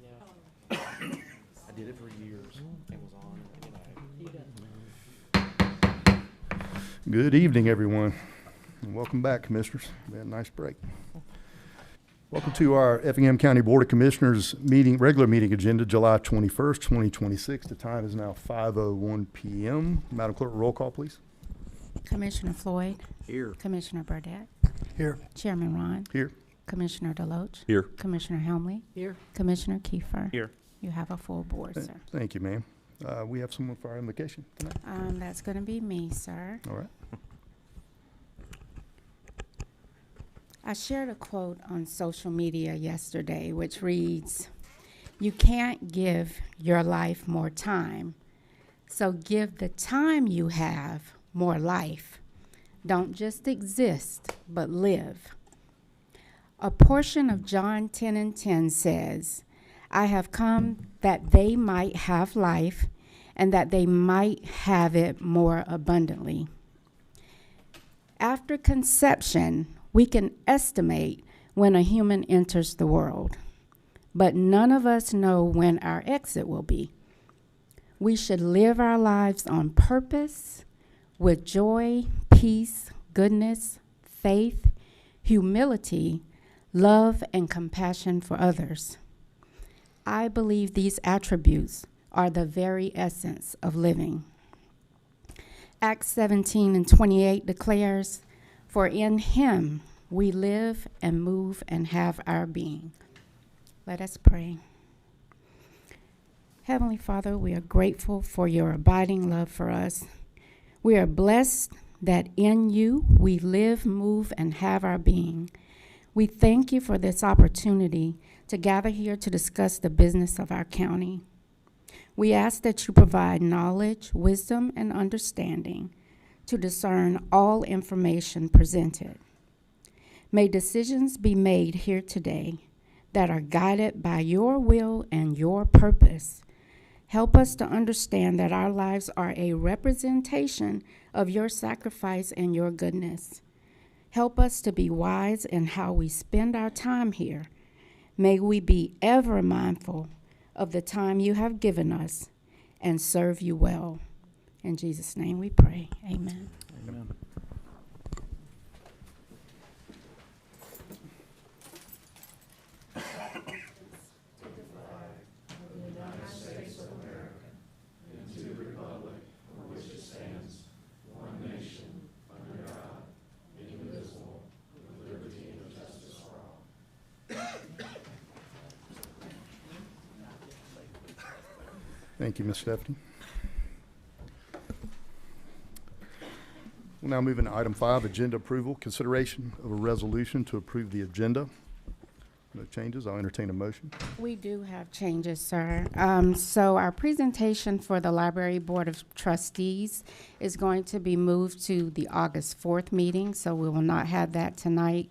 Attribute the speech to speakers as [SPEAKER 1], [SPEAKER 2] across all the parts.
[SPEAKER 1] Yeah. I did it for years. It was on,
[SPEAKER 2] Good evening, everyone, and welcome back, Commissioners. We had a nice break. Welcome to our Effingham County Board of Commissioners regular meeting agenda, July 21st, 2026. The time is now 5:01 p.m. Madam Clerk, roll call, please.
[SPEAKER 3] Commissioner Floyd.
[SPEAKER 1] Here.
[SPEAKER 3] Commissioner Burdette.
[SPEAKER 2] Here.
[SPEAKER 3] Chairman Ron.
[SPEAKER 2] Here.
[SPEAKER 3] Commissioner Deloach.
[SPEAKER 4] Here.
[SPEAKER 3] Commissioner Helmley.
[SPEAKER 1] Here.
[SPEAKER 3] Commissioner Kiefer.
[SPEAKER 1] Here.
[SPEAKER 3] You have a full board, sir.
[SPEAKER 2] Thank you, ma'am. We have someone for our invocation tonight.
[SPEAKER 3] That's going to be me, sir.
[SPEAKER 2] All right.
[SPEAKER 3] I shared a quote on social media yesterday, which reads, "You can't give your life more time, so give the time you have more life. Don't just exist, but live." A portion of John 10:10 says, "I have come that they might have life and that they might have it more abundantly." After conception, we can estimate when a human enters the world, but none of us know when our exit will be. We should live our lives on purpose, with joy, peace, goodness, faith, humility, love, and compassion for others. I believe these attributes are the very essence of living. Acts 17:28 declares, "For in him we live and move and have our being." Let us pray. Heavenly Father, we are grateful for your abiding love for us. We are blessed that in you we live, move, and have our being. We thank you for this opportunity to gather here to discuss the business of our county. We ask that you provide knowledge, wisdom, and understanding to discern all information presented. May decisions be made here today that are guided by your will and your purpose. Help us to understand that our lives are a representation of your sacrifice and your goodness. Help us to be wise in how we spend our time here. May we be ever mindful of the time you have given us and serve you well. In Jesus' name we pray. Amen.
[SPEAKER 1] Amen.
[SPEAKER 2] Thank you, Ms. Stephanie. We'll now move into item 5, agenda approval, consideration of a resolution to approve the agenda. No changes. I'll entertain a motion.
[SPEAKER 3] We do have changes, sir. So our presentation for the Library Board of Trustees is going to be moved to the August 4th meeting, so we will not have that tonight.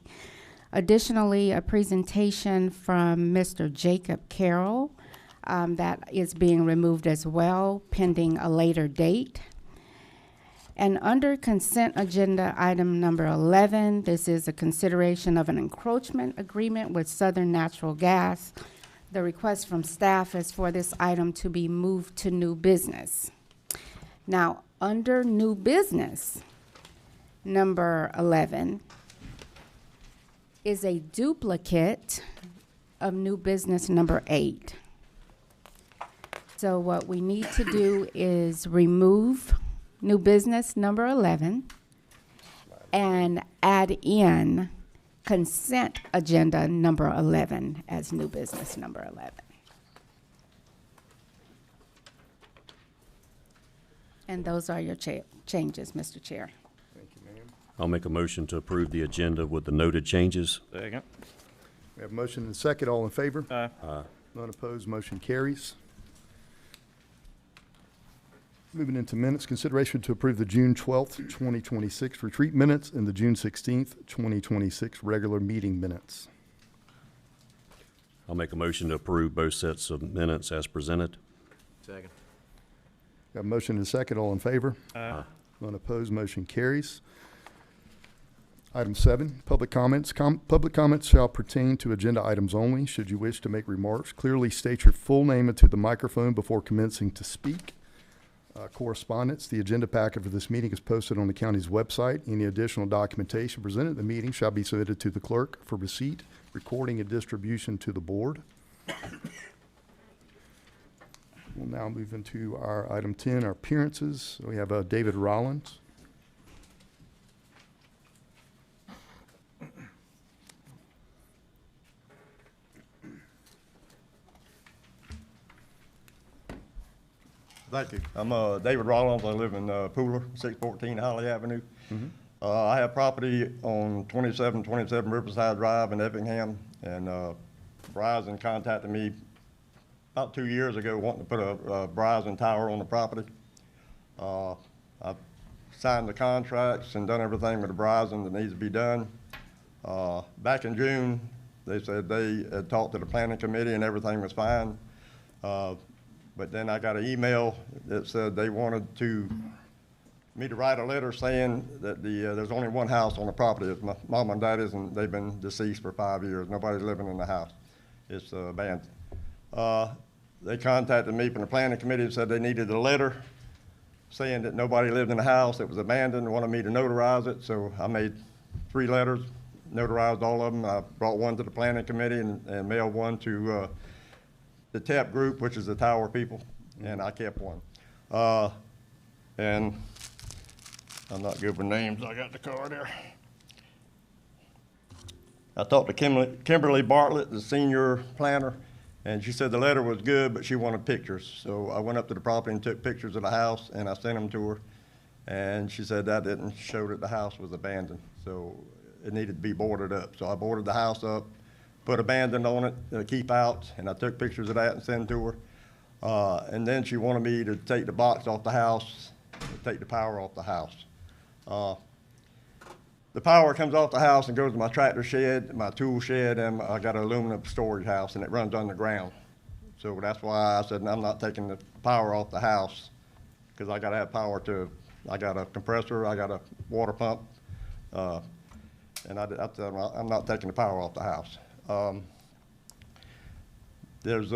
[SPEAKER 3] Additionally, a presentation from Mr. Jacob Carroll that is being removed as well, pending a later date. And under consent agenda item number 11, this is a consideration of an encroachment agreement with Southern Natural Gas. The request from staff is for this item to be moved to new business. Now, under new business, number 11 is a duplicate of new business number 8. So what we need to do is remove new business number 11 and add in consent agenda number 11 as new business number 11. And those are your changes, Mr. Chair.
[SPEAKER 2] Thank you, ma'am.
[SPEAKER 4] I'll make a motion to approve the agenda with the noted changes.
[SPEAKER 1] Second.
[SPEAKER 2] We have a motion and a second. All in favor?
[SPEAKER 1] Aye.
[SPEAKER 2] None opposed, motion carries. Moving into minutes, consideration to approve the June 12th, 2026 retreat minutes and the June 16th, 2026 regular meeting minutes.
[SPEAKER 4] I'll make a motion to approve both sets of minutes as presented.
[SPEAKER 1] Second.
[SPEAKER 2] We have a motion and a second. All in favor?
[SPEAKER 1] Aye.
[SPEAKER 2] None opposed, motion carries. Item 7, public comments. Public comments shall pertain to agenda items only. Should you wish to make remarks, clearly state your full name into the microphone before commencing to speak. Correspondence. The agenda packet for this meeting is posted on the county's website. Any additional documentation presented at the meeting shall be submitted to the clerk for receipt, recording, and distribution to the board. We'll now move into our item 10, our appearances. We have David Rollins.
[SPEAKER 5] Thank you. I'm David Rollins. I live in Pooler, 614 Holly Avenue. I have property on 2727 Riverside Drive in Effingham, and Verizon contacted me about 2 years ago wanting to put a Verizon tower on the property. I've signed the contracts and done everything with the Verizon that needs to be done. Back in June, they said they had talked to the planning committee and everything was fine. But then I got an email that said they wanted me to write a letter saying that there's only one house on the property. It's my mom and daddy's, and they've been deceased for 5 years. Nobody's living in the house. It's abandoned. They contacted me from the planning committee and said they needed a letter saying that nobody lived in the house. It was abandoned, wanted me to notarize it. So I made 3 letters, notarized all of them. I brought one to the planning committee and mailed one to the TEP group, which is the tower people, and I kept one. And I'm not good with names. I got the card there. I talked to Kimberly Bartlett, the senior planner, and she said the letter was good, but she wanted pictures. So I went up to the property and took pictures of the house, and I sent them to her. And she said that didn't show that the house was abandoned, so it needed to be boarded up. So I boarded the house up, put abandoned on it, keep out, and I took pictures of that and sent them to her. And then she wanted me to take the box off the house, and take the power off the house. The power comes off the house and goes to my tractor shed, my tool shed, and I got an aluminum storage house, and it runs underground. So that's why I said I'm not taking the power off the house, because I got to have power to, I got a compressor, I got a water pump, and I said I'm not taking the power off the house. There's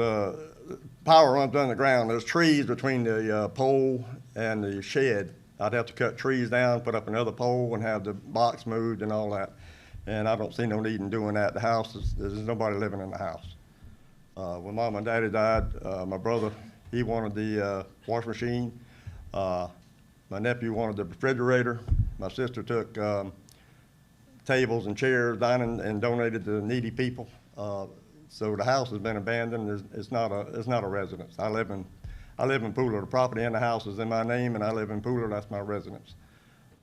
[SPEAKER 5] power runs underground. There's trees between the pole and the shed. I'd have to cut trees down, put up another pole, and have the box moved and all that. And I don't see no need in doing that. The house there's nobody living in the house. When Mom and Daddy died, my brother, he wanted the washing machine. My nephew wanted the refrigerator. My sister took tables and chairs, dining, and donated to needy people. So the house has been abandoned. It's not a residence. I live in Pooler. The property and the house is in my name, and I live in Pooler. That's my residence.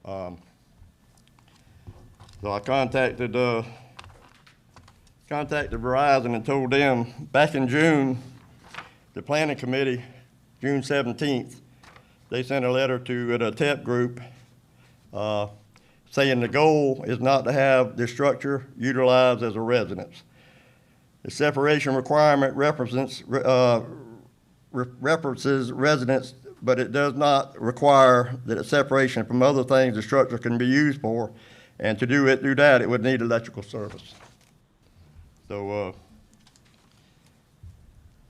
[SPEAKER 5] So I contacted Verizon and told them back in June, the planning committee, June 17th, they sent a letter to the TEP group saying the goal is not to have the structure utilized as a residence. The separation requirement references residence, but it does not require that a separation from other things the structure can be used for, and to do that, it would need electrical service. So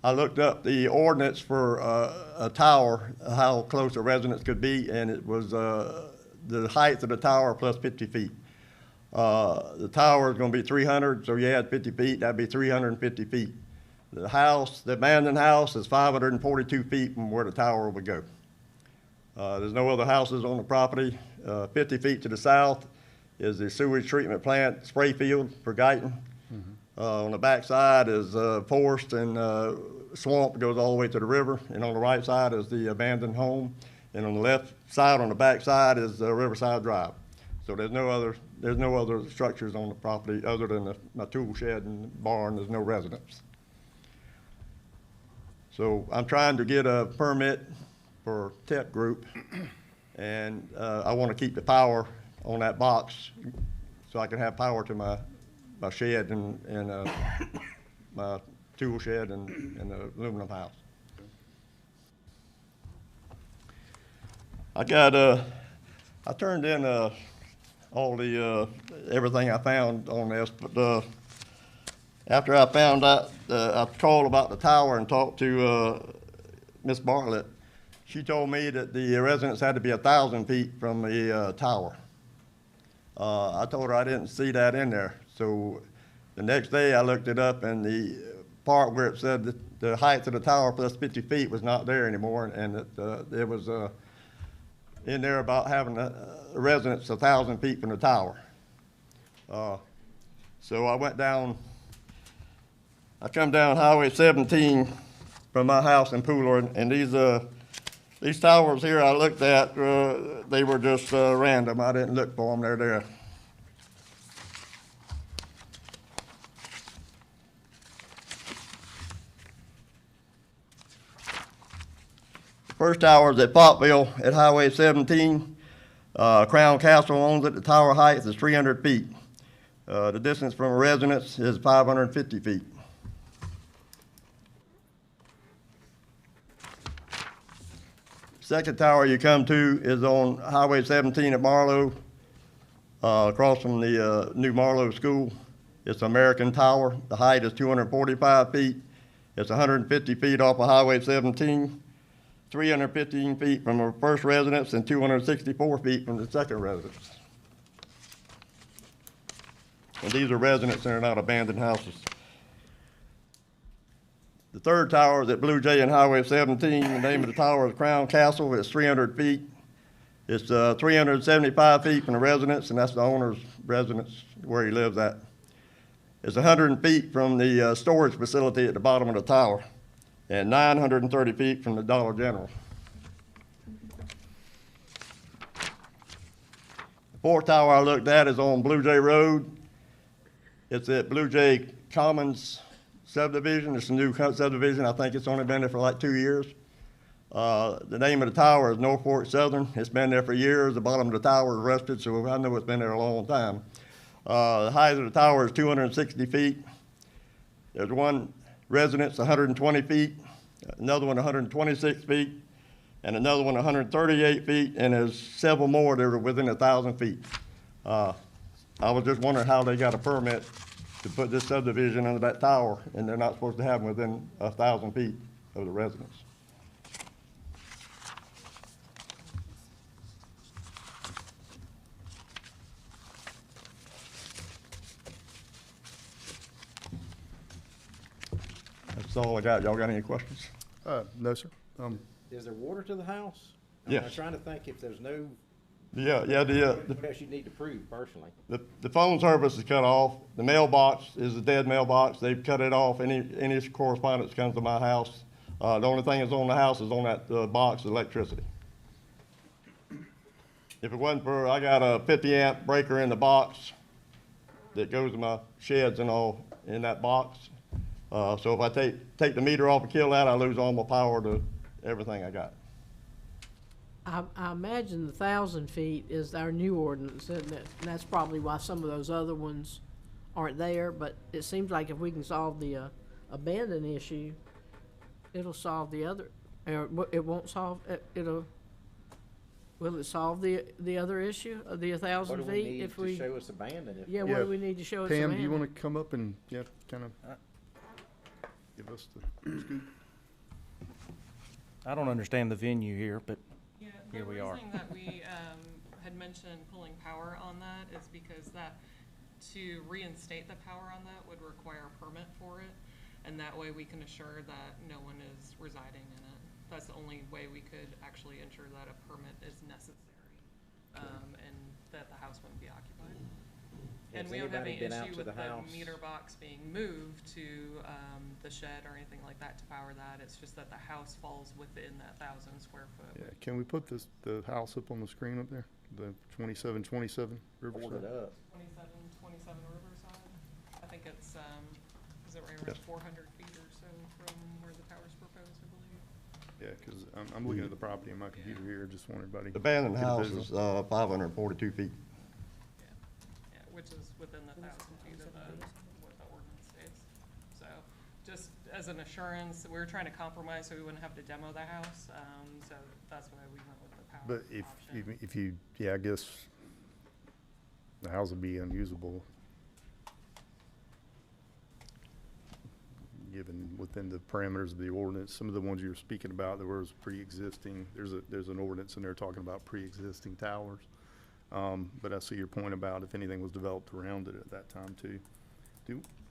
[SPEAKER 5] I looked up the ordinance for a tower, how close a residence could be, and it was the height of the tower plus 50 feet. The tower is going to be 300, so you add 50 feet, that'd be 350 feet. The house, the abandoned house, is 542 feet from where the tower would go. There's no other houses on the property. 50 feet to the south is the sewage treatment plant spray field for Guyton. On the back side is forest and swamp goes all the way to the river, and on the right side is the abandoned home, and on the left side, on the back side, is Riverside Drive. So there's no other structures on the property other than my tool shed and barn. There's no residence. So I'm trying to get a permit for TEP group, and I want to keep the power on that box so I can have power to my shed and my tool shed and the aluminum house. I turned in all the, everything I found on this, but, after I found out, I called about the tower and talked to, Miss Bartlett. She told me that the residents had to be 1,000 feet from the, tower. I told her I didn't see that in there, so the next day I looked it up, and the part where it said that the height of the tower plus 50 feet was not there anymore, and that, it was, in there about having a residence 1,000 feet from the tower. So I went down, I come down Highway 17 from my house in Pooler, and these towers here I looked at, they were just random. I didn't look for them, they're there. First tower is at Pottville at Highway 17. Crown Castle owns it. The tower height is 300 feet. The distance from a residence is 550 feet. Second tower you come to is on Highway 17 at Marlow, across from the new Marlow School. It's an American Tower. The height is 245 feet. It's 150 feet off of Highway 17. 315 feet from the first residence and 264 feet from the second residence. And these are residents, they're not abandoned houses. The third tower is at Blue Jay and Highway 17. The name of the tower is Crown Castle. It's 300 feet. It's 375 feet from the residence, and that's the owner's residence where he lives at. It's 100 feet from the storage facility at the bottom of the tower, and 930 feet from the Dollar General. The fourth tower I looked at is on Blue Jay Road. It's at Blue Jay Commons subdivision. It's a new subdivision. I think it's only been there for like 2 years. The name of the tower is North Fork Southern. It's been there for years. The bottom of the tower is rusted, so I know it's been there a long time. The height of the tower is 260 feet. There's one residence 120 feet, another one 126 feet, and another one 138 feet, and there's several more that are within 1,000 feet. I was just wondering how they got a permit to put this subdivision under that tower, and they're not supposed to have them within 1,000 feet of the residence. That's all I got. Y'all got any questions?
[SPEAKER 2] No, sir.
[SPEAKER 1] Is there water to the house?
[SPEAKER 5] Yes.
[SPEAKER 1] I'm trying to think if there's no,
[SPEAKER 5] Yeah,
[SPEAKER 1] what else you need to prove personally.
[SPEAKER 5] the phone service is cut off. The mailbox is a dead mailbox. They've cut it off. Any correspondence comes to my house. The only thing that's on the house is on that box, electricity. If it wasn't for, I got a 50 amp breaker in the box that goes to my sheds and all in that box. So if I take the meter off and kill that, I lose all my power to everything I got.
[SPEAKER 6] I imagine the 1,000 feet is our new ordinance, isn't it? And that's probably why some of those other ones aren't there, but it seems like if we can solve the abandon issue, it'll solve the other, or it won't solve, will it solve the other issue of the 1,000
[SPEAKER 1] What do we
[SPEAKER 6] feet
[SPEAKER 1] need
[SPEAKER 6] if
[SPEAKER 1] to
[SPEAKER 6] we?
[SPEAKER 1] show us abandoned? If
[SPEAKER 6] Yeah, what do we need to show us
[SPEAKER 2] Pam,
[SPEAKER 6] abandon?
[SPEAKER 2] do you want to come up and, kind of give us the scoop?
[SPEAKER 7] I don't understand the venue here, but
[SPEAKER 8] Yeah,
[SPEAKER 7] here we
[SPEAKER 8] the
[SPEAKER 7] are.
[SPEAKER 8] reason that we had mentioned pulling power on that is because that, to reinstate the power on that would require a permit for it, and that way we can assure that no one is residing in it. That's the only way we could actually ensure that a permit is necessary, and that the house wouldn't be occupied. And
[SPEAKER 1] Has
[SPEAKER 8] we don't have any
[SPEAKER 1] anybody been out
[SPEAKER 8] issue
[SPEAKER 1] to
[SPEAKER 8] with
[SPEAKER 1] the
[SPEAKER 8] the
[SPEAKER 1] house?
[SPEAKER 8] meter box being moved to the shed or anything like that to power that. It's just that the house falls within that 1,000 square foot.
[SPEAKER 2] Yeah, can we put the house up on the screen up there? The 2727
[SPEAKER 1] Hold it
[SPEAKER 2] Riverside?
[SPEAKER 1] up.
[SPEAKER 8] 2727 Riverside. I think it's, is it right
[SPEAKER 2] Yes.
[SPEAKER 8] around 400 feet or so from where the tower's proposed, I believe?
[SPEAKER 2] Yeah, because I'm looking at the property on my computer here, just want everybody.
[SPEAKER 5] The abandoned
[SPEAKER 2] get a
[SPEAKER 5] house
[SPEAKER 2] visual.
[SPEAKER 5] is 542 feet.
[SPEAKER 8] Yeah, which is within the 1,000 feet of what the ordinance states. So, just as an assurance, we were trying to compromise so we wouldn't have to demo the house, so that's why we went with the power
[SPEAKER 2] But
[SPEAKER 8] option.
[SPEAKER 2] if you, yeah, I guess, the house would be unusable. Given within the parameters of the ordinance, some of the ones you were speaking about, there was pre-existing, there's an ordinance in there talking about pre-existing towers. But I see your point about if anything was developed around it at that time too.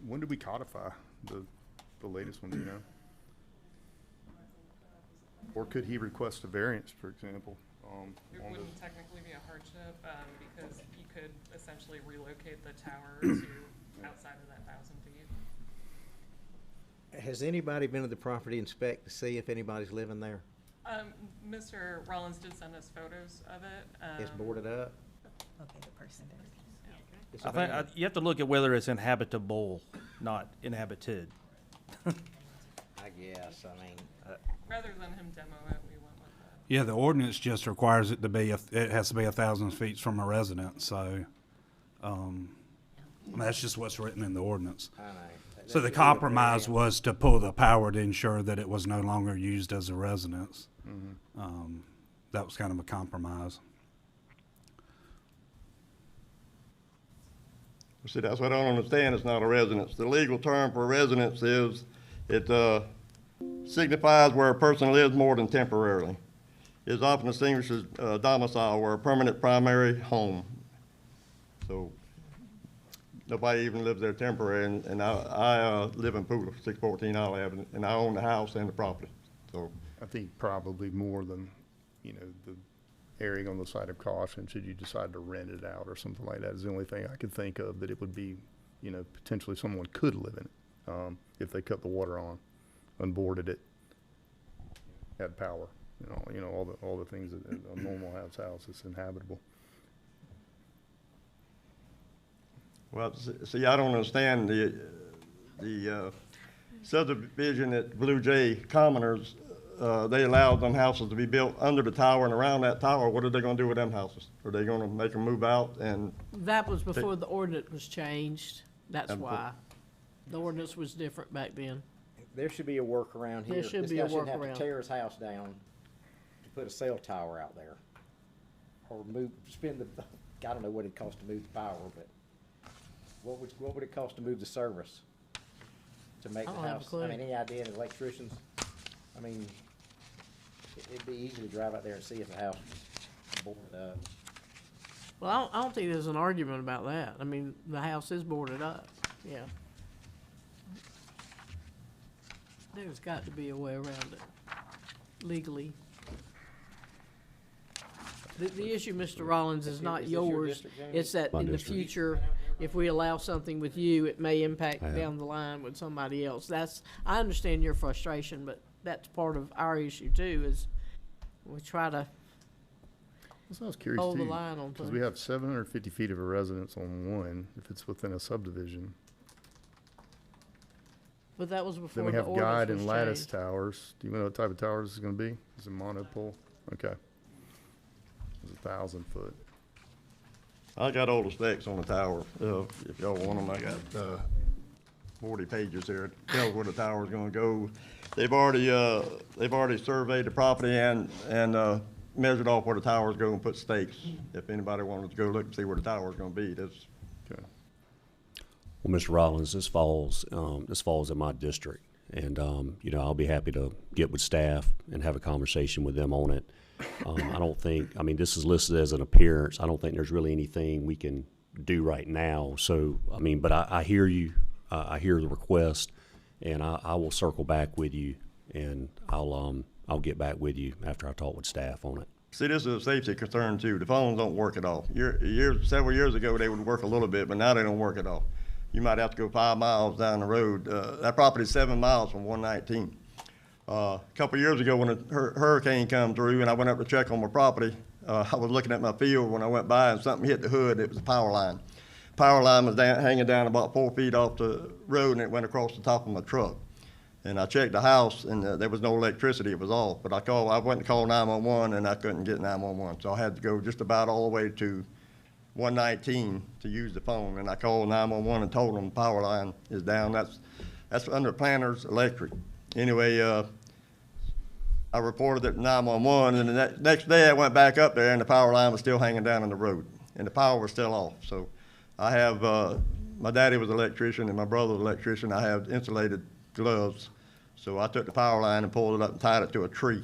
[SPEAKER 2] When did we codify the latest one, do you know? Or could he request a variance, for example?
[SPEAKER 8] It
[SPEAKER 2] on
[SPEAKER 8] wouldn't technically be a hardship, because you could essentially relocate the tower to outside of that 1,000 feet.
[SPEAKER 9] Has anybody been to the property inspect to see if anybody's living there?
[SPEAKER 8] Mr. Rollins did send us photos of it.
[SPEAKER 9] It's boarded up?
[SPEAKER 10] Okay, the person does.
[SPEAKER 9] It's
[SPEAKER 7] I think,
[SPEAKER 9] abandoned?
[SPEAKER 7] you have to look at whether it's inhabitable, not inhabited.
[SPEAKER 9] I guess, I mean,
[SPEAKER 8] Rather than him demo it, we went with that.
[SPEAKER 11] Yeah, the ordinance just requires it to be, it has to be 1,000 feet from a residence, so, that's just what's written in the ordinance.
[SPEAKER 9] I know.
[SPEAKER 11] So the compromise was to pull the power to ensure that it was no longer used as a residence. That was kind of a compromise.
[SPEAKER 5] See, that's what I don't understand, it's not a residence. The legal term for residence is, it signifies where a person lives more than temporarily. It is often distinguished as domicile, or a permanent primary home. So, nobody even lives there temporary, and I live in Pooler, 614 Holly Avenue, and I own the house and the property, so.
[SPEAKER 2] I think probably more than, the erring on the side of caution, should you decide to rent it out or something like that, is the only thing I could think of, that it would be, potentially someone could live in it, if they cut the water on, unboarded it, had power, all the things that a normal house is inhabitable.
[SPEAKER 5] Well, see, I don't understand the subdivision at Blue Jay Commoners. They allowed them houses to be built under the tower and around that tower. What are they gonna do with them houses? Are they gonna make them move out and?
[SPEAKER 6] That was before the ordinance was changed. That's
[SPEAKER 5] And
[SPEAKER 6] why. The ordinance was different back then.
[SPEAKER 9] there should be a workaround here.
[SPEAKER 6] There should be a
[SPEAKER 9] This guy shouldn't
[SPEAKER 6] workaround.
[SPEAKER 9] have to tear his house down to put a cell tower out there. Or I don't know what it costs to move the power, but what would it cost to move the service? To make
[SPEAKER 6] I
[SPEAKER 9] the
[SPEAKER 6] don't have a
[SPEAKER 9] house,
[SPEAKER 6] clue.
[SPEAKER 9] any idea, the electricians? I mean, it'd be easy to drive out there and see if the house was boarded up.
[SPEAKER 6] Well, I don't think there's an argument about that. I mean, the house is boarded up, yeah. There's got to be a way around it legally. The issue, Mr. Rollins, is not
[SPEAKER 9] Is this your
[SPEAKER 6] yours.
[SPEAKER 9] district, Jamie?
[SPEAKER 6] It's that
[SPEAKER 4] My
[SPEAKER 6] in the
[SPEAKER 4] district.
[SPEAKER 6] future, if we allow something with you, it may impact
[SPEAKER 4] Yeah.
[SPEAKER 6] down the line with somebody else. I understand your frustration, but that's part of our issue too, is we try to
[SPEAKER 2] So I was curious
[SPEAKER 6] hold the
[SPEAKER 2] too,
[SPEAKER 6] line on
[SPEAKER 2] because we
[SPEAKER 6] things.
[SPEAKER 2] have 750 feet of a residence on one, if it's within a subdivision.
[SPEAKER 6] But that was
[SPEAKER 2] Then
[SPEAKER 6] before
[SPEAKER 2] we
[SPEAKER 6] the
[SPEAKER 2] have guide
[SPEAKER 6] ordinance
[SPEAKER 2] and
[SPEAKER 6] was
[SPEAKER 2] lattice
[SPEAKER 6] changed.
[SPEAKER 2] towers. Do you know what type of towers it's gonna be? Is it monopole? Okay. It's 1,000 foot.
[SPEAKER 5] I got all the specs on the tower. If y'all want them, I got 40 pages here. It tells where the tower's gonna go. They've already surveyed the property and measured off where the tower's going, and put stakes. If anybody wanted to go look and see where the tower's gonna be, that's.
[SPEAKER 2] Okay.
[SPEAKER 4] Well, Mr. Rollins, this falls in my district, and, I'll be happy to get with staff and have a conversation with them on it. This is listed as an appearance. I don't think there's really anything we can do right now. So, but I hear you, I hear the request, and I will circle back with you, and I'll get back with you after I talk with staff on it.
[SPEAKER 5] See, this is a safety concern too. The phones don't work at all. Several years ago, they would work a little bit, but now they don't work at all. You might have to go 5 miles down the road. That property's 7 miles from 119. A couple years ago, when a hurricane come through and I went up to check on my property, I was looking at my field when I went by and something hit the hood. It was a power line. Power line was hanging down about 4 feet off the road, and it went across the top of my truck. And I checked the house, and there was no electricity. It was off. But I went to call 911, and I couldn't get 911. So I had to go just about all the way to 119 to use the phone. And I called 911 and told them the power line is down. That's under Planters Electric. Anyway, I reported it to 911, and the next day I went back up there, and the power line was still hanging down in the road, and the power was still off. So I have, my daddy was an electrician and my brother was an electrician. I have insulated gloves. So I took the power line and pulled it up and tied it to a tree.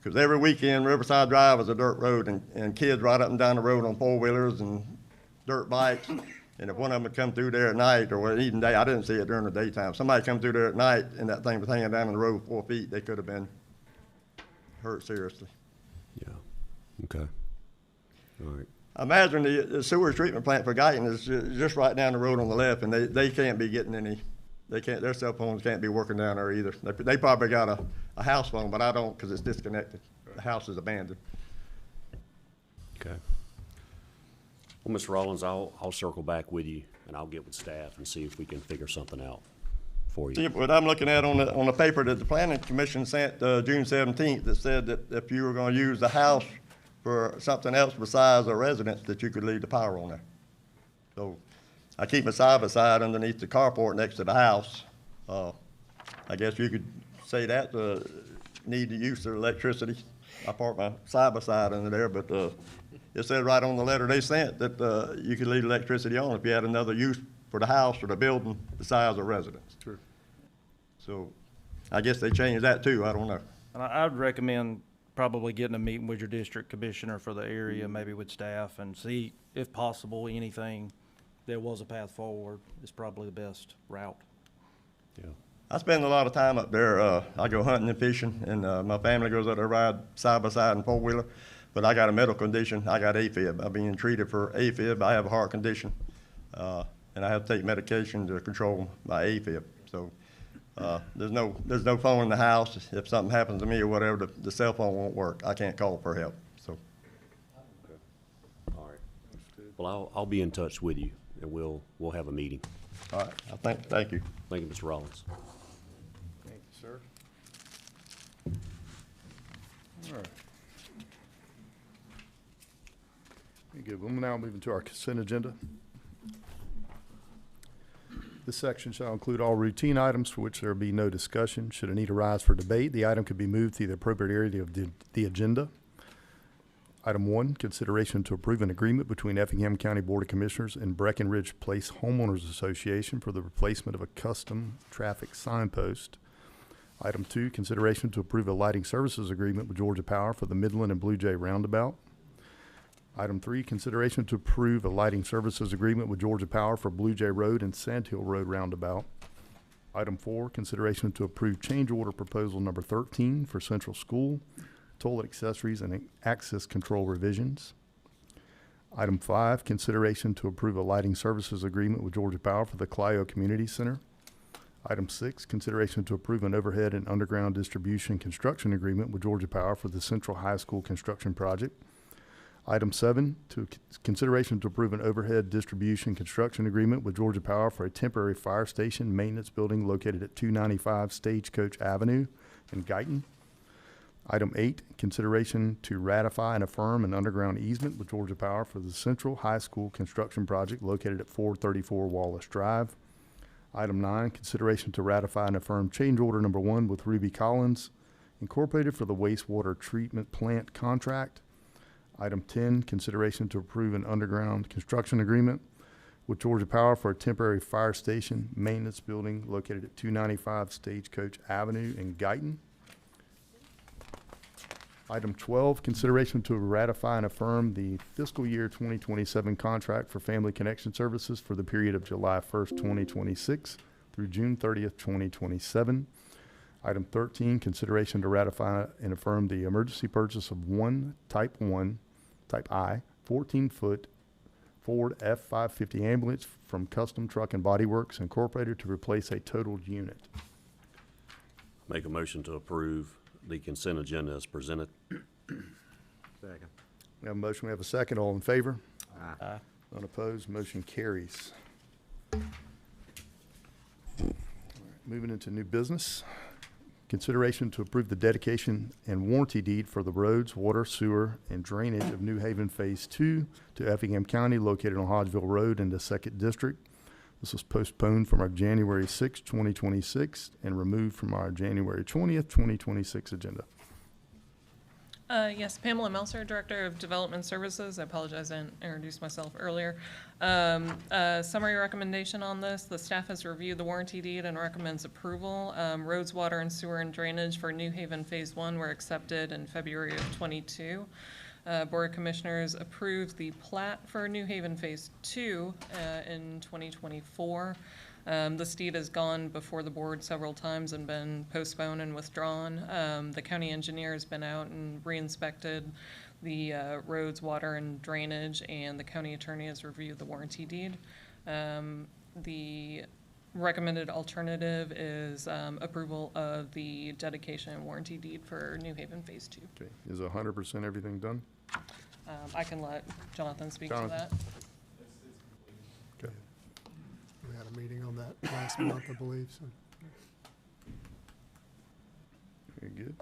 [SPEAKER 5] Because every weekend, Riverside Drive is a dirt road, and kids ride up and down the road on four-wheelers and dirt bikes. And if one of them would come through there at night, or even day, I didn't see it during the daytime. Somebody come through there at night and that thing was hanging down in the road 4 feet, they could have been hurt seriously.
[SPEAKER 4] Yeah, okay. All right.
[SPEAKER 5] I imagine the sewage treatment plant for Guyton is just right down the road on the left, and they can't be getting any, they can't, their cell phones can't be working down there either. They probably got a house phone, but I don't, because it's disconnected. The house is abandoned.
[SPEAKER 4] Okay. Well, Mr. Rollins, I'll circle back with you, and I'll get with staff and see if we can figure something out for you.
[SPEAKER 5] See, what I'm looking at on the paper that the planning commission sent June 17th, that said that if you were gonna use the house for something else besides a residence, that you could leave the power on there. So I keep my side-by-side underneath the carport next to the house. I guess you could say that, need to use their electricity. I park my side-by-side under there, but it said right on the letter they sent that you could leave electricity on if you had another use for the house or the building besides a residence.
[SPEAKER 2] True.
[SPEAKER 5] So I guess they changed that too, I don't know.
[SPEAKER 7] And I'd recommend probably getting a meeting with your district commissioner for the area, maybe with staff, and see if possible, anything, there was a path forward is probably the best route.
[SPEAKER 4] Yeah.
[SPEAKER 5] I spend a lot of time up there. I go hunting and fishing, and my family goes up there, ride side by side in four-wheeler. But I got a medical condition. I got AFib. I'm being treated for AFib. I have a heart condition, and I have to take medication to control my AFib. So there's no phone in the house. If something happens to me or whatever, the cell phone won't work. I can't call for help. So.
[SPEAKER 4] All right. Well, I'll be in touch with you, and we'll have a meeting.
[SPEAKER 5] All right. Thank you.
[SPEAKER 4] Thank you, Mr. Rollins.
[SPEAKER 2] Thank you, sir. All right. Very good. We'll now move into our consent agenda. This section shall include all routine items for which there will be no discussion. Should a need arise for debate, the item could be moved to the appropriate area of the agenda. Item 1, consideration to approve an agreement between Effingham County Board of Commissioners and Breckenridge Place Homeowners Association for the replacement of a custom traffic signpost. Item 2, consideration to approve a lighting services agreement with Georgia Power for the Midland and Blue Jay Roundabout. Item 3, consideration to approve a lighting services agreement with Georgia Power for Blue Jay Road and Sand Hill Road Roundabout. Item 4, consideration to approve change order proposal number 13 for Central School, toilet accessories and access control revisions. Item 5, consideration to approve a lighting services agreement with Georgia Power for the Clio Community Center. Item 6, consideration to approve an overhead and underground distribution construction agreement with Georgia Power for the Central High School construction project. Item 7, consideration to approve an overhead distribution construction agreement with Georgia Power for a temporary fire station maintenance building located at 295 Stagecoach Avenue in Guyton. Item 8, consideration to ratify and affirm an underground easement with Georgia Power for the Central High School construction project located at 434 Wallace Drive. Item 9, consideration to ratify and affirm change order number 1 with Ruby Collins Incorporated for the wastewater treatment plant contract. Item 10, consideration to approve an underground construction agreement with Georgia Power for a temporary fire station maintenance building located at 295 Stagecoach Avenue in Guyton. Item 12, consideration to ratify and affirm the fiscal year 2027 contract for Family Connection Services for the period of July 1st, 2026 through June 30th, 2027. Item 13, consideration to ratify and affirm the emergency purchase of one Type I, 14-foot Ford F-550 ambulance from Custom Truck and Body Works Incorporated to replace a totaled unit.
[SPEAKER 4] Make a motion to approve the consent agenda as presented.
[SPEAKER 9] Second.
[SPEAKER 2] We have a motion, we have a second. All in favor?
[SPEAKER 7] Aye.
[SPEAKER 2] Unopposed, motion carries. All right, moving into new business. Consideration to approve the dedication and warranty deed for the roads, water, sewer, and drainage of New Haven Phase 2 to Effingham County located on Hodgeville Road in the 2nd District. This was postponed from our January 6, 2026 and removed from our January 20th, 2026 agenda.
[SPEAKER 8] Yes, Pamela Melser, Director of Development Services. I apologize, I didn't introduce myself earlier. Summary recommendation on this, the staff has reviewed the warranty deed and recommends approval. Roads, water, and sewer and drainage for New Haven Phase 1 were accepted in February of '22. Board of Commissioners approved the plat for New Haven Phase 2 in 2024. This deed has gone before the board several times and been postponed and withdrawn. The county engineer has been out and re-inspected the roads, water, and drainage, and the county attorney has reviewed the warranty deed. The recommended alternative is approval of the dedication and warranty deed for New Haven Phase 2.
[SPEAKER 2] Okay, is 100% everything done?
[SPEAKER 8] I can let Jonathan speak to
[SPEAKER 2] Jonathan.
[SPEAKER 8] that.
[SPEAKER 2] Okay.
[SPEAKER 12] We had a meeting on that last month, I believe, so.
[SPEAKER 2] Very good.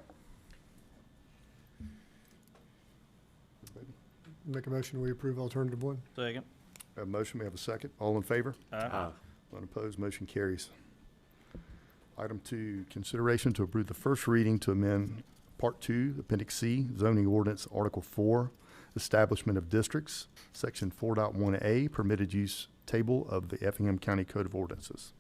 [SPEAKER 12] Make a motion, we approve alternative one.
[SPEAKER 7] Second.
[SPEAKER 2] We have a motion, we have a second. All in favor?
[SPEAKER 7] Aye.
[SPEAKER 2] Unopposed, motion carries. Item 2, consideration to approve the first reading to amend Part 2, Appendix C, zoning ordinance, Article 4, establishment of districts, Section 4.1A, permitted use table of the Effingham County Code of Ordinances.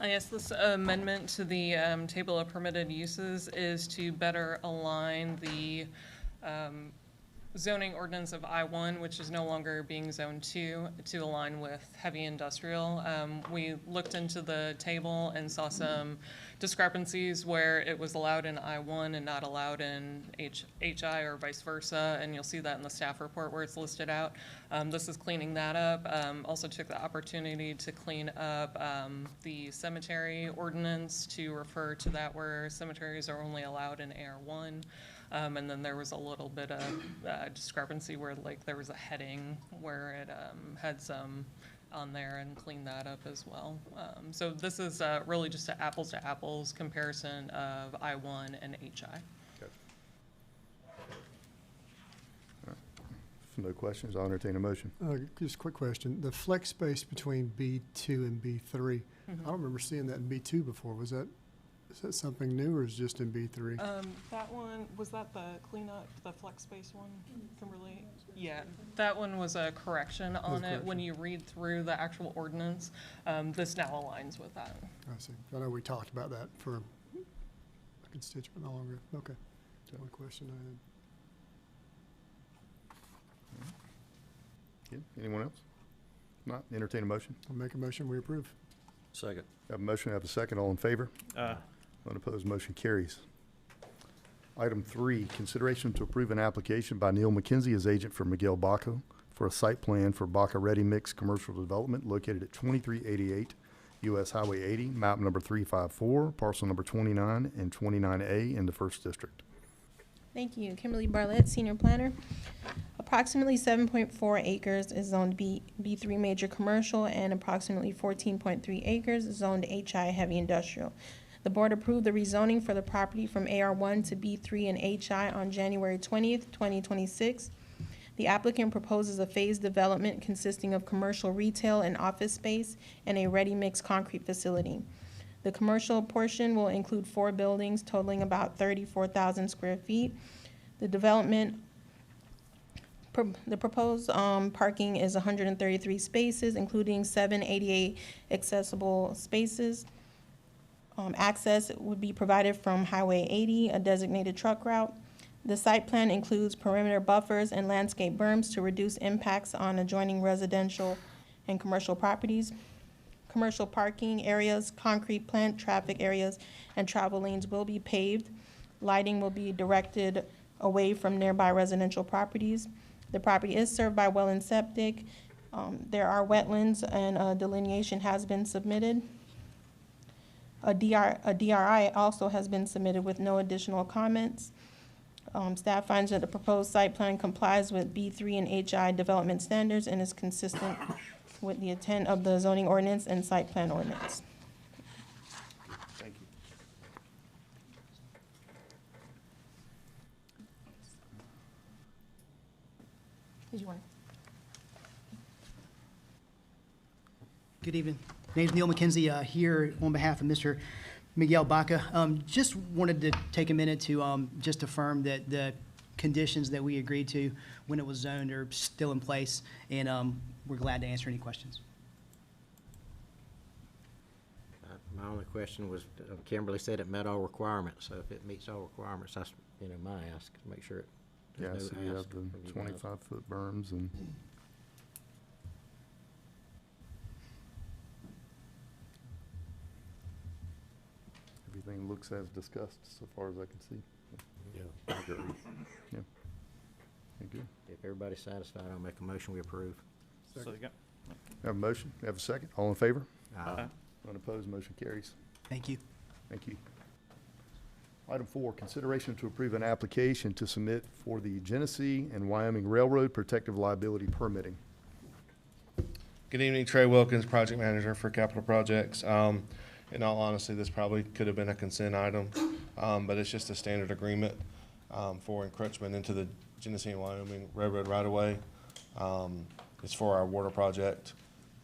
[SPEAKER 8] Yes, this amendment to the table of permitted uses is to better align the zoning ordinance of I-1, which is no longer being Zone 2, to align with heavy industrial. We looked into the table and saw some discrepancies where it was allowed in I-1 and not allowed in HI or vice versa, and you'll see that in the staff report where it's listed out. This is cleaning that up. Also took the opportunity to clean up the cemetery ordinance to refer to that where cemeteries are only allowed in AR1. And then there was a little bit of discrepancy where like there was a heading where it had some on there, and clean that up as well. So this is really just an apples to apples comparison of I-1 and HI.
[SPEAKER 2] Okay. All right. If no questions, I'll entertain a motion.
[SPEAKER 12] Just a quick question. The flex space between B2 and B3, I don't remember seeing that in B2 before. Is that something new, or is it just in B3?
[SPEAKER 8] That one, was that the cleanup, the flex space one? Kimberly? Yeah, that one was a correction on it. When you read through the actual ordinance, this now aligns with that.
[SPEAKER 12] I see. I know we talked about that for a constituent no longer. Okay. That's one question I had.
[SPEAKER 2] Good. Anyone else? Not, entertain a motion.
[SPEAKER 12] I'll make a motion, we approve.
[SPEAKER 4] Second.
[SPEAKER 2] Have a motion, have a second. All in favor?
[SPEAKER 7] Aye.
[SPEAKER 2] Unopposed, motion carries. Item 3, consideration to approve an application by Neil McKenzie as agent for Miguel Baca for a site plan for Baca Ready Mix Commercial Development located at 2388 US Highway 80, map number 354, parcel number 29 and 29A in the 1st District.
[SPEAKER 13] Thank you. Kimberly Bartlett, Senior Planner. Approximately 7.4 acres is zoned B3 Major Commercial, and approximately 14.3 acres is zoned HI Heavy Industrial. The board approved the rezoning for the property from AR1 to B3 and HI on January 20th, 2026. The applicant proposes a phased development consisting of commercial retail and office space and a ready-mix concrete facility. The commercial portion will include 4 buildings totaling about 34,000 square feet. The development, the proposed parking is 133 spaces, including 788 accessible spaces. Access would be provided from Highway 80, a designated truck route. The site plan includes perimeter buffers and landscape berms to reduce impacts on adjoining residential and commercial properties. Commercial parking areas, concrete plant traffic areas, and travel lanes will be paved. Lighting will be directed away from nearby residential properties. The property is served by well and septic. There are wetlands, and a delineation has been submitted. A DRI also has been submitted with no additional comments. Staff finds that the proposed site plan complies with B3 and HI development standards and is consistent with the intent of the zoning ordinance and site plan ordinance.
[SPEAKER 2] Thank you.
[SPEAKER 13] Did you want?
[SPEAKER 14] Good evening. Name's Neil McKenzie, here on behalf of Mr. Miguel Baca. Just wanted to take a minute to just affirm that the conditions that we agreed to when it was zoned are still in place, and we're glad to answer any questions.
[SPEAKER 9] My only question was, Kimberly said it met all requirements, so if it meets all requirements, that's, my ask, to make sure it.
[SPEAKER 2] Yeah,
[SPEAKER 9] there's
[SPEAKER 2] so
[SPEAKER 9] no
[SPEAKER 2] you have
[SPEAKER 9] ask
[SPEAKER 2] the
[SPEAKER 9] from you guys.
[SPEAKER 2] 25-foot berms and. Everything looks as discussed so far as I can see.
[SPEAKER 4] Yeah, I agree.
[SPEAKER 2] Yeah. Okay, good.
[SPEAKER 9] If everybody's satisfied, I'll make a motion, we approve.
[SPEAKER 7] Second.
[SPEAKER 2] Have a motion, have a second, all in favor?
[SPEAKER 9] Aye.
[SPEAKER 2] Unopposed, motion carries.
[SPEAKER 14] Thank you.
[SPEAKER 2] Thank you. Item 4, consideration to approve an application to submit for the Genesee and Wyoming Railroad Protective Liability Permitting.
[SPEAKER 15] Good evening, Trey Wilkins, Project Manager for Capital Projects. In all honesty, this probably could have been a consent item, but it's just a standard agreement for encroachment into the Genesee and Wyoming Railroad right-of-way. It's for our water project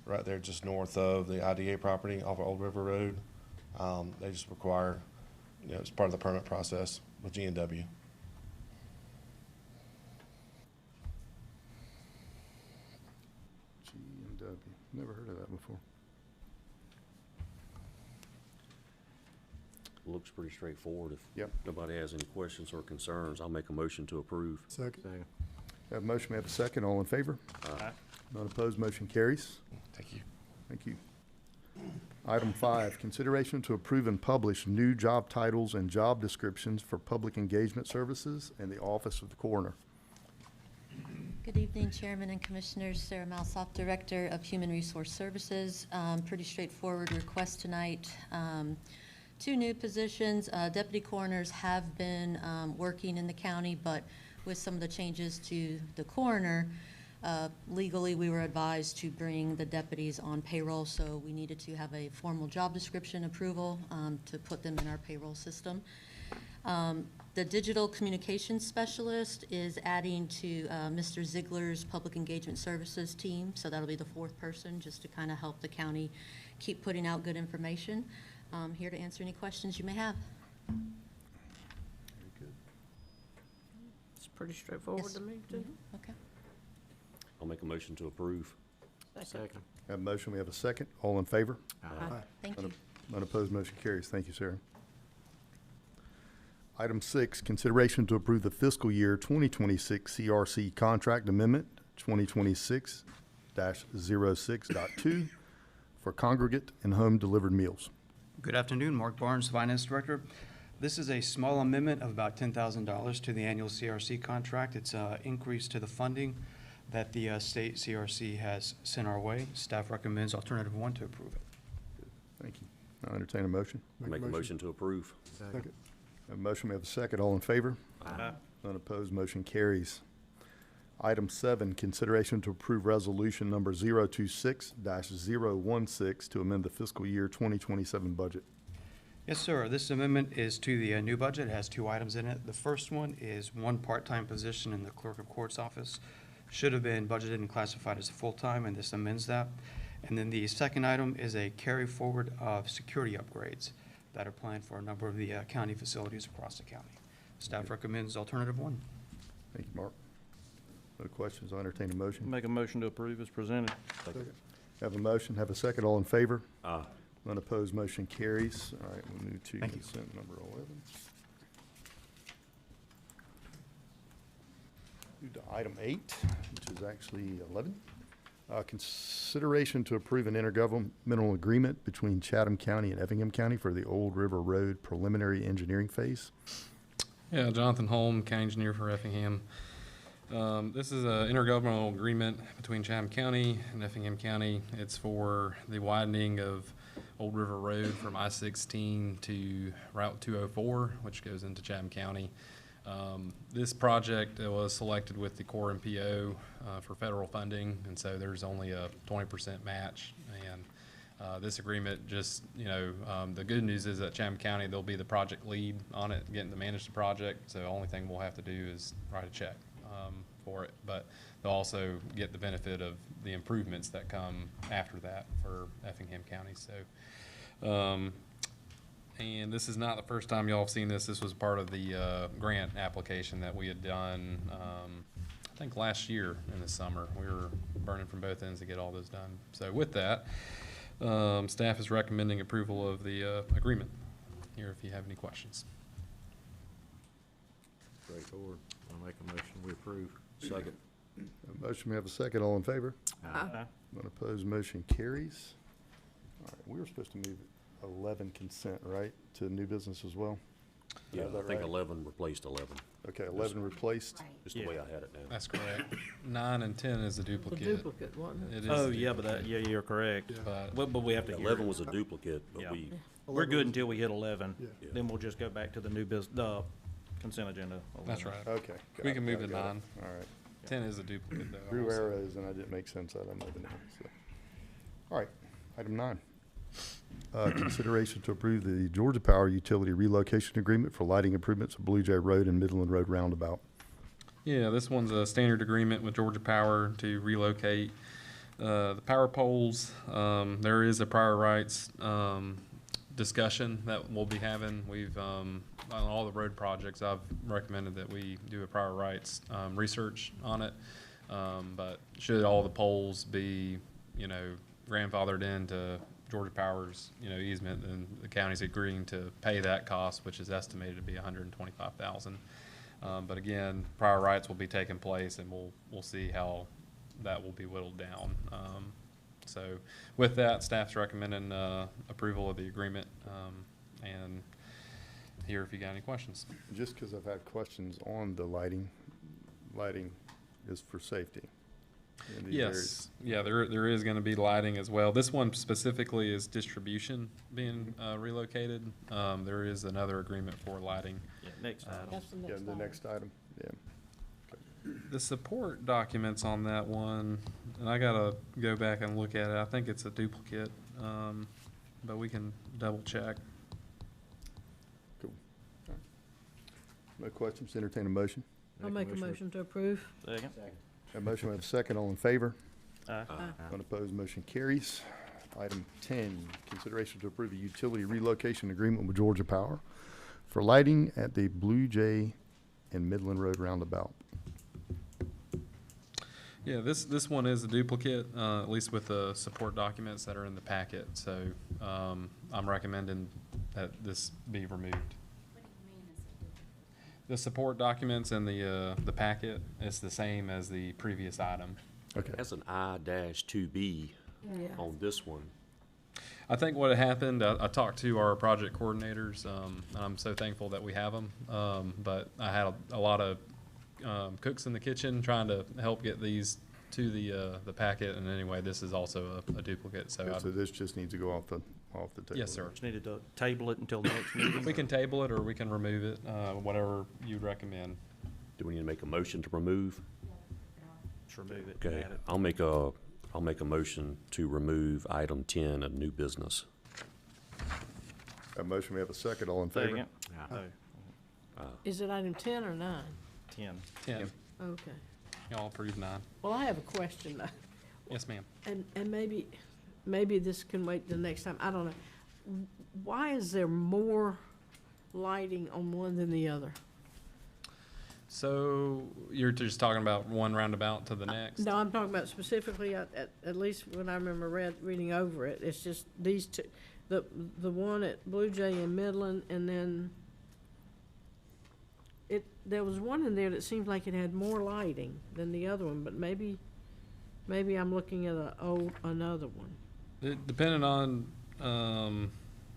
[SPEAKER 15] right there just north of the IDA property off of Old River Road. They just require, it's part of the permit process with G&W.
[SPEAKER 2] G&W, never heard of that before.
[SPEAKER 4] Looks pretty straightforward. If
[SPEAKER 2] Yep.
[SPEAKER 4] nobody has any questions or concerns, I'll make a motion to approve.
[SPEAKER 12] Second.
[SPEAKER 9] Second.
[SPEAKER 2] Have a motion, we have a second, all in favor?
[SPEAKER 7] Aye.
[SPEAKER 2] None opposed, motion carries.
[SPEAKER 15] Thank you.
[SPEAKER 2] Thank you. Item 5, consideration to approve and publish new job titles and job descriptions for public engagement services and the Office of the Coroner.
[SPEAKER 16] Good evening, Chairman and Commissioners. Sarah Malsoff, Director of Human Resource Services. Pretty straightforward request tonight. 2 new positions. Deputy coroners have been working in the county, but with some of the changes to the coroner, legally we were advised to bring the deputies on payroll, so we needed to have a formal job description approval to put them in our payroll system. The digital communications specialist is adding to Mr. Ziegler's public engagement services team, so that'll be the 4th person, just to kind of help the county keep putting out good information. Here to answer any questions you may have.
[SPEAKER 2] Very good.
[SPEAKER 6] It's pretty straightforward
[SPEAKER 16] Yes.
[SPEAKER 6] to me, too.
[SPEAKER 16] Okay.
[SPEAKER 4] I'll make a motion to approve.
[SPEAKER 9] Second.
[SPEAKER 2] Have a motion, we have a second, all in favor?
[SPEAKER 9] Aye.
[SPEAKER 16] Thank you.
[SPEAKER 2] Unopposed, motion carries. Thank you, Sarah. Item 6, consideration to approve the fiscal year 2026 CRC contract amendment 2026-06.2 for congregate and home delivered meals.
[SPEAKER 17] Good afternoon, Mark Barnes, Finance Director. This is a small amendment of about $10,000 to the annual CRC contract. It's an increase to the funding that the state CRC has sent our way. Staff recommends alternative 1 to approve it.
[SPEAKER 2] Thank you. I'll entertain a motion.
[SPEAKER 4] Make a motion to approve.
[SPEAKER 12] Second.
[SPEAKER 2] Have a motion, we have a second. All in favor?
[SPEAKER 7] Aye.
[SPEAKER 2] Unopposed, motion carries. Item 7, consideration to approve resolution number 026-016 to amend the fiscal year 2027 budget.
[SPEAKER 17] Yes, sir. This amendment is to the new budget. It has 2 items in it. The first one is 1 part-time position in the clerk of court's office. Should have been budgeted and classified as full-time, and this amends that. And then the second item is a carry forward of security upgrades that are planned for a number of the county facilities across the county. Staff recommends alternative 1.
[SPEAKER 2] Thank you, Mark. No questions, I'll entertain a motion.
[SPEAKER 7] Make a motion to approve as presented.
[SPEAKER 2] Have a motion, have a second. All in favor?
[SPEAKER 4] Aye.
[SPEAKER 2] Unopposed, motion carries. All right, we'll move to
[SPEAKER 17] Thank you.
[SPEAKER 2] consent number 11. Move to item 8, which is actually 11. Consideration to approve an intergovernmental agreement between Chatham County and Effingham County for the Old River Road preliminary engineering phase.
[SPEAKER 18] Yeah, Jonathan Holm, county engineer for Effingham. This is an intergovernmental agreement between Chatham County and Effingham County. It's for the widening of Old River Road from I-16 to Route 204, which goes into Chatham County. This project was selected with the Corps MPO for federal funding, and so there's only a 20% match. And this agreement just, the good news is that Chatham County, they'll be the project lead on it, getting to manage the project. So the only thing we'll have to do is write a check for it. But they'll also get the benefit of the improvements that come after that for Effingham County. So, And this is not the first time y'all have seen this. This was part of the grant application that we had done, I think last year in the summer. We were burning from both ends to get all this done. So with that, staff is recommending approval of the agreement. Here if you have any questions.
[SPEAKER 1] Straightforward. I'll make a motion, we approve. Second.
[SPEAKER 2] A motion, we have a second. All in favor?
[SPEAKER 6] Aye.
[SPEAKER 2] None opposed, motion carries. All right, we were supposed to move 11 consent, right, to new business as well?
[SPEAKER 4] Yeah,
[SPEAKER 2] Is that
[SPEAKER 4] I think
[SPEAKER 2] right?
[SPEAKER 4] 11 replaced 11.
[SPEAKER 2] Okay, 11 replaced.
[SPEAKER 4] Just the way I had it now.
[SPEAKER 18] That's correct. 9 and 10 is a
[SPEAKER 6] The
[SPEAKER 18] duplicate.
[SPEAKER 6] duplicate, wasn't it?
[SPEAKER 18] It is
[SPEAKER 7] Oh,
[SPEAKER 18] a
[SPEAKER 7] yeah, but that,
[SPEAKER 18] duplicate.
[SPEAKER 7] yeah, you're correct.
[SPEAKER 18] But
[SPEAKER 7] But we have to hear
[SPEAKER 4] 11
[SPEAKER 7] it.
[SPEAKER 4] was a duplicate, but
[SPEAKER 7] Yeah.
[SPEAKER 4] we,
[SPEAKER 7] We're good until we hit 11.
[SPEAKER 2] Yeah.
[SPEAKER 7] Then we'll just go back to the the consent agenda.
[SPEAKER 18] That's
[SPEAKER 7] 11.
[SPEAKER 18] right.
[SPEAKER 2] Okay.
[SPEAKER 18] We can move to
[SPEAKER 2] got it.
[SPEAKER 18] 9.
[SPEAKER 2] All right.
[SPEAKER 18] 10 is a duplicate though.
[SPEAKER 2] Drew
[SPEAKER 18] also.
[SPEAKER 2] arrows, and I didn't make sense out of them moving on, so. All right, item 9. Consideration to approve the Georgia Power Utility Relocation Agreement for lighting improvements of Blue Jay Road and Midland Road Roundabout.
[SPEAKER 18] Yeah, this one's a standard agreement with Georgia Power to relocate the power poles. There is a prior rights discussion that we'll be having. We've, on all the road projects, I've recommended that we do a prior rights research on it. But should all the poles be, grandfathered into Georgia Power's, easement, then the county's agreeing to pay that cost, which is estimated to be $125,000. But again, prior rights will be taking place, and we'll see how that will be whittled down. So with that, staff's recommending approval of the agreement, and here if you got any questions.
[SPEAKER 2] Just because I've had questions on the lighting is for safety. in these areas.
[SPEAKER 18] Yes, yeah, there is gonna be lighting as well. This one specifically is distribution being relocated. There is another agreement for lighting.
[SPEAKER 7] Yeah, next item.
[SPEAKER 6] That's the
[SPEAKER 2] Yeah,
[SPEAKER 6] next
[SPEAKER 2] the
[SPEAKER 6] item.
[SPEAKER 2] next item, yeah.
[SPEAKER 18] The support documents on that one, and I gotta go back and look at it. I think it's a duplicate, but we can double check.
[SPEAKER 2] Cool. All right. No questions, entertain a motion.
[SPEAKER 6] I'll make a motion to approve.
[SPEAKER 7] Second.
[SPEAKER 2] A motion, we have a second, all in favor?
[SPEAKER 7] Aye.
[SPEAKER 2] Unopposed, motion carries. Item 10, consideration to approve a utility relocation agreement with Georgia Power for lighting at the Blue Jay and Midland Road Roundabout.
[SPEAKER 18] Yeah, this one is a duplicate, at least with the support documents that are in the packet. So I'm recommending that this be removed. The support documents in the packet is the same as the previous item.
[SPEAKER 2] Okay.
[SPEAKER 4] That's an I-2B
[SPEAKER 6] Yeah.
[SPEAKER 4] on this one.
[SPEAKER 18] I think what had happened, I talked to our project coordinators, and I'm so thankful that we have them. But I had a lot of cooks in the kitchen trying to help get these to the packet. And anyway, this is also a duplicate. So
[SPEAKER 2] So this just needs to go off the table.
[SPEAKER 18] yes, sir.
[SPEAKER 7] Just needed to table it until the next meeting.
[SPEAKER 18] We can table it or we can remove it, whatever you'd recommend.
[SPEAKER 4] Do we need to make a motion to remove?
[SPEAKER 7] Just remove it.
[SPEAKER 4] Okay,
[SPEAKER 7] Add it.
[SPEAKER 4] I'll make a motion to remove item 10 of new business.
[SPEAKER 2] A motion, we have a second, all in favor?
[SPEAKER 7] Second. Oh,
[SPEAKER 6] Is it item 10 or 9?
[SPEAKER 7] 10.
[SPEAKER 18] 10.
[SPEAKER 6] Okay.
[SPEAKER 18] Y'all approve 9.
[SPEAKER 6] Well, I have a question though.
[SPEAKER 18] Yes, ma'am.
[SPEAKER 6] And maybe this can wait the next time, I don't know. Why is there more lighting on one than the other?
[SPEAKER 18] So you're just talking about one roundabout to the next?
[SPEAKER 6] No, I'm talking about specifically, at least when I remember reading over it, it's just these two, the one at Blue Jay and Midland, and then there was one in there that seemed like it had more lighting than the other one, but maybe I'm looking at another one.
[SPEAKER 18] Depending on,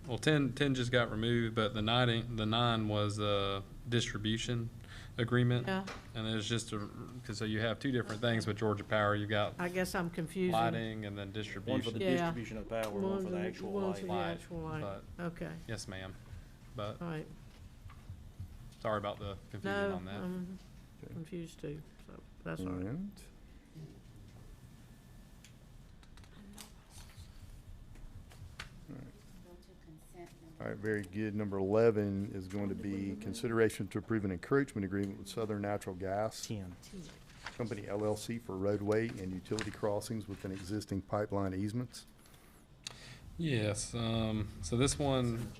[SPEAKER 18] well, 10 just got removed, but the 9 was a distribution agreement.
[SPEAKER 6] Yeah,
[SPEAKER 18] And it's just because so you have two different things with Georgia Power. You've got
[SPEAKER 6] I guess I'm confusing.
[SPEAKER 18] lighting and then
[SPEAKER 7] One for
[SPEAKER 18] distribution.
[SPEAKER 7] the
[SPEAKER 6] Yeah.
[SPEAKER 7] distribution of power, one for the actual
[SPEAKER 6] One for
[SPEAKER 7] light.
[SPEAKER 6] the actual light.
[SPEAKER 18] But
[SPEAKER 6] Okay,
[SPEAKER 18] yes, ma'am. But
[SPEAKER 6] all right.
[SPEAKER 18] sorry about the confusion
[SPEAKER 6] No,
[SPEAKER 18] on that.
[SPEAKER 6] I'm confused too, so that's all right.
[SPEAKER 2] And all right, very good. Number 11 is going to be consideration to approve an encouragement agreement with Southern Natural Gas
[SPEAKER 7] 10.
[SPEAKER 2] Company LLC for roadway and utility crossings within existing pipeline easements.
[SPEAKER 18] Yes. So this one,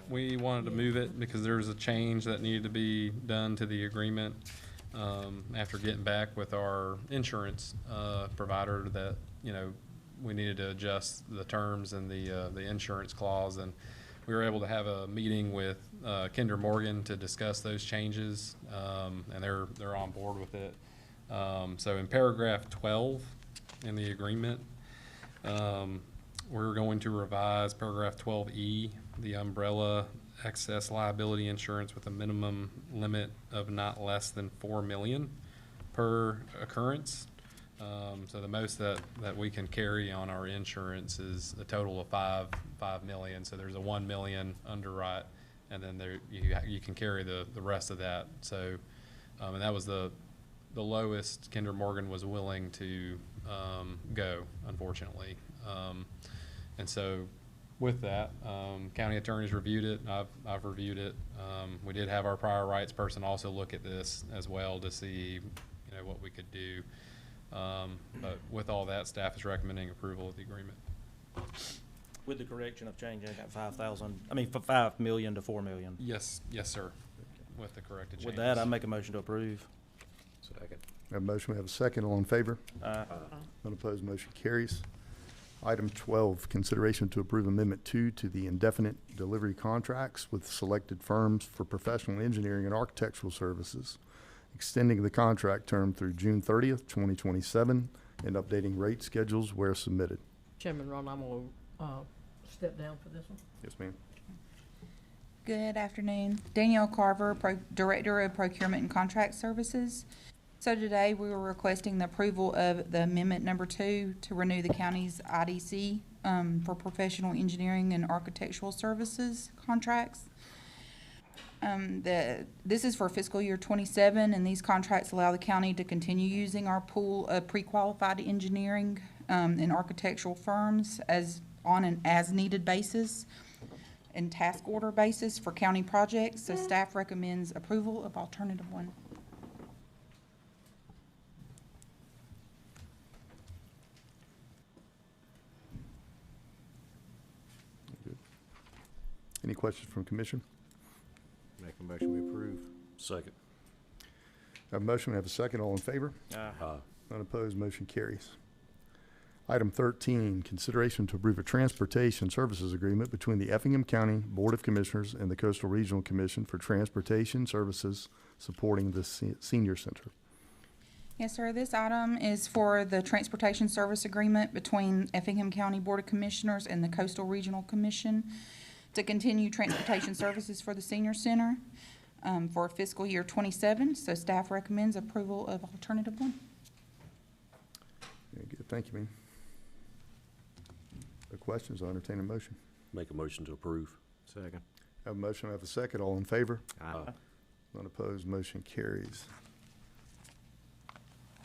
[SPEAKER 18] we wanted to move it because there was a change that needed to be done to the agreement, after getting back with our insurance, provider that, you know, we needed to adjust the terms and the insurance clause, and we were able to have a meeting with, Kinder Morgan to discuss those changes, and they're on board with it. So in paragraph 12 in the agreement, we're going to revise paragraph 12E, the umbrella excess liability insurance with a minimum limit of not less than 4 million per occurrence. So the most that we can carry on our insurance is a total of 5 million. So there's a 1 million underwrite, and then you can carry the rest of that. So, and that was the lowest Kinder Morgan was willing to go, unfortunately. And so with that, county attorneys reviewed it. I've reviewed it. We did have our prior rights person also look at this as well to see, you know, what we could do. But with all that, staff is recommending approval of the agreement.
[SPEAKER 7] With the correction of changing that 5,000, I mean, for 5 million to 4 million.
[SPEAKER 18] Yes, sir. With the corrected changes.
[SPEAKER 7] With that, I make a motion to approve.
[SPEAKER 9] Second.
[SPEAKER 2] We have a motion, we have a second. All in favor?
[SPEAKER 7] Aye.
[SPEAKER 2] Unopposed, motion carries. Item 12, consideration to approve Amendment 2 to the indefinite delivery contracts with selected firms for professional engineering and architectural services, extending the contract term through June 30th, 2027, and updating rate schedules where submitted.
[SPEAKER 6] Chairman Ron, I'm gonna step down for this one.
[SPEAKER 2] Yes, ma'am.
[SPEAKER 19] Good afternoon. Danielle Carver, Director of Procurement and Contract Services. So today we were requesting the approval of the Amendment Number 2 to renew the county's IDC for professional engineering and architectural services contracts. This is for fiscal year 27, and these contracts allow the county to continue using our pool of pre-qualified engineering and architectural firms on an as-needed basis and task order basis for county projects. So staff recommends approval of alternative 1.
[SPEAKER 2] Any questions from commission?
[SPEAKER 9] Make a motion we approve.
[SPEAKER 4] Second.
[SPEAKER 2] Have a motion, we have a second. All in favor?
[SPEAKER 4] Aye.
[SPEAKER 2] Unopposed, motion carries. Item 13, consideration to approve a transportation services agreement between the Effingham County Board of Commissioners and the Coastal Regional Commission for transportation services supporting the senior center.
[SPEAKER 19] Yes, sir. This item is for the transportation service agreement between Effingham County Board of Commissioners and the Coastal Regional Commission to continue transportation services for the senior center for fiscal year 27. So staff recommends approval of alternative 1.
[SPEAKER 2] Very good. Thank you, ma'am. No questions? I'll entertain a motion.
[SPEAKER 4] Make a motion to approve.
[SPEAKER 9] Second.
[SPEAKER 2] Have a motion, I have a second. All in favor?
[SPEAKER 9] Aye.
[SPEAKER 2] Unopposed, motion carries.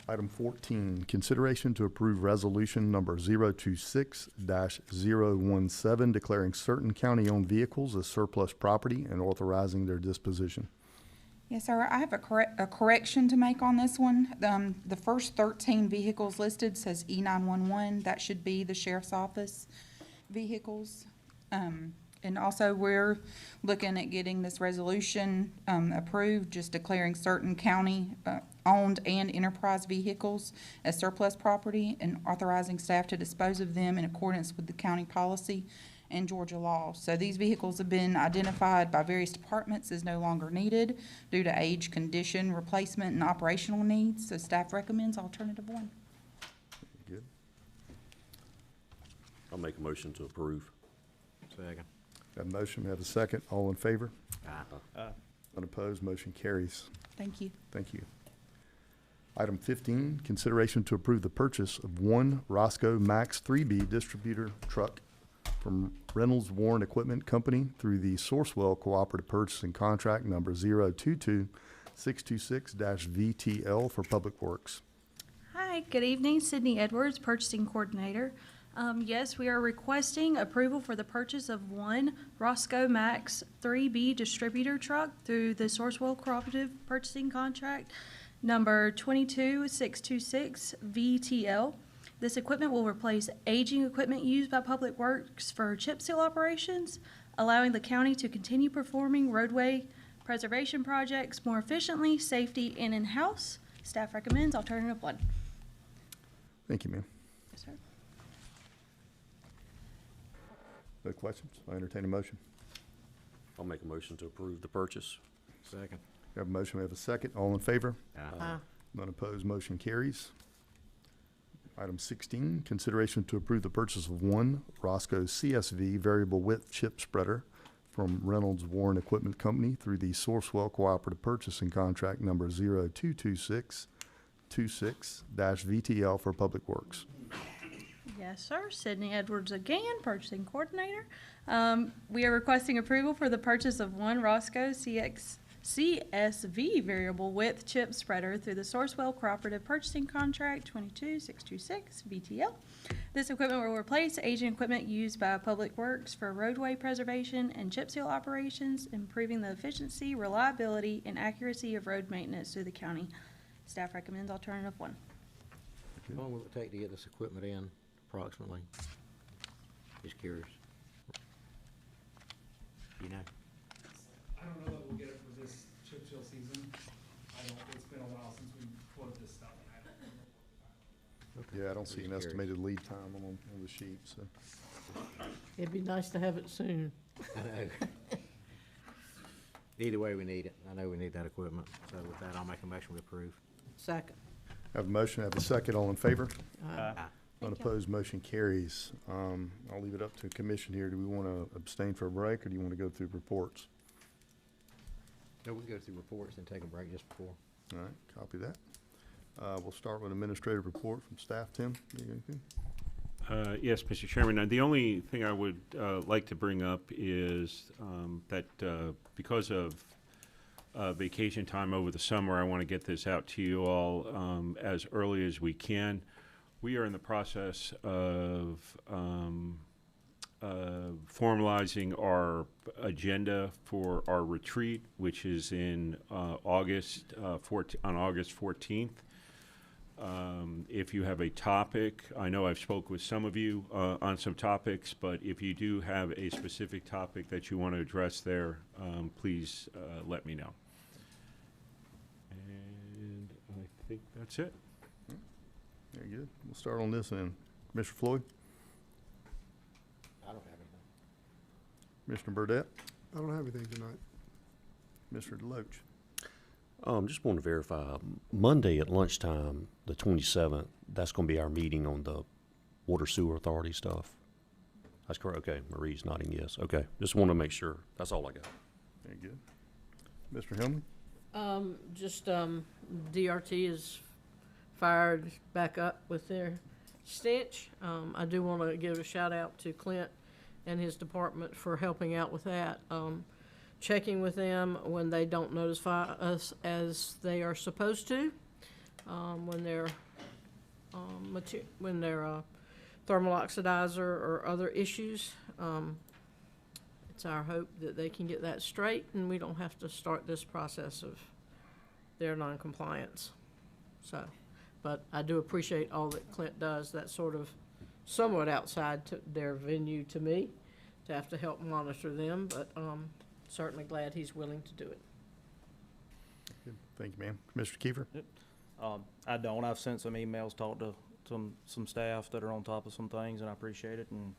[SPEAKER 2] Item 14, consideration to approve resolution number 026-017, declaring certain county-owned vehicles as surplus property and authorizing their disposition.
[SPEAKER 19] Yes, sir. I have a correction to make on this one. The first 13 vehicles listed says E911. That should be the sheriff's office vehicles. And also, we're looking at getting this resolution approved, just declaring certain county-owned and enterprise vehicles as surplus property and authorizing staff to dispose of them in accordance with the county policy and Georgia law. So these vehicles have been identified by various departments as no longer needed due to age, condition, replacement, and operational needs. So staff recommends alternative 1.
[SPEAKER 2] Good.
[SPEAKER 4] I'll make a motion to approve.
[SPEAKER 9] Second.
[SPEAKER 2] Have a motion, we have a second. All in favor?
[SPEAKER 9] Aye.
[SPEAKER 2] Unopposed, motion carries.
[SPEAKER 19] Thank you.
[SPEAKER 2] Thank you. Item 15, consideration to approve the purchase of one Roscoe Max 3B distributor truck from Reynolds Warren Equipment Company through the Sourcewell Cooperative Purchasing Contract number 022626-VTL for Public Works.
[SPEAKER 20] Hi, good evening. Sydney Edwards, Purchasing Coordinator. Yes, we are requesting approval for the purchase of one Roscoe Max 3B distributor truck through the Sourcewell Cooperative Purchasing Contract number 22626 VTL. This equipment will replace aging equipment used by Public Works for chip seal operations, allowing the county to continue performing roadway preservation projects more efficiently, safety, and in-house. Staff recommends alternative 1.
[SPEAKER 2] Thank you, ma'am.
[SPEAKER 20] Yes, sir.
[SPEAKER 2] No questions? I entertain a motion.
[SPEAKER 4] I'll make a motion to approve the purchase.
[SPEAKER 1] Second.
[SPEAKER 2] We have a motion, we have a second. All in favor?
[SPEAKER 6] Aye.
[SPEAKER 2] None opposed, motion carries. Item 16, consideration to approve the purchase of one Roscoe CSV variable width chip spreader from Reynolds Warren Equipment Company through the Sourcewell Cooperative Purchasing Contract number 022626-VTL for Public Works.
[SPEAKER 20] Yes, sir. Sydney Edwards again, purchasing coordinator. We are requesting approval for the purchase of one Roscoe CSV variable width chip spreader through the Sourcewell Cooperative Purchasing Contract 22626 VTL. This equipment will replace aging equipment used by Public Works for roadway preservation and chip seal operations, improving the efficiency, reliability, and accuracy of road maintenance through the county. Staff recommends alternative 1.
[SPEAKER 1] How long will it take to get this equipment in, approximately? Just curious. You know?
[SPEAKER 11] I don't know that we'll get it for this chip seal season. It's been a while since we quoted this stuff.
[SPEAKER 2] Yeah, I don't see an estimated lead time on the sheet, so.
[SPEAKER 6] It'd be nice to have it soon.
[SPEAKER 1] I know. Either way, we need it. I know we need that equipment. So with that, I'll make a motion we approve.
[SPEAKER 6] Second.
[SPEAKER 2] Have a motion, have a second. All in favor?
[SPEAKER 6] Aye.
[SPEAKER 2] None opposed, motion carries. I'll leave it up to commission here. Do we want to abstain for a break, or do you want to go through reports?
[SPEAKER 1] No, we can go through reports and take a break just before.
[SPEAKER 2] All right, copy that. We'll start with administrative report from staff. Tim, you got anything?
[SPEAKER 21] Yes, Mr. Chairman. The only thing I would like to bring up is that because of vacation time over the summer, I want to get this out to you all as early as we can. We are in the process of formalizing our agenda for our retreat, which is in on August 14th. If you have a topic, I know I've spoke with some of you on some topics, but if you do have a specific topic that you want to address there, please let me know. And I think that's it.
[SPEAKER 2] Very good. We'll start on this end. Commissioner Floyd?
[SPEAKER 1] I don't have anything.
[SPEAKER 2] Commissioner Burdette?
[SPEAKER 12] I don't have anything tonight.
[SPEAKER 2] Mr. Deloach?
[SPEAKER 4] Just want to verify, Monday at lunchtime, the 27th, that's going to be our meeting on the water sewer authority stuff. That's correct. Okay, Marie's nodding yes. Okay, just want to make sure. That's all I got.
[SPEAKER 2] Very good. Mr. Helmley?
[SPEAKER 6] DRT is fired back up with their stench. I do want to give a shout out to Clint and his department for helping out with that. Checking with them when they don't notify us as they are supposed to, when their thermal oxidizer or other issues. It's our hope that they can get that straight and we don't have to start this process of their non-compliance. So, but I do appreciate all that Clint does. That's sort of somewhat outside to their venue to me, to have to help monitor them, but certainly glad he's willing to do it.
[SPEAKER 2] Good. Thank you, ma'am. Commissioner Kiefer?
[SPEAKER 7] I don't. I've sent some emails, talked to some staff that are on top of some things, and I appreciate it, and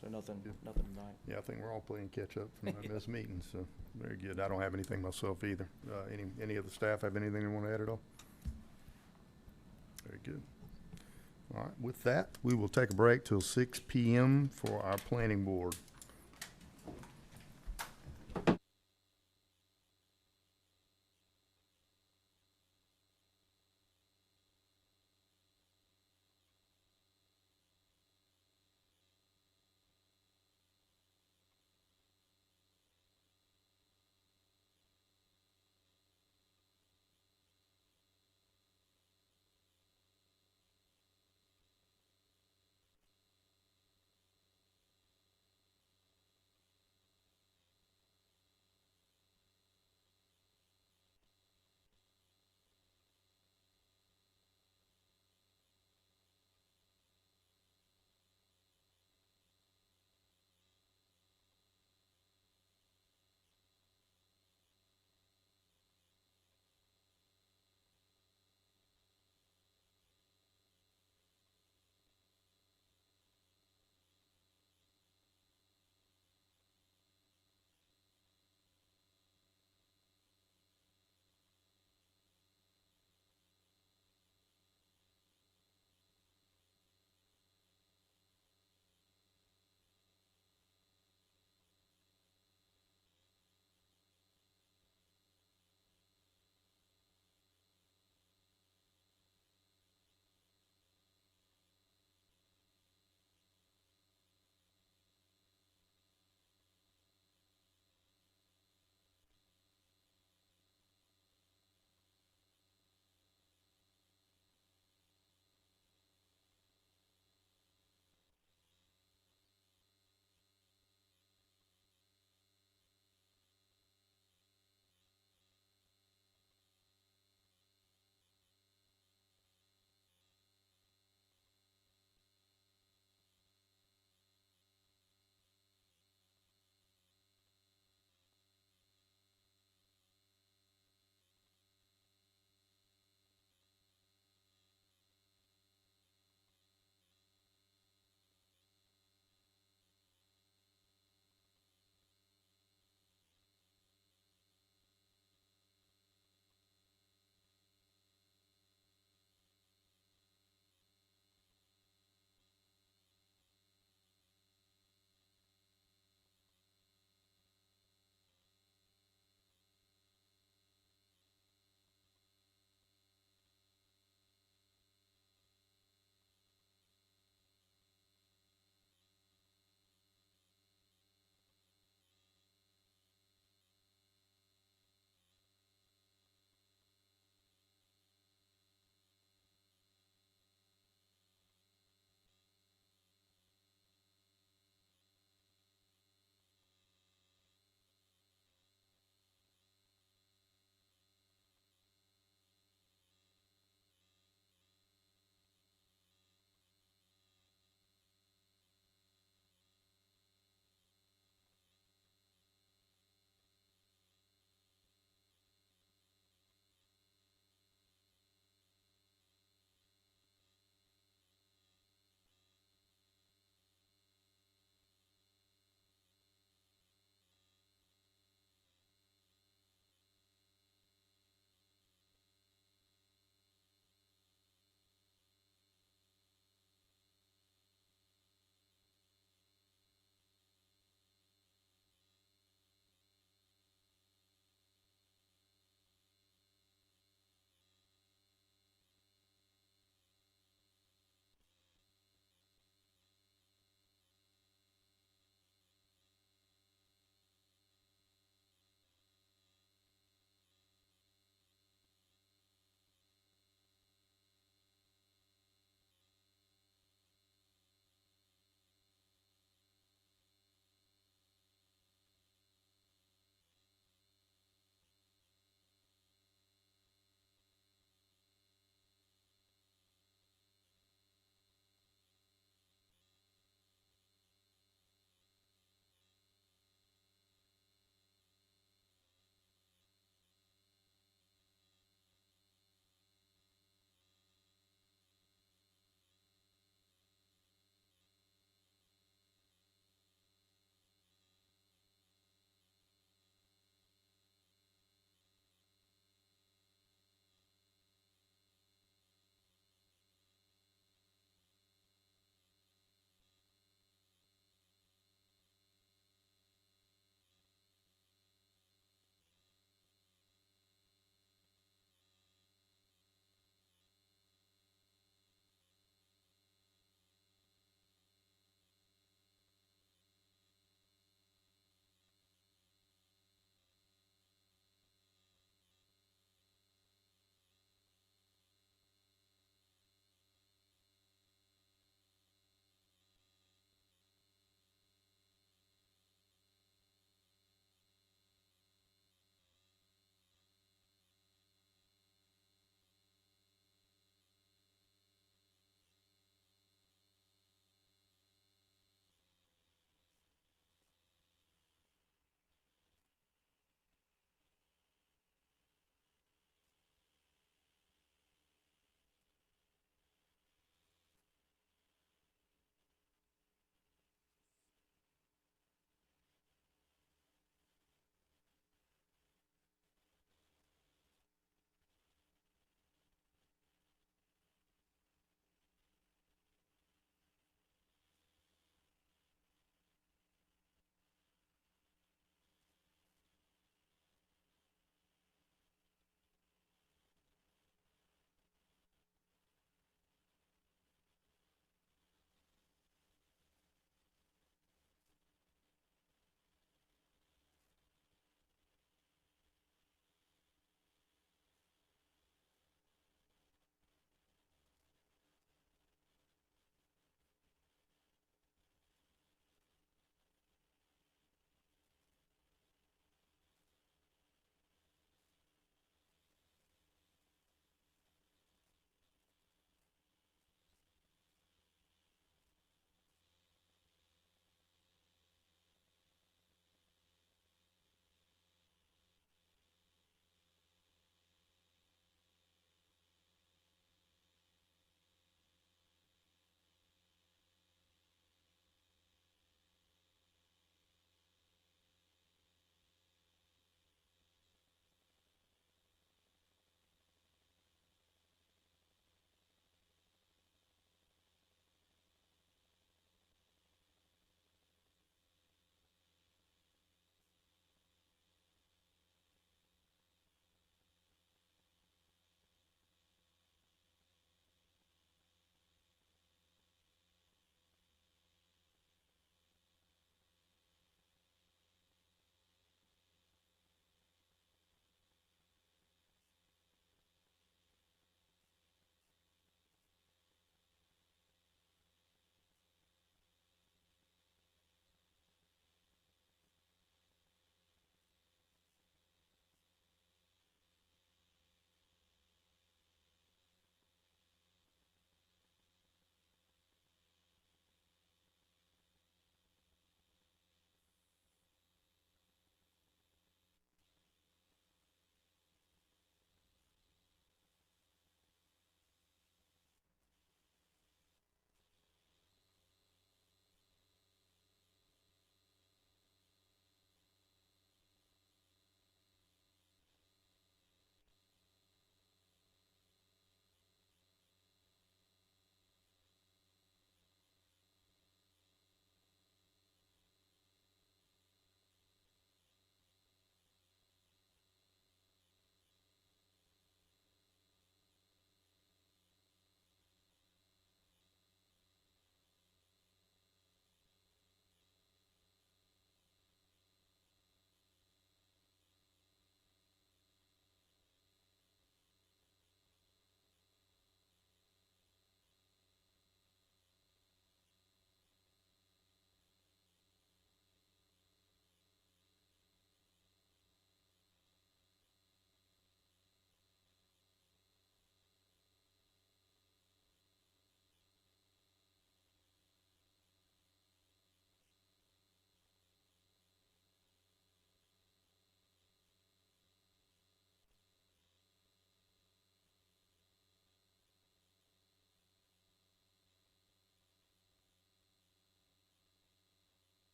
[SPEAKER 7] so nothing tonight.
[SPEAKER 2] Yeah, I think we're all playing catch-up from this meeting, so very good. I don't have anything myself either. Any of the staff have anything they want to add at all? Very good. All right, with that, we will take a break till 6 p.m. for our planning board.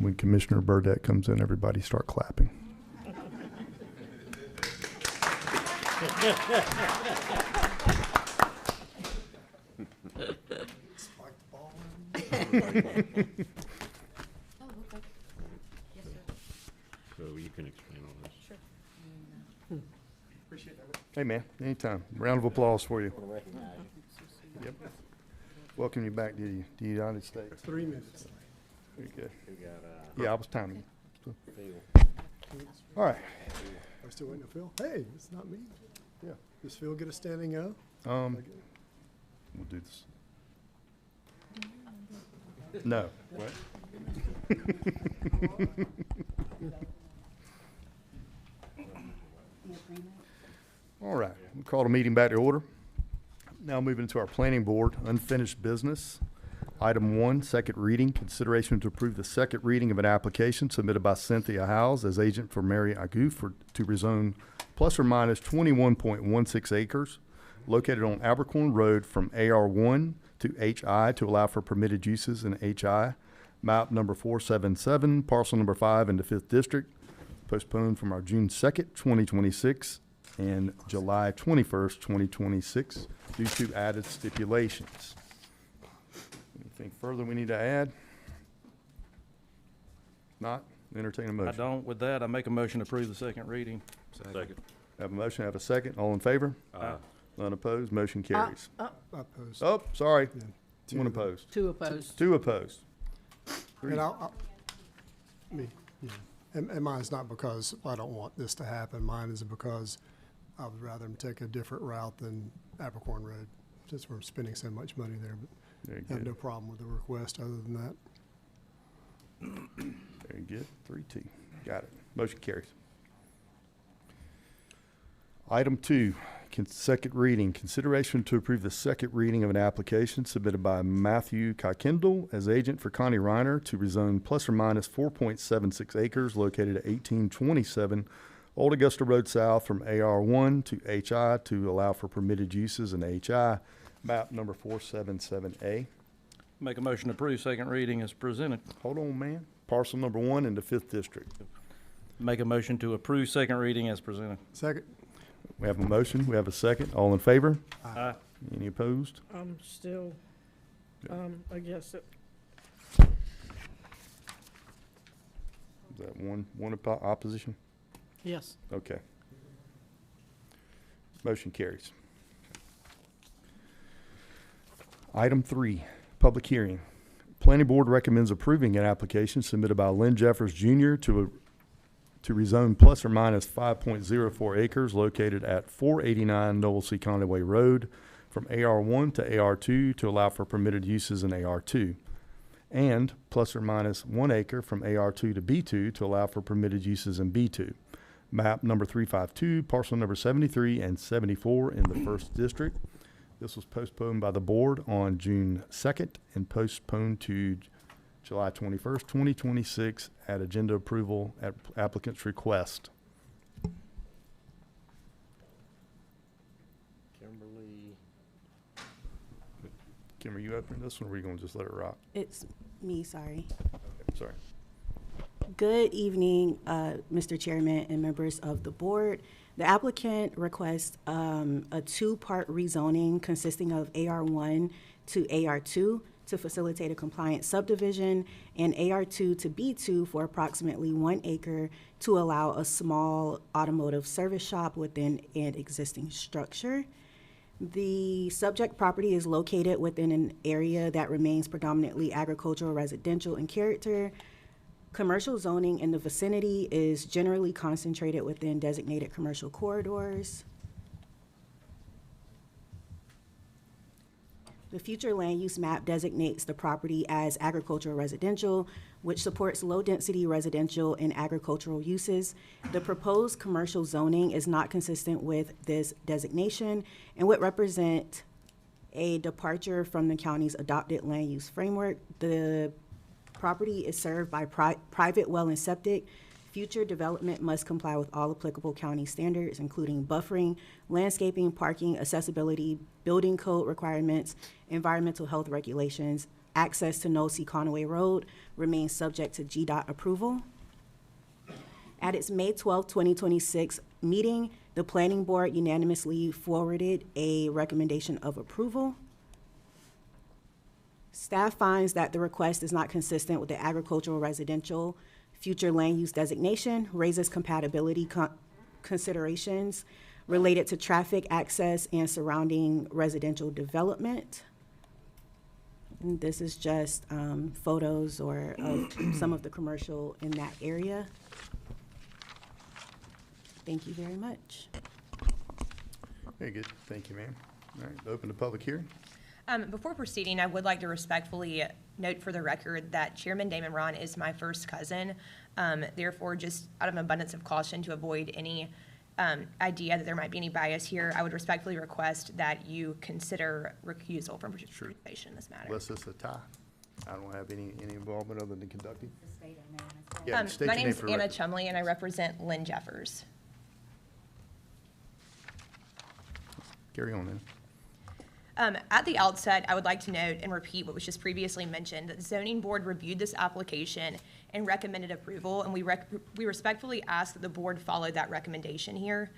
[SPEAKER 2] When Commissioner Burdette comes in, everybody start clapping.
[SPEAKER 21] So you can explain all this.
[SPEAKER 8] Sure.
[SPEAKER 2] Hey, man, anytime. Round of applause for you. Yep. Welcome you back to the United States.
[SPEAKER 12] 3 minutes.
[SPEAKER 2] Very good. Yeah, I was timing you. All right.
[SPEAKER 12] Are we still waiting to Phil? Hey, it's not me.
[SPEAKER 2] Yeah.
[SPEAKER 12] Does Phil get a standing O?
[SPEAKER 2] We'll do this. No. What? All right, we'll call the meeting back to order. Now moving to our planning board, unfinished business. Item 1, second reading, consideration to approve the second reading of an application submitted by Cynthia Howes as agent for Mary Agu to rezone plus or minus 21.16 acres located on Abercorn Road from AR1 to HI to allow for permitted uses in HI. Map number 477, parcel number 5 in the 5th District, postponed from our June 2nd, 2026 and July 21st, 2026 due to added stipulations. Anything further we need to add? Not? Entertain a
[SPEAKER 7] I
[SPEAKER 2] motion.
[SPEAKER 7] don't. With that, I make a motion to approve the second reading.
[SPEAKER 21] Second.
[SPEAKER 2] Have a motion, have a second. All in favor?
[SPEAKER 21] Aye.
[SPEAKER 2] None opposed, motion carries.
[SPEAKER 12] Opposed.
[SPEAKER 2] Oh, sorry.
[SPEAKER 12] Two
[SPEAKER 2] One
[SPEAKER 12] of them.
[SPEAKER 2] opposed.
[SPEAKER 6] 2 opposed.
[SPEAKER 2] 2 opposed.
[SPEAKER 12] And me, yeah. And mine's not because I don't want this to happen. Mine is because I would rather them take a different route than Abercorn Road, since we're spending so much money there. But
[SPEAKER 2] Very
[SPEAKER 12] I have
[SPEAKER 2] good.
[SPEAKER 12] no problem with the request other than that.
[SPEAKER 2] Very good. 3-2. Got it. Motion carries. Item 2, second reading. Consideration to approve the second reading of an application submitted by Matthew Kuykendall as agent for Connie Reiner to rezone plus or minus 4.76 acres located at 1827 Old Augusta Road South from AR1 to HI to allow for permitted uses in HI. Map number 477A.
[SPEAKER 7] Make a motion to approve second reading as presented.
[SPEAKER 2] Hold on, man. Parcel number 1 in the 5th District.
[SPEAKER 7] Make a motion to approve second reading as presented.
[SPEAKER 12] Second.
[SPEAKER 2] We have a motion. We have a second. All in favor?
[SPEAKER 7] Aye.
[SPEAKER 2] Any opposed?
[SPEAKER 6] I'm still, I guess it,
[SPEAKER 2] Is that one opposition?
[SPEAKER 6] yes.
[SPEAKER 2] Okay. Motion carries. Item 3, public hearing. Planning Board recommends approving an application submitted by Lynn Jeffers Jr. to rezone plus or minus 5.04 acres located at 489 Noel C. Conway Road from AR1 to AR2 to allow for permitted uses in AR2, and plus or minus 1 acre from AR2 to B2 to allow for permitted uses in B2. Map number 352, parcel number 73 and 74 in the 1st District. This was postponed by the board on June 2nd and postponed to July 21st, 2026 at agenda approval at applicant's request. Kim, are you opening this one or are we going to just let it rock?
[SPEAKER 10] It's me, sorry.
[SPEAKER 2] Sorry.
[SPEAKER 10] Good evening, Mr. Chairman and members of the board. The applicant requests a 2-part rezoning consisting of AR1 to AR2 to facilitate a compliant subdivision, and AR2 to B2 for approximately 1 acre to allow a small automotive service shop within an existing structure. The subject property is located within an area that remains predominantly agricultural residential in character. Commercial zoning in the vicinity is generally concentrated within designated commercial corridors. The future land use map designates the property as agricultural residential, which supports low-density residential and agricultural uses. The proposed commercial zoning is not consistent with this designation and would represent a departure from the county's adopted land use framework. The property is served by private well and septic. Future development must comply with all applicable county standards, including buffering, landscaping, parking, accessibility, building code requirements, environmental health regulations, access to Nosey Conway Road remains subject to GDOT approval. At its May 12, 2026 meeting, the Planning Board unanimously forwarded a recommendation of approval. Staff finds that the request is not consistent with the agricultural residential future land use designation, raises compatibility considerations related to traffic access and surrounding residential development. And this is just photos or of some of the commercial in that area. Thank you very much.
[SPEAKER 2] Very good. Thank you, ma'am. All right, open the public hearing.
[SPEAKER 3] Before proceeding, I would like to respectfully note for the record that Chairman Damon Ron is my first cousin. Therefore, just out of an abundance of caution to avoid any idea that there might be any bias here, I would respectfully request that you consider recusal from participation in this matter.
[SPEAKER 2] Unless it's a tie. I don't have any involvement other than conducting.
[SPEAKER 3] My
[SPEAKER 2] State your name
[SPEAKER 3] name's
[SPEAKER 2] for the
[SPEAKER 3] Anna
[SPEAKER 2] record.
[SPEAKER 3] Chumley, and I represent Lynn Jeffers.
[SPEAKER 2] Carry on then.
[SPEAKER 3] At the outset, I would like to note and repeat what was just previously mentioned, that the zoning board reviewed this application and recommended approval, and we respectfully ask that the board follow that recommendation here.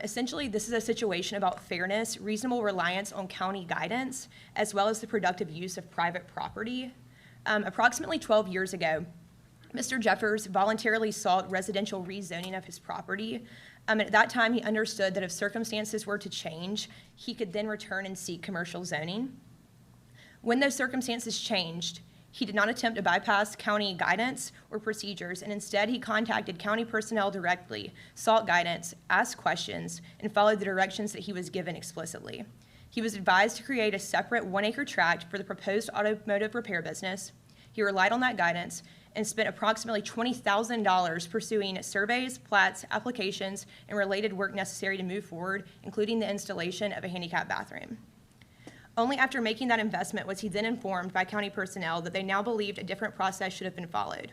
[SPEAKER 3] Essentially, this is a situation about fairness, reasonable reliance on county guidance, as well as the productive use of private property. Approximately 12 years ago, Mr. Jeffers voluntarily sought residential rezoning of his property. At that time, he understood that if circumstances were to change, he could then return and seek commercial zoning. When those circumstances changed, he did not attempt to bypass county guidance or procedures, and instead he contacted county personnel directly, sought guidance, asked questions, and followed the directions that he was given explicitly. He was advised to create a separate 1-acre tract for the proposed automotive repair business. He relied on that guidance and spent approximately $20,000 pursuing surveys, plats, applications, and related work necessary to move forward, including the installation of a handicap bathroom. Only after making that investment was he then informed by county personnel that they now believed a different process should have been followed.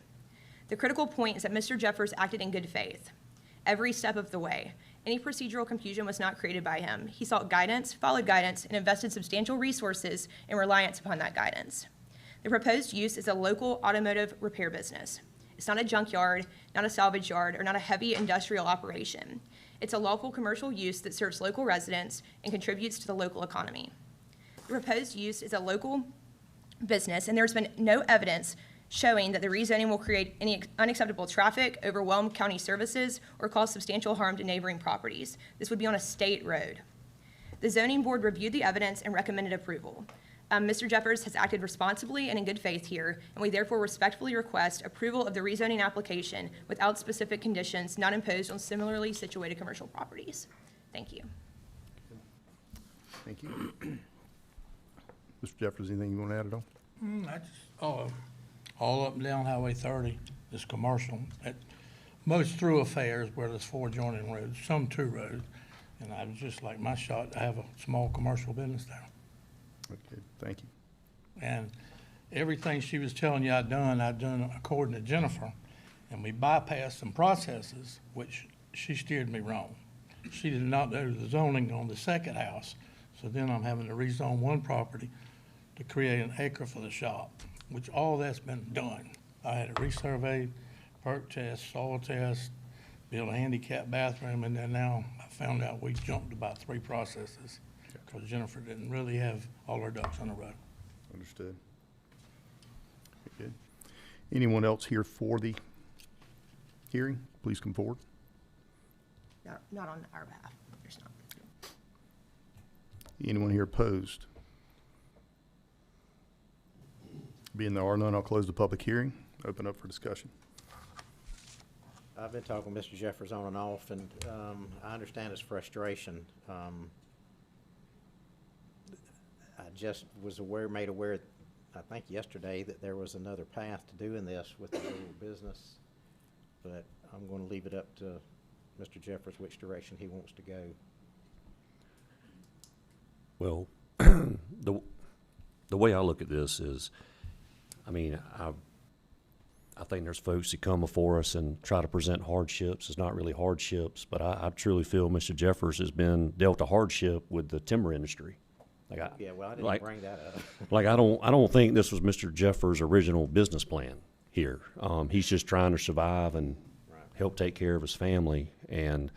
[SPEAKER 3] The critical point is that Mr. Jeffers acted in good faith every step of the way. Any procedural confusion was not created by him. He sought guidance, followed guidance, and invested substantial resources in reliance upon that guidance. The proposed use is a local automotive repair business. It's not a junkyard, not a salvage yard, or not a heavy industrial operation. It's a local commercial use that serves local residents and contributes to the local economy. The proposed use is a local business, and there's been no evidence showing that the rezoning will create any unacceptable traffic, overwhelm county services, or cause substantial harm to neighboring properties. This would be on a state road. The zoning board reviewed the evidence and recommended approval. Mr. Jeffers has acted responsibly and in good faith here, and we therefore respectfully request approval of the rezoning application without specific conditions not imposed on similarly situated commercial properties. Thank you.
[SPEAKER 2] Thank you. Mr. Jeffers, anything you want to add at all?
[SPEAKER 22] I just, all up and down Highway 30 is commercial. At most thoroughfares where there's 4 joining roads, some 2 roads. And I was just like my shot to have a small commercial business there.
[SPEAKER 2] Okay, thank you.
[SPEAKER 22] And everything she was telling you I'd done according to Jennifer. And we bypassed some processes, which she steered me wrong. She did not do the zoning on the second house. So then I'm having to rezone one property to create an acre for the shop, which all that's been done. I had it resurveyed, perk test, soil test, build a handicap bathroom, and then now I found out we jumped about 3 processes because Jennifer didn't really have all her ducks in a row.
[SPEAKER 2] Understood. Good. Anyone else here for the hearing? Please come forward.
[SPEAKER 3] Not on our behalf. There's not.
[SPEAKER 2] Anyone here opposed? Being there are none, I'll close the public hearing. Open up for discussion.
[SPEAKER 1] I've been talking with Mr. Jeffers on and off, and I understand his frustration. I just was made aware, I think yesterday, that there was another path to doing this with the little business, but I'm going to leave it up to Mr. Jeffers which direction he wants to go.
[SPEAKER 4] Well, the way I look at this is, I mean, I think there's folks that come before us and try to present hardships. It's not really hardships, but I truly feel Mr. Jeffers has been dealt a hardship with the timber industry. Like I,
[SPEAKER 1] Yeah, well, I didn't
[SPEAKER 4] like,
[SPEAKER 1] bring that up.
[SPEAKER 4] Like I don't think this was Mr. Jeffers' original business plan here. He's just trying to survive and help take care of his family. And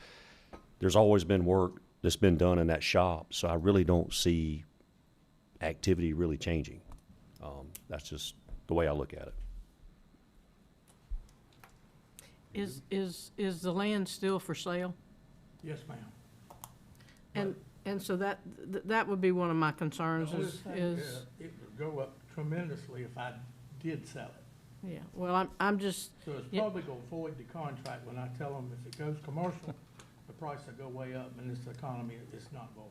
[SPEAKER 4] there's always been work that's been done in that shop, so I really don't see activity really changing. That's just the way I look at it.
[SPEAKER 6] Is the land still for sale?
[SPEAKER 22] Yes, ma'am.
[SPEAKER 6] And so that would be one of my concerns
[SPEAKER 22] The only
[SPEAKER 6] is,
[SPEAKER 22] thing it would go up tremendously if I did sell it.
[SPEAKER 6] yeah, well, I'm just.
[SPEAKER 22] So it's
[SPEAKER 6] yeah,
[SPEAKER 22] probably gonna void the contract when I tell them if it goes commercial, the price will go way up, and this economy, it's not gonna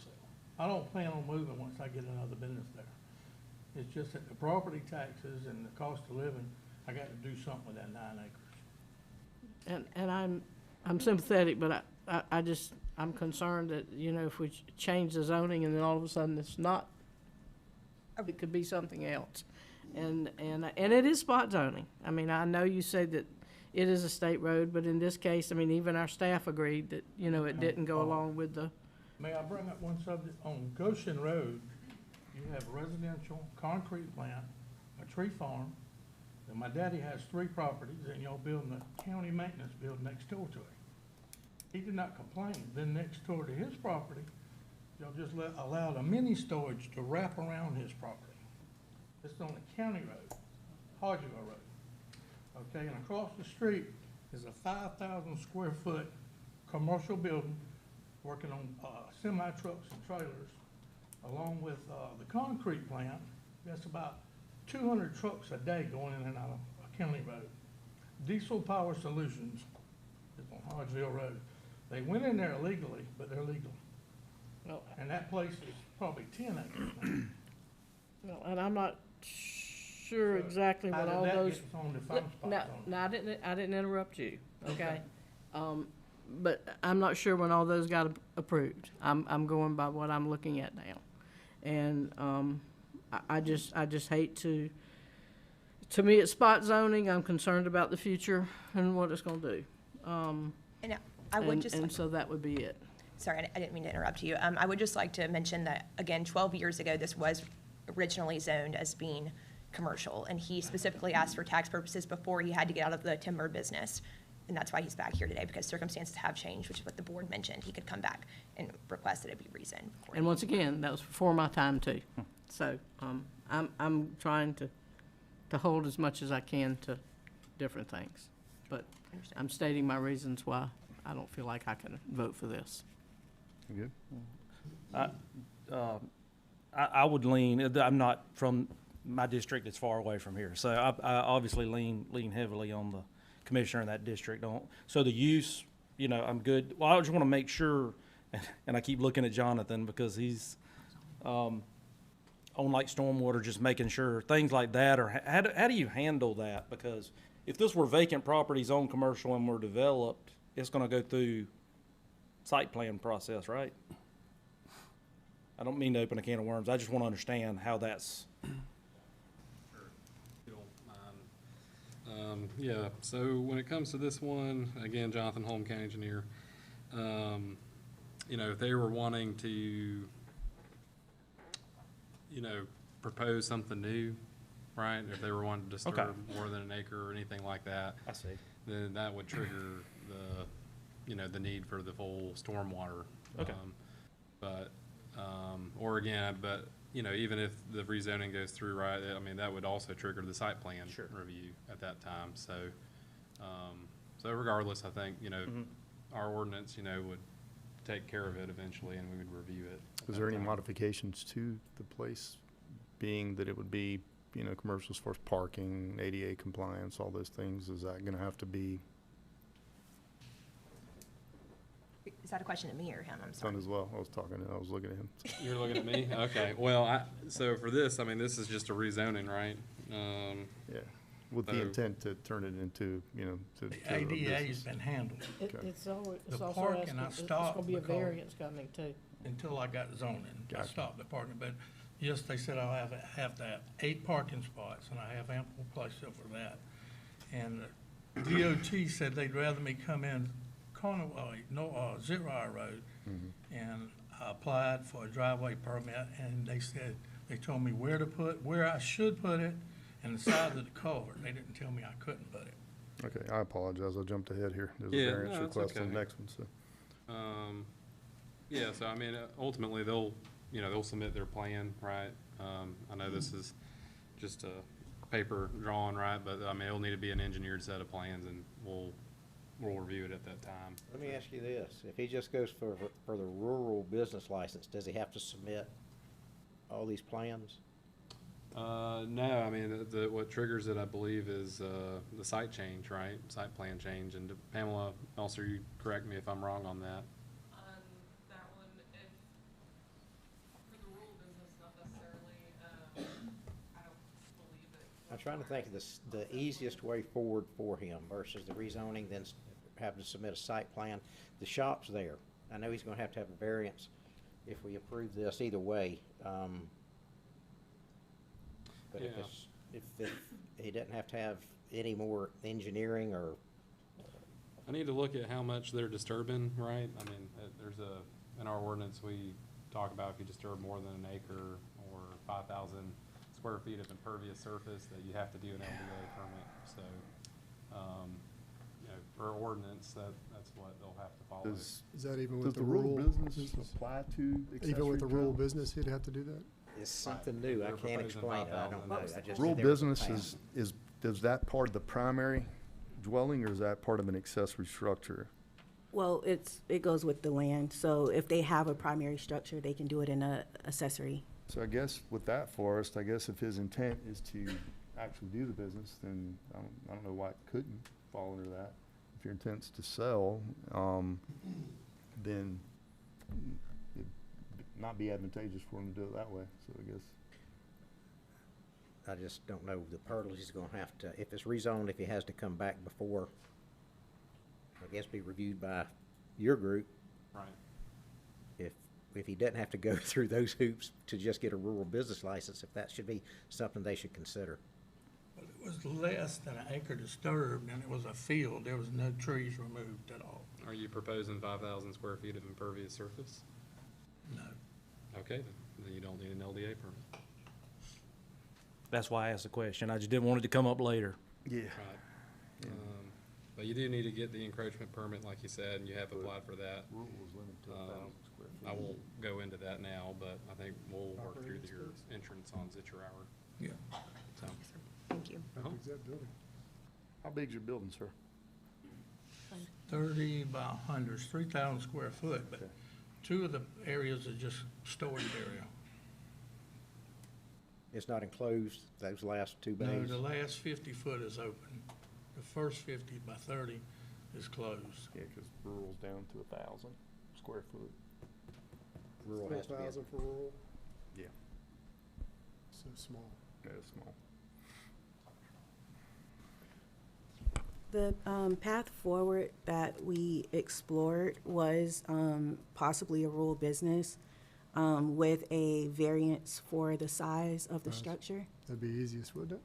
[SPEAKER 22] sell. I don't plan on moving once I get another business there. It's just that the property taxes and the cost of living, I got to do something with that 9 acres.
[SPEAKER 6] And I'm sympathetic, but I'm concerned that, you know, if we change the zoning and then all of a sudden it's not, it could be something else. And it is spot zoning. I mean, I know you said that it is a state road, but in this case, I mean, even our staff agreed that, you know, it didn't go along with the.
[SPEAKER 22] May I bring up one subject? On Goshen Road, you have a residential concrete plant, a tree farm, and my daddy has 3 properties, and y'all building a county maintenance building next door to it. He did not complain. Then next door to his property, y'all just allowed a mini storage to wrap around his property. It's on a county road, Hodgeville Road. Okay, and across the street is a 5,000 square foot commercial building working on semi-trucks and trailers, along with the concrete plant. That's about 200 trucks a day going in and out of a county road. Diesel Power Solutions is on Hodgeville Road. They went in there illegally, but they're legal.
[SPEAKER 6] Well,
[SPEAKER 22] And that place is probably 10 acres now.
[SPEAKER 6] well, and I'm not sure
[SPEAKER 22] So,
[SPEAKER 6] exactly
[SPEAKER 22] how
[SPEAKER 6] what
[SPEAKER 22] did
[SPEAKER 6] all
[SPEAKER 22] that
[SPEAKER 6] those.
[SPEAKER 22] get on the farm spot
[SPEAKER 6] No,
[SPEAKER 22] zone?
[SPEAKER 6] no, I didn't interrupt you, okay? But I'm not sure when all those got approved. I'm going by what I'm looking at now. And, I just hate to me, it's spot zoning. I'm concerned about the future and what it's gonna do.
[SPEAKER 3] And I would just.
[SPEAKER 6] And so that would be it.
[SPEAKER 3] Sorry, I didn't mean to interrupt you. I would just like to mention that, again, 12 years ago, this was originally zoned as being commercial, and he specifically asked for tax purposes before he had to get out of the timber business. And that's why he's back here today, because circumstances have changed, which is what the board mentioned. He could come back and request that it be rezoned.
[SPEAKER 6] And once again, that was before my time too. So, I'm trying to hold as much as I can to different things. But I'm stating my reasons why I don't feel like I can vote for this.
[SPEAKER 2] You good?
[SPEAKER 7] I would lean, I'm not from, my district is far away from here, so I obviously lean heavily on the commissioner in that district. So the use, you know, I'm good. Well, I just want to make sure, and I keep looking at Jonathan because he's on like stormwater, just making sure things like that, or how do you handle that? Because if this were vacant properties on commercial and were developed, it's going to go through site plan process, right? I don't mean to open a can of worms. I just want to understand how that's.
[SPEAKER 18] Yeah, so when it comes to this one, again, Jonathan Holm, County Engineer, you know, if they were wanting to, you know, propose something new, right? If they were wanting to disturb more than an acre or anything like that.
[SPEAKER 7] I see.
[SPEAKER 18] Then that would trigger the, you know, the need for the full stormwater.
[SPEAKER 7] Okay.
[SPEAKER 18] Or again, but, you know, even if the rezoning goes through, right, I mean, that would also trigger the site plan review at that time. So, so regardless, I think, you know, our ordinance, you know, would take care of it eventually and we would review it.
[SPEAKER 2] Is there any modifications to the place, being that it would be, you know, commercials for parking, ADA compliance, all those things? Is that gonna have to be
[SPEAKER 3] Is that a question to me or him? I'm sorry.
[SPEAKER 2] done as well? I was looking at him.
[SPEAKER 18] You're looking at me? Okay. Well, so for this, I mean, this is just a rezoning, right?
[SPEAKER 2] Yeah, with the
[SPEAKER 18] So-
[SPEAKER 2] intent to turn it into, you know, to
[SPEAKER 22] The
[SPEAKER 2] a
[SPEAKER 22] ADA's
[SPEAKER 2] business.
[SPEAKER 22] been handled.
[SPEAKER 6] It's also
[SPEAKER 22] The
[SPEAKER 6] asking,
[SPEAKER 22] parking, I
[SPEAKER 6] it's
[SPEAKER 22] stopped
[SPEAKER 6] gonna be a
[SPEAKER 22] because-
[SPEAKER 6] variance coming too.
[SPEAKER 22] Until I got zoning. I
[SPEAKER 2] Gotcha.
[SPEAKER 22] stopped the parking, but yes, they said I'll have to have 8 parking spots, and I have ample place for that. And DOT said they'd rather me come in 0 Hour Road, and I applied for a driveway permit, and they told me where I should put it, and the size of the culvert. They didn't tell me I couldn't put it.
[SPEAKER 2] Okay, I apologize, I jumped ahead here. There's a
[SPEAKER 18] Yeah,
[SPEAKER 2] variance
[SPEAKER 18] no, it's
[SPEAKER 2] request on
[SPEAKER 18] okay.
[SPEAKER 2] the next one, so.
[SPEAKER 18] Yeah, so I mean, ultimately, they'll submit their plan, right? I know this is just a paper drawing, right? But I mean, it'll need to be an engineered set of plans, and we'll review it at that time.
[SPEAKER 1] Let me ask you this, if he just goes for the rural business license, does he have to submit all these plans?
[SPEAKER 18] No, I mean, what triggers it, I believe, is the site change, right? Site plan change. And Pamela, also, you correct me if I'm wrong on that.
[SPEAKER 8] On that one, if, for the rural business, not necessarily, I don't believe it.
[SPEAKER 1] I'm trying to think of the easiest way forward for him versus the rezoning, then having to submit a site plan. The shop's there. I know he's gonna have to have a variance if we approve this either way. But
[SPEAKER 18] Yeah.
[SPEAKER 1] if he doesn't have to have any more engineering or,
[SPEAKER 18] I need to look at how much they're disturbing, right? I mean, in our ordinance, we talk about if you disturb more than an acre or 5,000 square feet of impervious surface, that you have to do an LDA permit. So, for ordinance, that's what they'll have to follow.
[SPEAKER 2] Does
[SPEAKER 12] Is that even
[SPEAKER 2] does
[SPEAKER 12] with
[SPEAKER 2] the
[SPEAKER 12] the
[SPEAKER 2] rural
[SPEAKER 12] rural?
[SPEAKER 2] business apply to accessory
[SPEAKER 12] Even with the rural
[SPEAKER 2] dwelling?
[SPEAKER 12] business, he'd have to do that?
[SPEAKER 1] it's something new, I
[SPEAKER 18] They're
[SPEAKER 1] can't
[SPEAKER 18] proposing
[SPEAKER 1] explain it, I don't know.
[SPEAKER 18] 5,000.
[SPEAKER 1] I just
[SPEAKER 2] Rural
[SPEAKER 1] knew there was a
[SPEAKER 2] business
[SPEAKER 1] path.
[SPEAKER 2] is that part of the primary dwelling, or is that part of an accessory structure?
[SPEAKER 10] Well, it goes with the land, so if they have a primary structure, they can do it in a accessory.
[SPEAKER 2] So I guess with that, Forrest, I guess if his intent is to actually do the business, then I don't know why it couldn't fall under that. If your intent's to sell, then it'd not be advantageous for him to do it that way, so I guess.
[SPEAKER 1] I just don't know the hurdles he's gonna have to, if it's rezoned, if he has to come back before, I guess be reviewed by your group.
[SPEAKER 18] Right.
[SPEAKER 1] If he doesn't have to go through those hoops to just get a rural business license, if that should be something they should consider.
[SPEAKER 22] But it was less than an acre disturbed, and it was a field. There was no trees removed at all.
[SPEAKER 18] Are you proposing 5,000 square feet of impervious surface?
[SPEAKER 22] No.
[SPEAKER 18] Okay, then you don't need an LDA permit.
[SPEAKER 7] That's why I asked the question. I just didn't want it to come up later.
[SPEAKER 2] Yeah.
[SPEAKER 18] Right. But you do need to get the encroachment permit, like you said, and you have applied for that.
[SPEAKER 2] Rural is limited to 1,000 square feet.
[SPEAKER 18] I won't go into that now, but I think we'll work through your entrance on Zitcher-Hour.
[SPEAKER 22] Yeah.
[SPEAKER 18] So,
[SPEAKER 3] Thank you.
[SPEAKER 2] How big's that building? How big's your building, sir?
[SPEAKER 22] 30 by 100, it's 3,000 square foot, but
[SPEAKER 2] Okay.
[SPEAKER 22] two of the areas are just storage area.
[SPEAKER 1] It's not enclosed, those last two
[SPEAKER 22] No,
[SPEAKER 1] bays?
[SPEAKER 22] the last 50 foot is open. The first 50 by 30 is closed.
[SPEAKER 2] Yeah, because rural's down to 1,000 square foot.
[SPEAKER 1] Rural has to be.
[SPEAKER 12] 12,000 for rural,
[SPEAKER 2] Yeah.
[SPEAKER 12] so small.
[SPEAKER 2] Yeah, it's small.
[SPEAKER 10] The path forward that we explored was possibly a rural business with a variance for the size of the
[SPEAKER 12] Nice.
[SPEAKER 10] structure.
[SPEAKER 12] That'd be easiest, wouldn't it?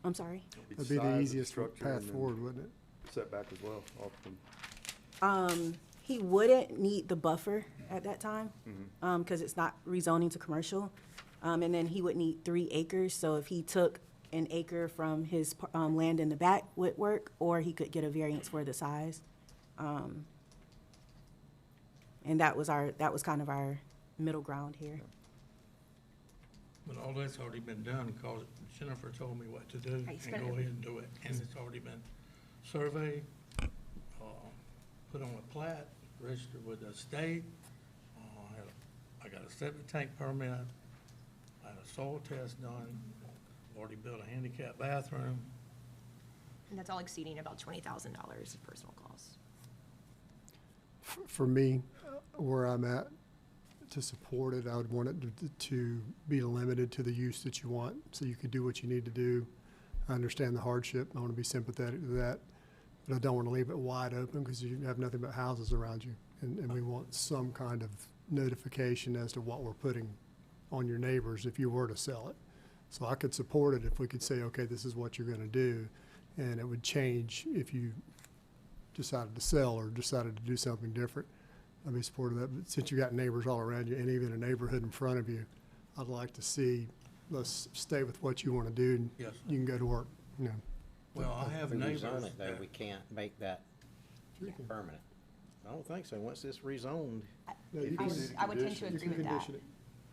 [SPEAKER 10] I'm sorry?
[SPEAKER 12] That'd be
[SPEAKER 2] Size
[SPEAKER 12] the
[SPEAKER 2] of
[SPEAKER 12] easiest
[SPEAKER 2] structure
[SPEAKER 12] path
[SPEAKER 2] and then
[SPEAKER 12] forward, wouldn't it?
[SPEAKER 2] Setback as well, often.
[SPEAKER 10] He wouldn't need the buffer at that time because it's not rezoning to commercial. And then he would need 3 acres. So if he took an acre from his land in the back would work, or he could get a variance for the size. And that was kind of our middle ground here.
[SPEAKER 22] But all that's already been done because Jennifer told me what to do and
[SPEAKER 3] Right,
[SPEAKER 22] go
[SPEAKER 3] spend
[SPEAKER 22] ahead
[SPEAKER 3] it.
[SPEAKER 22] and do it. And it's already been surveyed, put on a plat, registered with the state. I got a septic tank permit. I had a soil test done. Already built a handicap bathroom.
[SPEAKER 3] And that's all exceeding about $20,000 of personal costs.
[SPEAKER 12] For me, where I'm at, to support it, I would want it to be limited to the use that you want, so you could do what you need to do. I understand the hardship, I want to be sympathetic to that, but I don't want to leave it wide open because you have nothing but houses around you. And we want some kind of notification as to what we're putting on your neighbors if you were to sell it. So I could support it if we could say, okay, this is what you're going to do, and it would change if you decided to sell or decided to do something different. I'd be supportive of that, but since you got neighbors all around you and even a neighborhood in front of you, I'd like to see, let's stay with what you want to do, and
[SPEAKER 22] Yes.
[SPEAKER 12] you can go to work, you know.
[SPEAKER 22] Well, I have
[SPEAKER 1] If we
[SPEAKER 22] neighbors
[SPEAKER 1] rezone it, though,
[SPEAKER 22] that-
[SPEAKER 1] we can't make that permanent. I don't think so. Once it's rezoned,
[SPEAKER 12] No, you
[SPEAKER 1] if
[SPEAKER 12] can-
[SPEAKER 1] it's-
[SPEAKER 3] I would tend to
[SPEAKER 12] you
[SPEAKER 3] agree
[SPEAKER 12] can
[SPEAKER 3] with that.
[SPEAKER 12] condition it.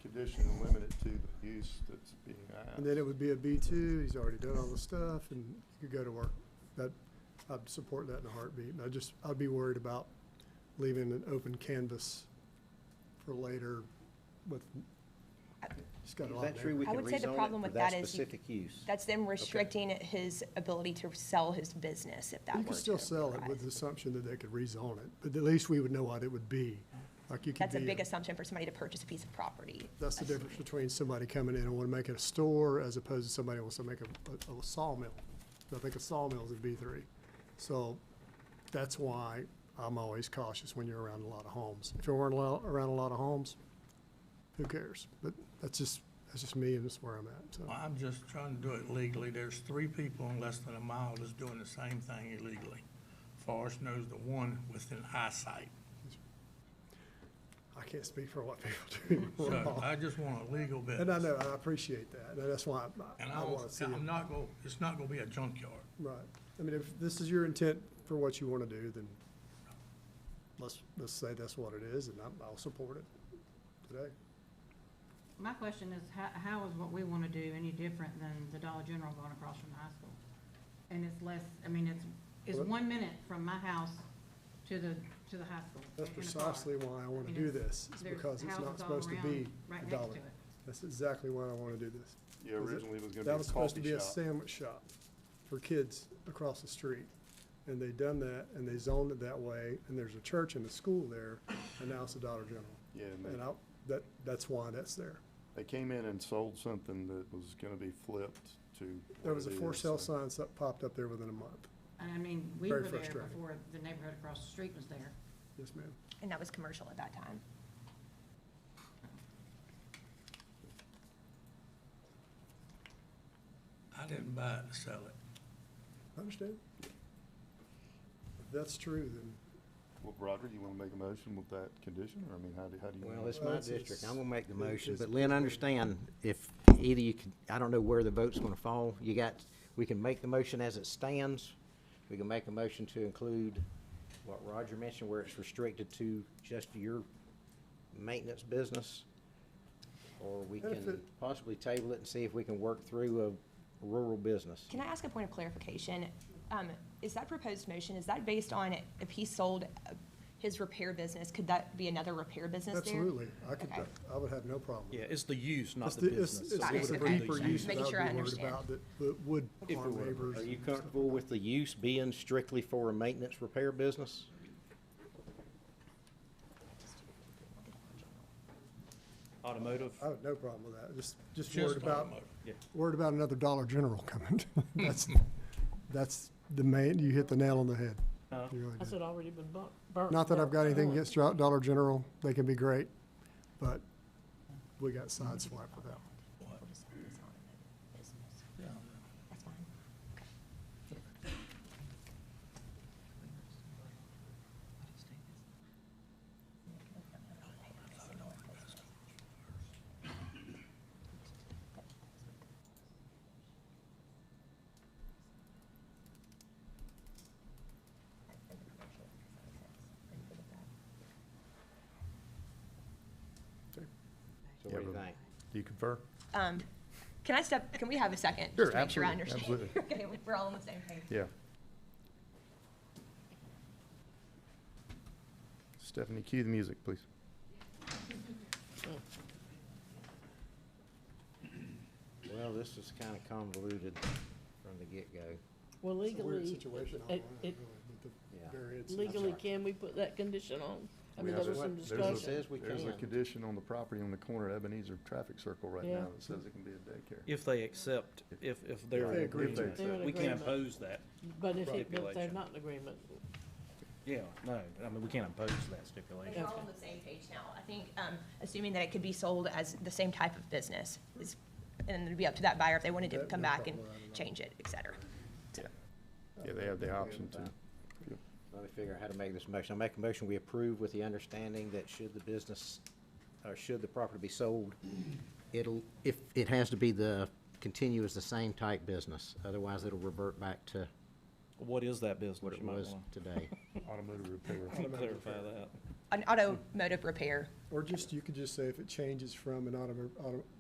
[SPEAKER 2] Condition and limit it to the use that's being asked.
[SPEAKER 12] And then it would be a B2, he's already done all the stuff, and you could go to work. I'd support that in a heartbeat. I'd be worried about leaving an open canvas for later with, he's got a
[SPEAKER 1] Is
[SPEAKER 12] lot
[SPEAKER 1] that
[SPEAKER 12] of
[SPEAKER 1] true? We
[SPEAKER 3] I
[SPEAKER 1] can
[SPEAKER 3] would say the
[SPEAKER 1] rezone it
[SPEAKER 3] problem
[SPEAKER 1] for
[SPEAKER 3] with
[SPEAKER 1] that
[SPEAKER 3] that is
[SPEAKER 1] specific use?
[SPEAKER 3] That's them restricting his ability to sell his business if that were
[SPEAKER 12] You
[SPEAKER 3] to
[SPEAKER 12] could still sell it
[SPEAKER 3] arise.
[SPEAKER 12] with the assumption that they could rezone it, but at least we would know what it would be. Like you could
[SPEAKER 3] That's a
[SPEAKER 12] be
[SPEAKER 3] big assumption for somebody to purchase a piece of property.
[SPEAKER 12] That's the difference between somebody coming in and want to make it a store as opposed to somebody who wants to make a sawmill. I think a sawmill is a B3. So that's why I'm always cautious when you're around a lot of homes. If you weren't around a lot of homes, who cares? But that's just me and that's where I'm at, so.
[SPEAKER 22] Well, I'm just trying to do it legally. There's 3 people in less than a mile that's doing the same thing illegally. Forrest knows the one within eyesight.
[SPEAKER 12] I can't speak for what people do.
[SPEAKER 22] So I just want a legal business.
[SPEAKER 12] And I know, I appreciate that, and that's why
[SPEAKER 22] And
[SPEAKER 12] I want to see it.
[SPEAKER 22] it's not gonna be a junkyard.
[SPEAKER 12] Right. I mean, if this is your intent for what you want to do, then let's say that's what it is, and I'll support it today.
[SPEAKER 5] My question is, how is what we want to do any different than the Dollar General going across from the high school? And it's less, I mean, it's
[SPEAKER 12] Well-
[SPEAKER 5] 1 minute from my house to the high school.
[SPEAKER 12] That's
[SPEAKER 5] in a car.
[SPEAKER 12] precisely why I want to
[SPEAKER 5] mean,
[SPEAKER 12] do
[SPEAKER 5] it's-
[SPEAKER 12] this, is
[SPEAKER 5] there's
[SPEAKER 12] because it's not
[SPEAKER 5] houses all
[SPEAKER 12] supposed to
[SPEAKER 5] around
[SPEAKER 12] be
[SPEAKER 5] right
[SPEAKER 12] a
[SPEAKER 5] next
[SPEAKER 12] dollar.
[SPEAKER 5] to it.
[SPEAKER 12] That's exactly why I want to do this.
[SPEAKER 2] Yeah, originally it was gonna be
[SPEAKER 12] That
[SPEAKER 2] a
[SPEAKER 12] was supposed to
[SPEAKER 2] coffee
[SPEAKER 12] be a
[SPEAKER 2] shop.
[SPEAKER 12] sandwich shop for kids across the street. And they done that, and they zoned it that way, and there's a church and a school there, and now it's a Dollar General.
[SPEAKER 2] Yeah, and
[SPEAKER 12] And that's why that's there.
[SPEAKER 2] they came in and sold something that was gonna be flipped to.
[SPEAKER 12] There
[SPEAKER 2] what
[SPEAKER 12] was a
[SPEAKER 2] it
[SPEAKER 12] for
[SPEAKER 2] is,
[SPEAKER 12] sale
[SPEAKER 2] so-
[SPEAKER 12] sign that popped up there within a month.
[SPEAKER 5] And I mean, we
[SPEAKER 12] Very
[SPEAKER 5] were there
[SPEAKER 12] frustrating.
[SPEAKER 5] before the neighborhood across the street was there.
[SPEAKER 12] Yes, ma'am.
[SPEAKER 3] And that was commercial at that time.
[SPEAKER 22] I didn't buy it to sell it.
[SPEAKER 12] I understand. If that's true, then.
[SPEAKER 2] Well, Roger, you wanna make a motion with that condition, or I mean, how do you?
[SPEAKER 1] Well,
[SPEAKER 2] wanna-
[SPEAKER 1] it's my district. I'm gonna make the motion, but
[SPEAKER 12] it's-
[SPEAKER 1] Lynn, understand, if either you can, I don't know where the vote's gonna fall. We can make the motion as it stands. We can make a motion to include what Roger mentioned, where it's restricted to just your maintenance business. Or we
[SPEAKER 12] And if
[SPEAKER 1] can
[SPEAKER 12] it-
[SPEAKER 1] possibly table it and see if we can work through a rural business.
[SPEAKER 3] Can I ask a point of clarification? Is that proposed motion, is that based on if he sold his repair business, could that be anher repair business there?
[SPEAKER 12] Absolutely.
[SPEAKER 3] Okay.
[SPEAKER 12] I would have no problem.
[SPEAKER 7] Yeah, it's the use, not
[SPEAKER 12] It's
[SPEAKER 7] the
[SPEAKER 12] it's-
[SPEAKER 7] business.
[SPEAKER 12] It's
[SPEAKER 3] Got
[SPEAKER 12] it's
[SPEAKER 3] it.
[SPEAKER 12] a
[SPEAKER 3] Okay.
[SPEAKER 12] deeper
[SPEAKER 3] Just
[SPEAKER 12] use that
[SPEAKER 3] making
[SPEAKER 12] I'd be
[SPEAKER 3] sure I
[SPEAKER 12] worried
[SPEAKER 3] understand.
[SPEAKER 12] about that would harm neighbors.
[SPEAKER 1] Are you comfortable with the use being strictly for a maintenance repair business?
[SPEAKER 7] Automotive,
[SPEAKER 12] I have no problem with that. Just
[SPEAKER 22] Just
[SPEAKER 12] worried about,
[SPEAKER 22] automotive.
[SPEAKER 7] yeah.
[SPEAKER 12] worried about another Dollar General coming. That's the main, you hit the nail on the head. You really
[SPEAKER 6] Has
[SPEAKER 12] did.
[SPEAKER 6] it already been burnt?
[SPEAKER 12] Not that I've got anything
[SPEAKER 6] burnt?
[SPEAKER 12] against Dollar General. They can be great, but we got sideswiped with that one.
[SPEAKER 3] That's fine.
[SPEAKER 1] So what do you
[SPEAKER 2] Yeah,
[SPEAKER 1] think?
[SPEAKER 2] Do you confer?
[SPEAKER 3] Can we have a second?
[SPEAKER 2] Sure,
[SPEAKER 3] Just to make sure I
[SPEAKER 2] absolutely,
[SPEAKER 3] understand.
[SPEAKER 2] absolutely.
[SPEAKER 3] Okay, we're all on the same page.
[SPEAKER 2] Yeah. Stephanie, cue the music, please.
[SPEAKER 1] Well, this is kind of convoluted from the get-go.
[SPEAKER 6] Well,
[SPEAKER 12] It's a weird
[SPEAKER 6] legally,
[SPEAKER 12] situation all around, really, with the
[SPEAKER 1] Yeah.
[SPEAKER 12] variance.
[SPEAKER 6] legally, can we put that condition on? I mean,
[SPEAKER 2] There's
[SPEAKER 6] there was
[SPEAKER 2] a-
[SPEAKER 6] some
[SPEAKER 1] there's
[SPEAKER 6] discussion.
[SPEAKER 1] says we
[SPEAKER 2] There's a
[SPEAKER 1] can.
[SPEAKER 2] condition on the property on the corner of Ebenezer Traffic Circle right
[SPEAKER 6] Yeah.
[SPEAKER 2] now that says it can be a daycare.
[SPEAKER 7] If they accept, if they're
[SPEAKER 12] If they
[SPEAKER 7] in
[SPEAKER 12] agree to it.
[SPEAKER 7] agreement,
[SPEAKER 6] They're in
[SPEAKER 7] we can't
[SPEAKER 6] agreement.
[SPEAKER 7] impose that.
[SPEAKER 6] But if they're
[SPEAKER 7] Stipulation.
[SPEAKER 6] not in agreement,
[SPEAKER 7] Yeah, no, I mean, we can't impose that stipulation.
[SPEAKER 3] We're all on the same page now. I think, assuming that it could be sold as the same type of business is, and it'd be up to that buyer if they wanted to
[SPEAKER 12] That-
[SPEAKER 3] come
[SPEAKER 12] no
[SPEAKER 3] back and
[SPEAKER 12] problem with that at all.
[SPEAKER 3] change it, et cetera.
[SPEAKER 2] Yeah, they have the option to.
[SPEAKER 1] Let me figure out how to make this motion. I'll make a motion, we approve with the understanding that should the business, or should the property be sold, if it has to be continue as the same type business, otherwise it'll revert back to
[SPEAKER 7] What is that business?
[SPEAKER 1] what it
[SPEAKER 7] You might
[SPEAKER 1] was
[SPEAKER 7] wanna
[SPEAKER 1] today.
[SPEAKER 2] Automotive repair.
[SPEAKER 7] Clarify that.
[SPEAKER 3] An automotive repair.
[SPEAKER 12] Or just, you could just say if it changes from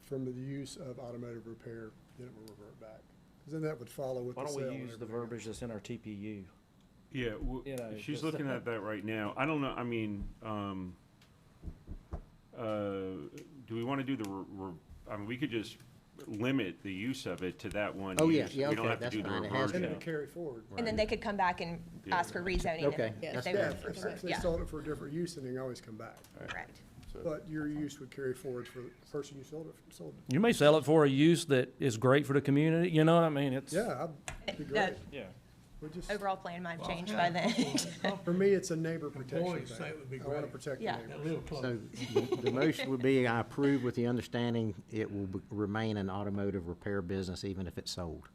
[SPEAKER 12] from the use of automotive repair, then it will revert back. Because then that would follow with
[SPEAKER 7] Why
[SPEAKER 12] the
[SPEAKER 7] don't
[SPEAKER 12] sale.
[SPEAKER 7] we
[SPEAKER 12] and
[SPEAKER 7] use the
[SPEAKER 12] everything
[SPEAKER 7] verbiage that's in our TPU?
[SPEAKER 21] Yeah,
[SPEAKER 7] You know,
[SPEAKER 21] she's
[SPEAKER 7] just-
[SPEAKER 21] looking at that right now. I don't know, I mean, do we want to do I mean, we could just limit the use of it to that one
[SPEAKER 1] Oh, yeah,
[SPEAKER 21] use.
[SPEAKER 1] yeah,
[SPEAKER 21] We don't
[SPEAKER 1] okay,
[SPEAKER 21] have to
[SPEAKER 1] that's
[SPEAKER 21] do the
[SPEAKER 1] fine. It has
[SPEAKER 12] And
[SPEAKER 21] reversion.
[SPEAKER 12] it'll carry forward.
[SPEAKER 3] And then they could come back and
[SPEAKER 21] Yeah.
[SPEAKER 3] ask for rezoning
[SPEAKER 1] Okay,
[SPEAKER 3] if
[SPEAKER 1] that's
[SPEAKER 3] they
[SPEAKER 12] Yeah,
[SPEAKER 3] were
[SPEAKER 12] if
[SPEAKER 3] preferred,
[SPEAKER 12] they
[SPEAKER 3] yeah.
[SPEAKER 12] sold it for a different use, then they can always come back.
[SPEAKER 3] Correct.
[SPEAKER 12] But your use would carry forward for the person you sold it.
[SPEAKER 7] You may sell it for a use that is great for the community, you know what I mean? It's.
[SPEAKER 12] Yeah, that'd be great.
[SPEAKER 7] Yeah.
[SPEAKER 12] We just,
[SPEAKER 3] Overall plan might
[SPEAKER 22] Well,
[SPEAKER 3] change
[SPEAKER 22] yeah.
[SPEAKER 3] by then.
[SPEAKER 12] for me, it's a neighbor protection
[SPEAKER 22] Employees
[SPEAKER 12] thing.
[SPEAKER 22] say it would be
[SPEAKER 12] I want to
[SPEAKER 22] great.
[SPEAKER 12] protect the
[SPEAKER 3] Yeah.
[SPEAKER 12] neighbors.
[SPEAKER 22] That live close.
[SPEAKER 1] So the motion would be, I approve with the understanding it will remain an automotive repair business even if it's sold.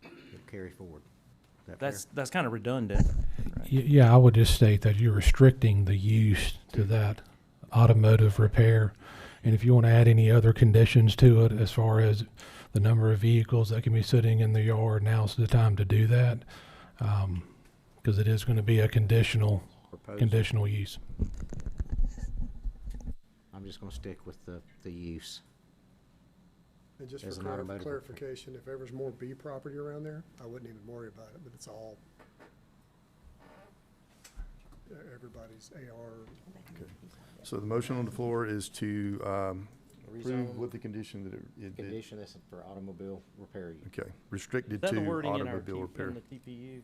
[SPEAKER 1] It'll carry forward. Is that fair?
[SPEAKER 7] That's kind of redundant.
[SPEAKER 13] Yeah, I would just state that you're restricting the use to that automotive repair. And if you want to add any other conditions to it as far as the number of vehicles that can be sitting in the yard, now's the time to do that. Because it is going to be a conditional use.
[SPEAKER 1] I'm just gonna stick with the use.
[SPEAKER 12] And just
[SPEAKER 1] As
[SPEAKER 12] for
[SPEAKER 1] an automotive repair.
[SPEAKER 12] clarification, if there was more B property around there, I wouldn't even worry about it, but it's all everybody's AR.
[SPEAKER 2] So the motion on the floor is to approve
[SPEAKER 1] Rezone.
[SPEAKER 2] with the condition that it,
[SPEAKER 1] Condition this for automobile repair use.
[SPEAKER 2] okay, restricted
[SPEAKER 7] Is that
[SPEAKER 2] to
[SPEAKER 7] the wording in our
[SPEAKER 2] automobile repair.
[SPEAKER 7] in the TPU?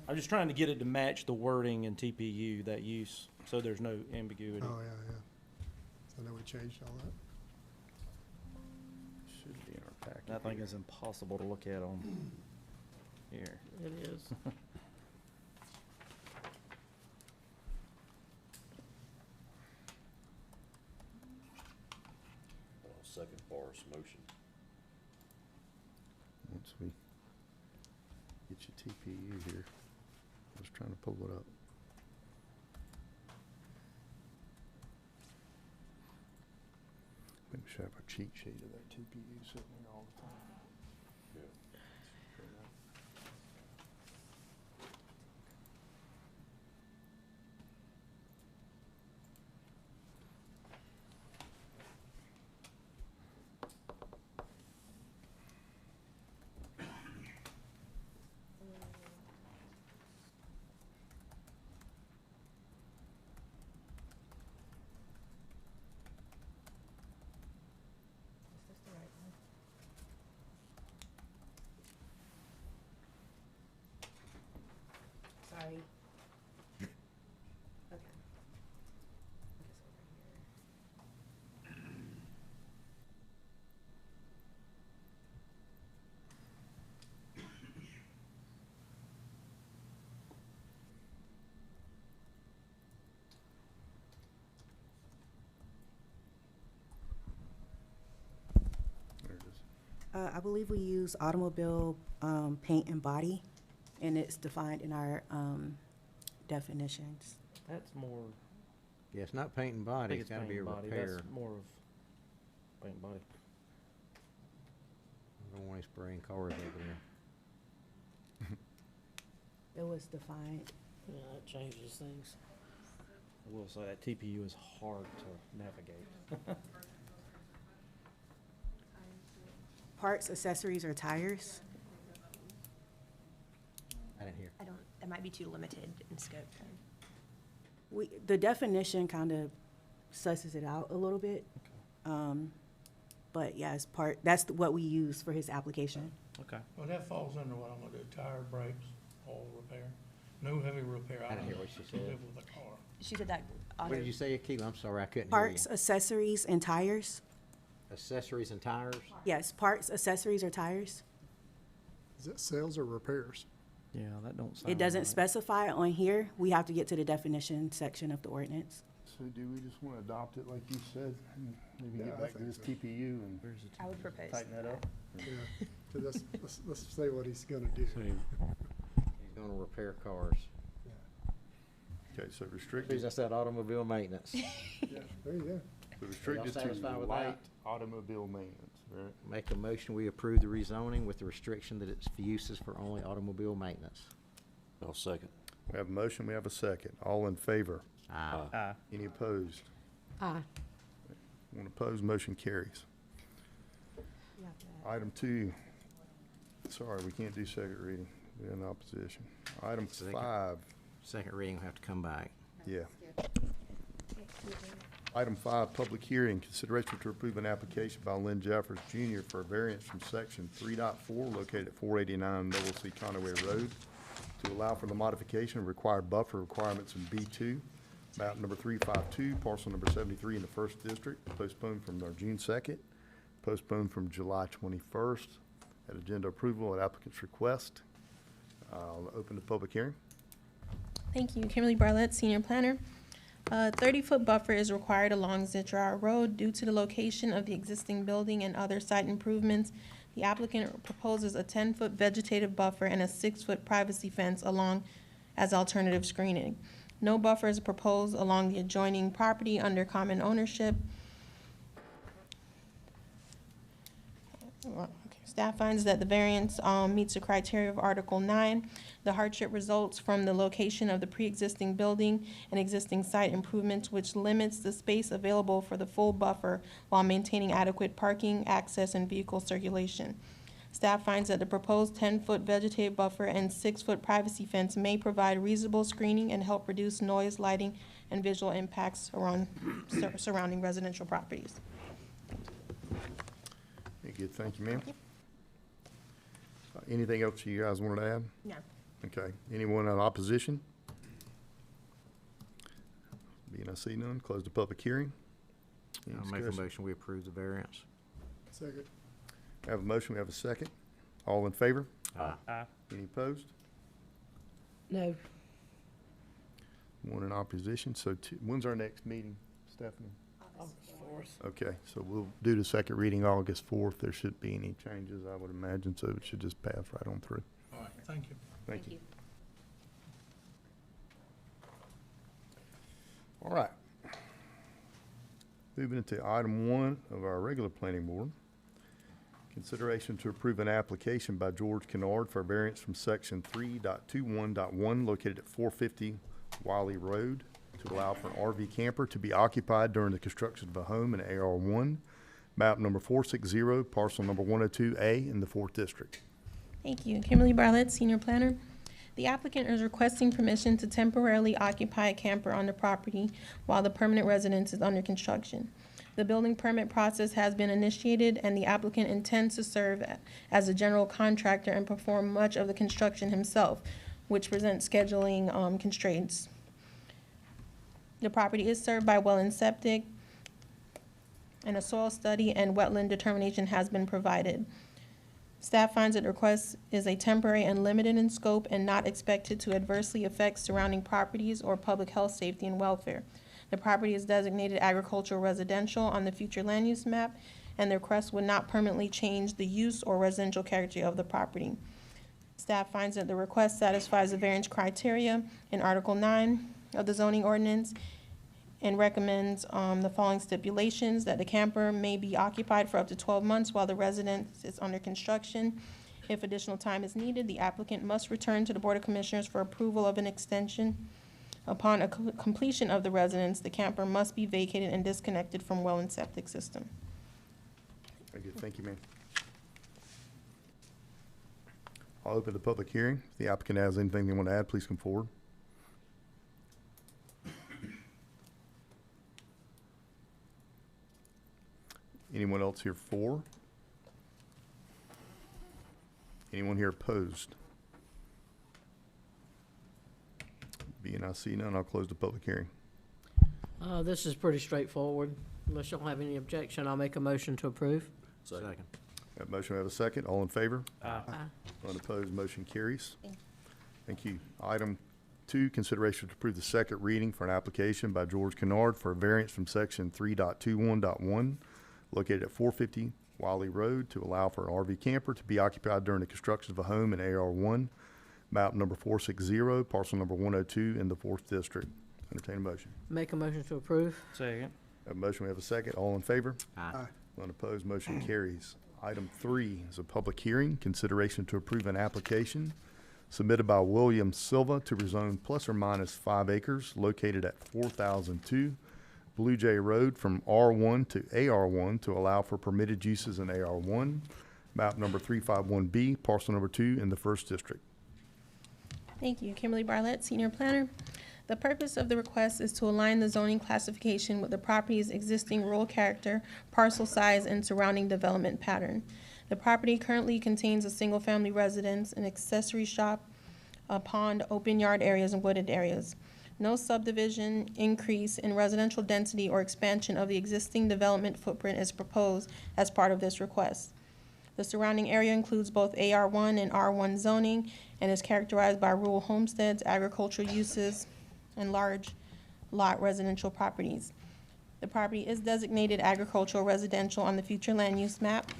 [SPEAKER 7] I'm just trying to get it to match the wording in TPU, that use, so there's no ambiguity.
[SPEAKER 12] Oh, yeah. So I know we changed all that.
[SPEAKER 2] Should be in our packet.
[SPEAKER 7] I think it's impossible to look at on here.
[SPEAKER 6] It is.
[SPEAKER 4] Second Forrest motion.
[SPEAKER 2] Once we get your TPU here, I was trying to pull it up. Maybe we should have a cheat sheet of that TPU sitting there all the time.
[SPEAKER 10] Sorry.
[SPEAKER 2] There it is.
[SPEAKER 10] I believe we use automobile paint and body, and it's defined in our definitions.
[SPEAKER 7] That's more,
[SPEAKER 1] Yeah, it's not paint and
[SPEAKER 7] I
[SPEAKER 1] body,
[SPEAKER 7] think
[SPEAKER 1] it's
[SPEAKER 7] it's
[SPEAKER 1] gotta be a
[SPEAKER 7] paint body,
[SPEAKER 1] repair.
[SPEAKER 7] that's more of paint body.
[SPEAKER 1] I don't want any spraying cars over there.
[SPEAKER 10] It was defined.
[SPEAKER 6] Yeah, that changes things.
[SPEAKER 7] I will say that TPU is hard to navigate.
[SPEAKER 10] Parts, accessories, or tires.
[SPEAKER 1] I didn't hear.
[SPEAKER 3] That might be too limited in scope.
[SPEAKER 10] The definition kind of susses it out a little bit. But yeah, that's what we use for his application.
[SPEAKER 7] Okay.
[SPEAKER 22] Well, that falls under what I'm gonna do, tire, brakes, oil repair, no heavy repair.
[SPEAKER 1] I didn't hear what she said.
[SPEAKER 22] Live with a car.
[SPEAKER 3] She said that.
[SPEAKER 1] What did you say, Akiva? I'm sorry, I couldn't hear
[SPEAKER 10] Parts, accessories, and tires.
[SPEAKER 1] you. Accessories and tires?
[SPEAKER 10] Yes, parts, accessories, or tires.
[SPEAKER 12] Is that sales or repairs?
[SPEAKER 7] Yeah, that don't sound
[SPEAKER 10] It doesn't
[SPEAKER 7] right.
[SPEAKER 10] specify on here. We have to get to the definition section of the ordinance.
[SPEAKER 2] So do we just want to adopt it like you said, and maybe
[SPEAKER 12] Yeah,
[SPEAKER 2] get
[SPEAKER 12] I
[SPEAKER 2] back to
[SPEAKER 12] think
[SPEAKER 2] this
[SPEAKER 12] so.
[SPEAKER 2] TPU and
[SPEAKER 3] I would propose.
[SPEAKER 2] tighten that up?
[SPEAKER 12] Yeah. So let's say what he's gonna do.
[SPEAKER 1] He's gonna repair cars.
[SPEAKER 12] Yeah.
[SPEAKER 2] Okay, so
[SPEAKER 9] Please,
[SPEAKER 2] restricted,
[SPEAKER 9] that's that automobile maintenance.
[SPEAKER 12] There you go.
[SPEAKER 2] so restricted
[SPEAKER 9] satisfied
[SPEAKER 2] to
[SPEAKER 9] with
[SPEAKER 2] light
[SPEAKER 9] that?
[SPEAKER 2] automobile maintenance, right?
[SPEAKER 9] Make a motion, we approve the rezoning with the restriction that its use is for only automobile maintenance.
[SPEAKER 4] I'll second.
[SPEAKER 2] We have a motion, we have a second. All in favor?
[SPEAKER 9] Aye.
[SPEAKER 2] Any opposed?
[SPEAKER 6] Aye.
[SPEAKER 2] One opposed, motion carries. Item 2, sorry, we can't do second reading. We're in opposition. Item
[SPEAKER 9] Second.
[SPEAKER 2] 5,
[SPEAKER 9] Second reading will have to come back.
[SPEAKER 2] yeah. Item 5, public hearing, consideration to approve an application by Lynn Jeffers Jr. for a variance from section 3.4 located at 489 Noble C. Conway Road to allow for the modification of required buffer requirements in B2, map number 352, parcel number 73 in the 1st District, postponed from our June 2nd, postponed from July 21st, at agenda approval at applicant's request. I'll open the public hearing.
[SPEAKER 14] Thank you. Kimberly Barlett, Senior Planner. A 30-foot buffer is required along Zitrar Road due to the location of the existing building and other site improvements. The applicant proposes a 10-foot vegetative buffer and a 6-foot privacy fence along as alternative screening. No buffer is proposed along the adjoining property under common ownership. Staff finds that the variance meets the criteria of Article 9. The hardship results from the location of the pre-existing building and existing site improvements, which limits the space available for the full buffer while maintaining adequate parking, access, and vehicle circulation. Staff finds that the proposed 10-foot vegetative buffer and 6-foot privacy fence may provide reasonable screening and help reduce noise, lighting, and visual impacts around surrounding residential properties.
[SPEAKER 2] Very good, thank you, ma'am. Anything else you guys wanted to add?
[SPEAKER 14] No.
[SPEAKER 2] Okay, anyone in opposition? Being I see none, close the public hearing. Any
[SPEAKER 9] I'll make a
[SPEAKER 2] discussion?
[SPEAKER 9] motion, we approve the variance.
[SPEAKER 12] Second.
[SPEAKER 2] We have a motion, we have a second. All in favor?
[SPEAKER 7] Aye.
[SPEAKER 2] Any opposed?
[SPEAKER 6] No.
[SPEAKER 2] One in opposition, so when's our next meeting, Stephanie?
[SPEAKER 6] August 4th.
[SPEAKER 2] Okay, so we'll do the second reading August 4th. There shouldn't be any changes, I would imagine, so it should just pass right on through.
[SPEAKER 22] All right, thank you.
[SPEAKER 2] Thank you. All right. Moving into item 1 of our regular planning board. Consideration to approve an application by George Kennard for a variance from section 3.21.1 located at 450 Wiley Road to allow for an RV camper to be occupied during the construction of a home in AR1, map number 460, parcel number 102A in the 4th District.
[SPEAKER 14] Thank you. Kimberly Barlett, Senior Planner. The applicant is requesting permission to temporarily occupy a camper on the property while the permanent residence is under construction. The building permit process has been initiated, and the applicant intends to serve as a general contractor and perform much of the construction himself, which presents scheduling constraints. The property is served by well and septic, and a soil study and wetland determination has been provided. Staff finds that the request is a temporary and limited in scope and not expected to adversely affect surrounding properties or public health, safety, and welfare. The property is designated agricultural residential on the future land use map, and the request would not permanently change the use or residential character of the property. Staff finds that the request satisfies the variance criteria in Article 9 of the zoning ordinance and recommends the following stipulations: that the camper may be occupied for up to 12 months while the residence is under construction. If additional time is needed, the applicant must return to the Board of Commissioners for approval of an extension. Upon a completion of the residence, the camper must be vacated and disconnected from well and septic system.
[SPEAKER 2] Very good, thank you, ma'am. I'll open the public hearing. If the applicant has anything they want to add, please come forward. Anyone else here for? Anyone here opposed? Being I see none, I'll close the public hearing.
[SPEAKER 6] This is pretty straightforward. Unless y'all have any objection, I'll make a motion to approve.
[SPEAKER 9] Second.
[SPEAKER 2] Have a motion, we have a second. All in favor?
[SPEAKER 7] Aye.
[SPEAKER 2] Unopposed, motion carries. Thank you. Item 2, consideration to approve the second reading for an application by George Kennard for a variance from section 3.21.1 located at 450 Wiley Road to allow for an RV camper to be occupied during the construction of a home in AR1, map number 460, parcel number 102 in the 4th District. Entertain a motion.
[SPEAKER 6] Make a motion to approve.
[SPEAKER 7] Second.
[SPEAKER 2] Have a motion, we have a second. All in favor?
[SPEAKER 12] Aye.
[SPEAKER 2] None opposed, motion carries. Item 3 is a public hearing, consideration to approve an application submitted by William Silva to rezone plus or minus 5 acres located at 4002 Blue Jay Road from R1 to AR1 to allow for permitted uses in AR1, map number 351B, parcel number 2 in the 1st District.
[SPEAKER 14] Thank you. Kimberly Barlett, Senior Planner. The purpose of the request is to align the zoning classification with the property's existing rural character, parcel size, and surrounding development pattern. The property currently contains a single-family residence, an accessory shop, a pond, open yard areas, and wooded areas. No subdivision, increase in residential density, or expansion of the existing development footprint is proposed as part of this request. The surrounding area includes both AR1 and R1 zoning and is characterized by rural homesteads, agricultural uses, and large lot residential properties. The property is designated agricultural residential on the future land use map.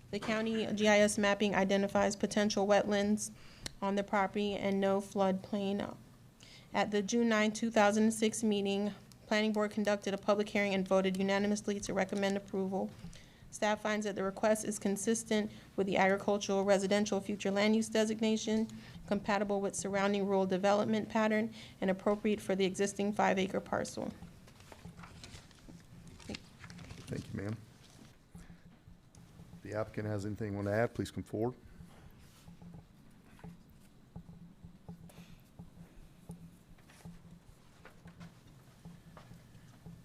[SPEAKER 14] The county GIS mapping identifies potential wetlands on the property and no floodplain. At the June 9, 2006 meeting, Planning Board conducted a public hearing and voted unanimously to recommend approval. Staff finds that the request is consistent with the agricultural residential future land use designation, compatible with surrounding rural development pattern, and appropriate for the existing 5-acre parcel.
[SPEAKER 2] Thank you, ma'am. If the applicant has anything you want to add, please come forward.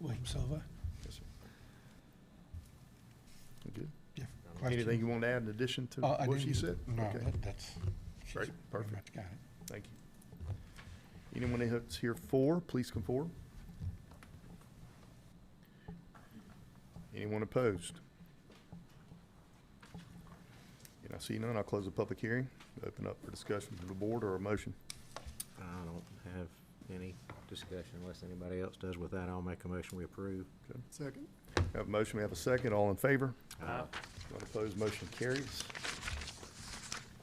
[SPEAKER 22] William Silva.
[SPEAKER 2] Yes, sir. You good?
[SPEAKER 22] Yeah.
[SPEAKER 2] Anything you want to add in addition to
[SPEAKER 22] I
[SPEAKER 2] what she
[SPEAKER 22] didn't-
[SPEAKER 2] said?
[SPEAKER 22] No,
[SPEAKER 2] Okay.
[SPEAKER 22] that's.
[SPEAKER 2] Great,
[SPEAKER 22] she's
[SPEAKER 2] perfect.
[SPEAKER 22] pretty much got it.
[SPEAKER 2] Thank you. Anyone that's here for, please come forward. Anyone opposed? I see none, I'll close the public hearing. Open up for discussion to the board or a motion.
[SPEAKER 1] I don't have any discussion unless anybody else does with that. I'll make a motion we approve.
[SPEAKER 2] Okay.
[SPEAKER 12] Second.
[SPEAKER 2] We have a motion, we have a second. All in favor?
[SPEAKER 1] Aye.
[SPEAKER 2] None opposed, motion carries.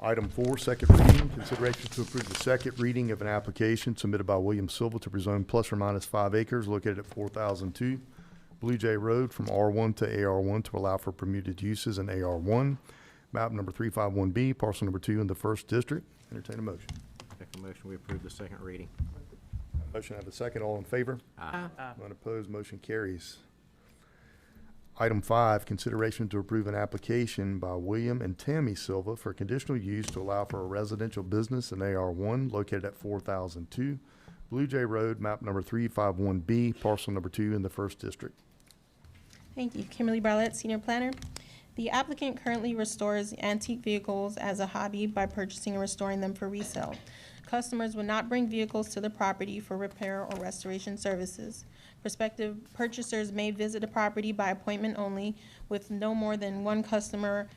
[SPEAKER 2] Item 4, second reading, consideration to approve the second reading of an application submitted by William Silva to rezone plus or minus 5 acres located at 4002 Blue Jay Road from R1 to AR1 to allow for permitted uses in AR1, map number 351B, parcel number 2 in the 1st District. Entertain a motion.
[SPEAKER 1] Make a motion we approve the second reading.
[SPEAKER 2] Motion, have a second. All in favor?
[SPEAKER 1] Aye.
[SPEAKER 2] None opposed, motion carries. Item 5, consideration to approve an application by William and Tammy Silva for conditional use to allow for a residential business in AR1 located at 4002 Blue Jay Road, map number 351B, parcel number 2 in the 1st District.
[SPEAKER 14] Thank you. Kimberly Barlett, Senior Planner. The applicant currently restores antique vehicles as a hobby by purchasing and restoring them for resale. Customers will not bring vehicles to the property for repair or restoration services. Prospective purchasers may visit the property by appointment only, with no more than one customer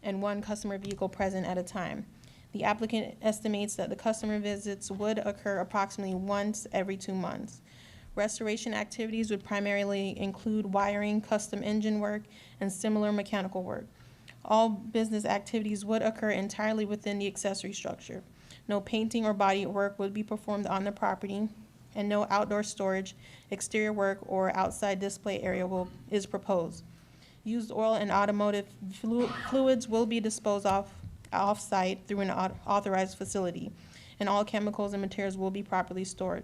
[SPEAKER 14] and one customer vehicle present at a time. The applicant estimates that the customer visits would occur approximately once every 2 months. Restoration activities would primarily include wiring, custom engine work, and similar mechanical work. All business activities would occur entirely within the accessory structure. No painting or body work would be performed on the property, and no outdoor storage, exterior work, or outside display area is proposed. Used oil and automotive fluids will be disposed of off-site through an authorized facility, and all chemicals and materials will be properly stored.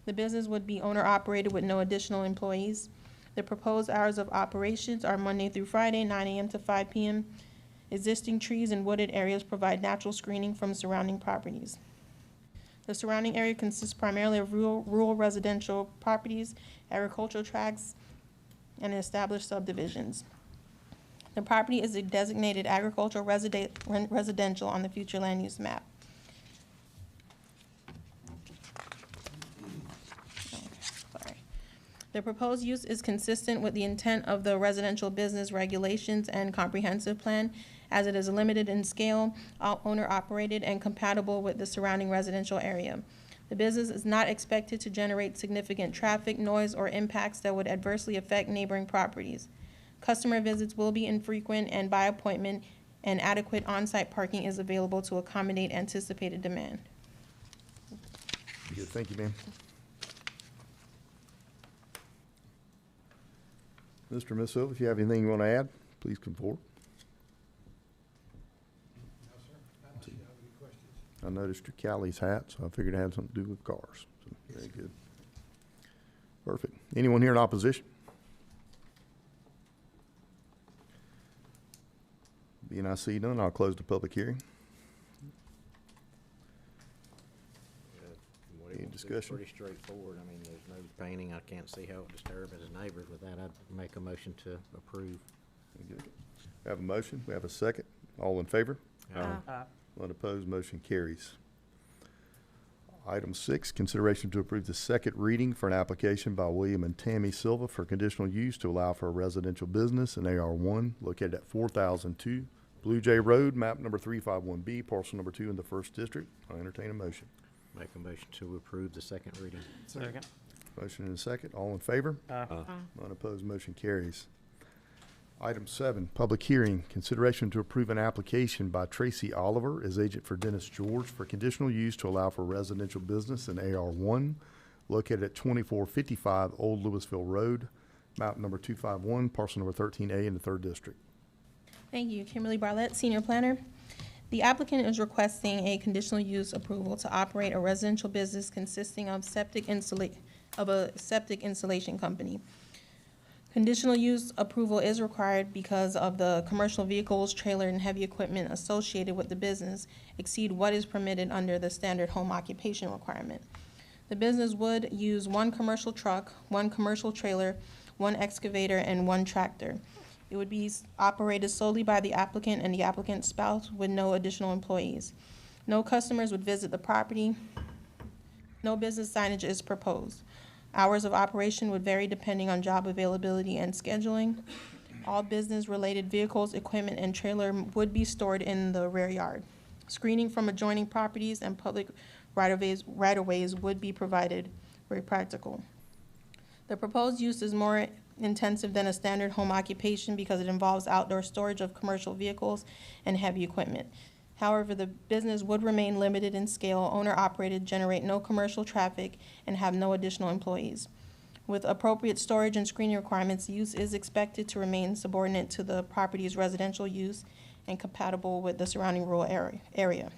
[SPEAKER 14] The business would be owner-operated with no additional employees. The proposed hours of operations are Monday through Friday, 9 a.m. to 5 p.m. Existing trees and wooded areas provide natural screening from surrounding properties. The surrounding area consists primarily of rural residential properties, agricultural tracts, and established subdivisions. The property is a designated agricultural residential on the future land use map. The proposed use is consistent with the intent of the residential business regulations and comprehensive plan, as it is limited in scale, owner-operated, and compatible with the surrounding residential area. The business is not expected to generate significant traffic, noise, or impacts that would adversely affect neighboring properties. Customer visits will be infrequent and by appointment, and adequate on-site parking is available to accommodate anticipated demand.
[SPEAKER 2] Good, thank you, ma'am. Mr. and Ms. Silva, if you have anything you want to add, please come forward. I noticed your Callie's hat, so I figured it had something to do with cars. So, very good. Perfect. Anyone here in opposition? Being I see none, I'll close the public hearing.
[SPEAKER 1] What
[SPEAKER 2] Any
[SPEAKER 1] he wants to do is
[SPEAKER 2] discussion?
[SPEAKER 1] pretty straightforward. I mean, there's no painting. I can't see how it disturbs his neighbors. With that, I'd make a motion to approve.
[SPEAKER 2] Very good. We have a motion. We have a second. All in favor?
[SPEAKER 7] Aye.
[SPEAKER 2] None opposed, motion carries. Item 6, consideration to approve the second reading for an application by William and Tammy Silva for conditional use to allow for a residential business in AR1 located at 4002 Blue Jay Road, map number 351B, parcel number 2 in the 1st District. I'll entertain a motion.
[SPEAKER 1] Make a motion to approve the second reading.
[SPEAKER 7] Second.
[SPEAKER 2] Motion and a second. All in favor?
[SPEAKER 7] Aye.
[SPEAKER 2] None opposed, motion carries. Item 7, public hearing, consideration to approve an application by Tracy Oliver as agent for Dennis George for conditional use to allow for residential business in AR1 located at 2455 Old Louisville Road, map number 251, parcel number 13A in the 3rd District.
[SPEAKER 14] Thank you. Kimberly Barlett, Senior Planner. The applicant is requesting a conditional use approval to operate a residential business consisting of a septic installation company. Conditional use approval is required because of the commercial vehicles, trailer, and heavy equipment associated with the business exceed what is permitted under the standard home occupation requirement. The business would use 1 commercial truck, 1 commercial trailer, 1 excavator, and 1 tractor. It would be operated solely by the applicant and the applicant's spouse with no additional employees. No customers would visit the property. No business signage is proposed. Hours of operation would vary depending on job availability and scheduling. All business-related vehicles, equipment, and trailer would be stored in the rear yard. Screening from adjoining properties and public right-of-ways would be provided where practical. The proposed use is more intensive than a standard home occupation because it involves outdoor storage of commercial vehicles and heavy equipment. However, the business would remain limited in scale, owner-operated, generate no commercial traffic, and have no additional employees. With appropriate storage and screening requirements, use is expected to remain subordinate to the property's residential use and compatible with the surrounding rural area.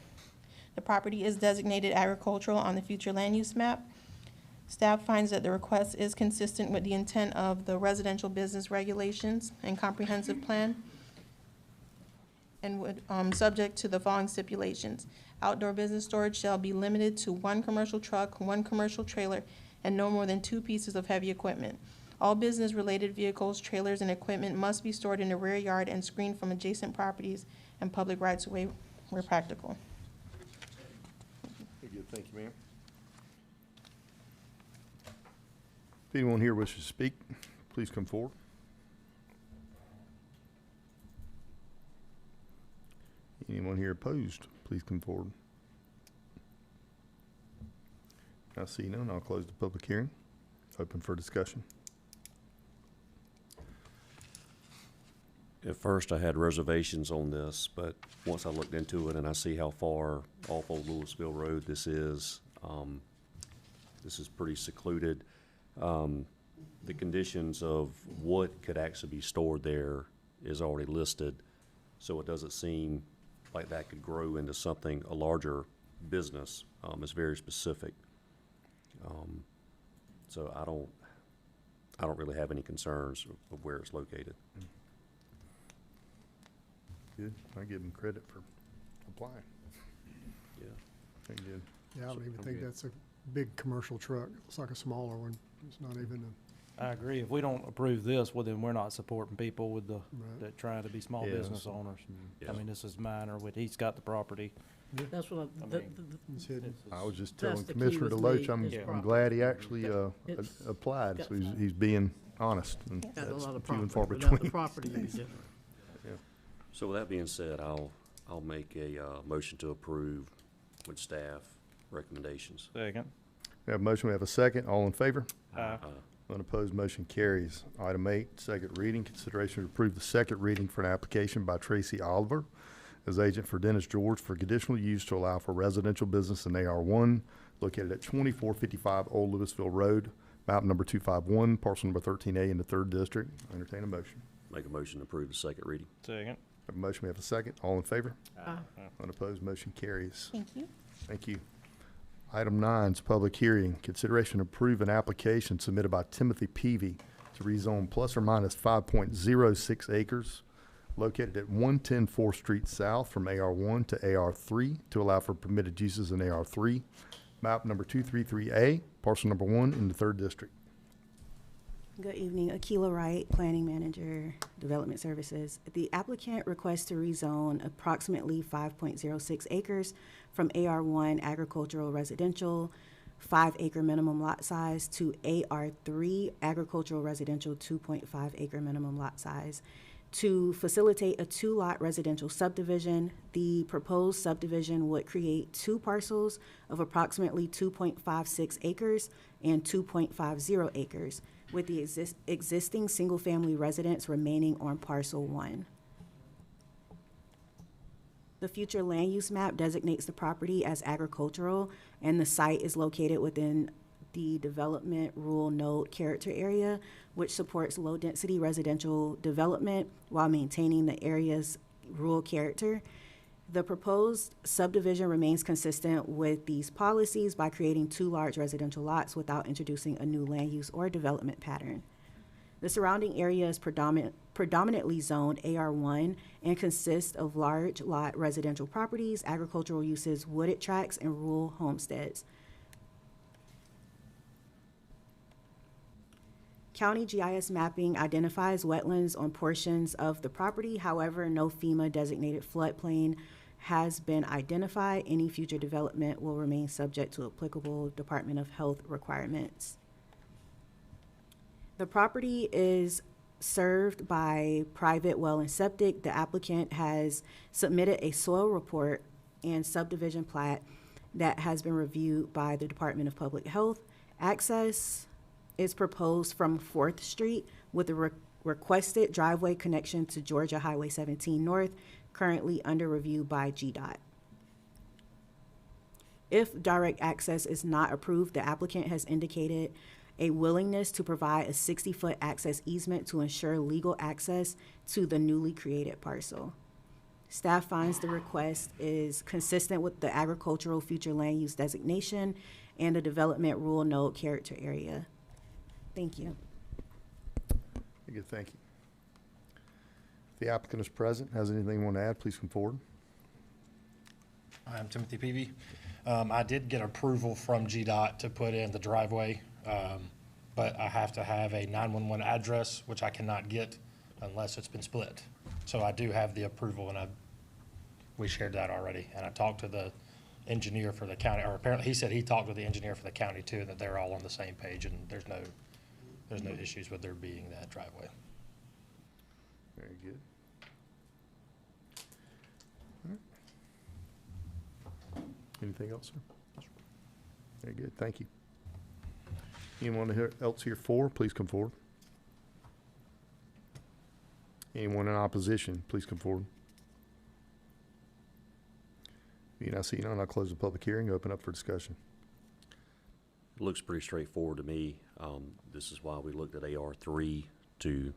[SPEAKER 14] The property is designated agricultural on the future land use map. Staff finds that the request is consistent with the intent of the residential business regulations and comprehensive plan, and would, subject to the following stipulations. Outdoor business storage shall be limited to 1 commercial truck, 1 commercial trailer, and no more than 2 pieces of heavy equipment. All business-related vehicles, trailers, and equipment must be stored in the rear yard and screened from adjacent properties and public rights-of-way where practical.
[SPEAKER 2] Very good, thank you, ma'am. If anyone here wishes to speak, please come forward. Anyone here opposed, please come forward. I see none, I'll close the public hearing. Open for discussion.
[SPEAKER 4] At first, I had reservations on this, but once I looked into it and I see how far off Old Louisville Road this is pretty secluded. The conditions of what could actually be stored there is already listed, so it doesn't seem like that could grow into something, a larger business. It's very specific. So I don't really have any concerns of where it's located.
[SPEAKER 2] Good, I give them credit for applying.
[SPEAKER 4] Yeah.
[SPEAKER 2] Very good.
[SPEAKER 12] Yeah, I don't even
[SPEAKER 2] I'm
[SPEAKER 12] think
[SPEAKER 2] good.
[SPEAKER 12] that's a big commercial truck. It's like a smaller one. It's not even
[SPEAKER 7] I agree. If we don't approve this, well, then we're not supporting people with
[SPEAKER 12] Right.
[SPEAKER 7] that trying to be small
[SPEAKER 2] Yeah,
[SPEAKER 7] business
[SPEAKER 2] so-
[SPEAKER 7] owners.
[SPEAKER 4] Yeah.
[SPEAKER 7] I mean, this is minor, he's got the property.
[SPEAKER 6] That's what
[SPEAKER 7] I
[SPEAKER 6] the,
[SPEAKER 7] mean,
[SPEAKER 12] it's hidden.
[SPEAKER 2] I was just
[SPEAKER 6] That's
[SPEAKER 2] telling
[SPEAKER 6] the key
[SPEAKER 2] Commissioner
[SPEAKER 6] with
[SPEAKER 2] Deloach,
[SPEAKER 6] me,
[SPEAKER 2] I'm,
[SPEAKER 6] is
[SPEAKER 2] I'm
[SPEAKER 6] property.
[SPEAKER 2] glad he actually,
[SPEAKER 6] It's
[SPEAKER 2] applied, so
[SPEAKER 6] got-
[SPEAKER 2] he's being honest, and
[SPEAKER 6] got a
[SPEAKER 2] that's
[SPEAKER 6] lot of
[SPEAKER 2] few and
[SPEAKER 6] property.
[SPEAKER 2] far
[SPEAKER 6] Without the
[SPEAKER 2] between.
[SPEAKER 6] property, it'd be different.
[SPEAKER 4] So with that being said, I'll make a motion to approve with staff recommendations.
[SPEAKER 7] Second.
[SPEAKER 2] We have a motion, we have a second, all in favor?
[SPEAKER 7] Aye.
[SPEAKER 2] Unopposed, motion carries. Item 8, second reading, consideration to approve the second reading for an application by Tracy Oliver as agent for Dennis George for conditional use to allow for residential business in AR1 located at 2455 Old Louisville Road, Map number 251, parcel number 13A in the 3rd District. Entertain a motion.
[SPEAKER 4] Make a motion to approve the second reading.
[SPEAKER 7] Second.
[SPEAKER 2] Have a motion, we have a second. All in favor?
[SPEAKER 6] Aye.
[SPEAKER 2] Unopposed, motion carries.
[SPEAKER 14] Thank you.
[SPEAKER 2] Thank you. Item 9 is public hearing. Consideration to approve an application submitted by Timothy Peavy to rezone plus or minus 5.06 acres located at 110 4th Street South from AR1 to AR3 to allow for permitted uses in AR3. Map number 233A, parcel number 1 in the 3rd District.
[SPEAKER 10] Good evening, Akila Wright, Planning Manager, Development Services. The applicant requests to rezone approximately 5.06 acres from AR1 Agricultural Residential, 5-acre minimum lot size, to AR3 Agricultural Residential, 2.5 acre minimum lot size. To facilitate a 2-lot residential subdivision, the proposed subdivision would create 2 parcels of approximately 2.56 acres and 2.50 acres, with the existing single-family residence remaining on parcel 1. The future land use map designates the property as agricultural, and the site is located within the development rural node character area, which supports low-density residential development while maintaining the area's rural character. The proposed subdivision remains consistent with these policies by creating 2 large residential lots without introducing a new land use or development pattern. The surrounding area is predominantly zoned AR1 and consists of large lot residential properties, agricultural uses, wooded tracts, and rural homesteads. County GIS mapping identifies wetlands on portions of the property. However, no FEMA designated floodplain has been identified. Any future development will remain subject to applicable Department of Health requirements. The property is served by private well and septic. The applicant has submitted a soil report and subdivision plat that has been reviewed by the Department of Public Health. Access is proposed from 4th Street with a requested driveway connection to Georgia Highway 17 North, currently under review by GDOT. If direct access is not approved, the applicant has indicated a willingness to provide a 60-foot access easement to ensure legal access to the newly created parcel. Staff finds the request is consistent with the agricultural future land use designation and the development rural node character area. Thank you.
[SPEAKER 2] Very good, thank you. If the applicant is present, has anything you want to add, please come forward.
[SPEAKER 15] I'm Timothy Peavy. I did get approval from GDOT to put in the driveway, but I have to have a 911 address, which I cannot get unless it's been split. So I do have the approval, and we shared that already. And I talked to the engineer for the county, or apparently he said he talked to the engineer for the county too, that they're all on the same page, and there's no issues with there being that driveway.
[SPEAKER 2] Very good. All right. Anything else, sir? Very good, thank you. Anyone else here for, please come forward. Anyone in opposition, please come forward. Being I see none, I'll close the public hearing, open up for discussion.
[SPEAKER 4] It looks pretty straightforward to me. This is why we looked at AR3 to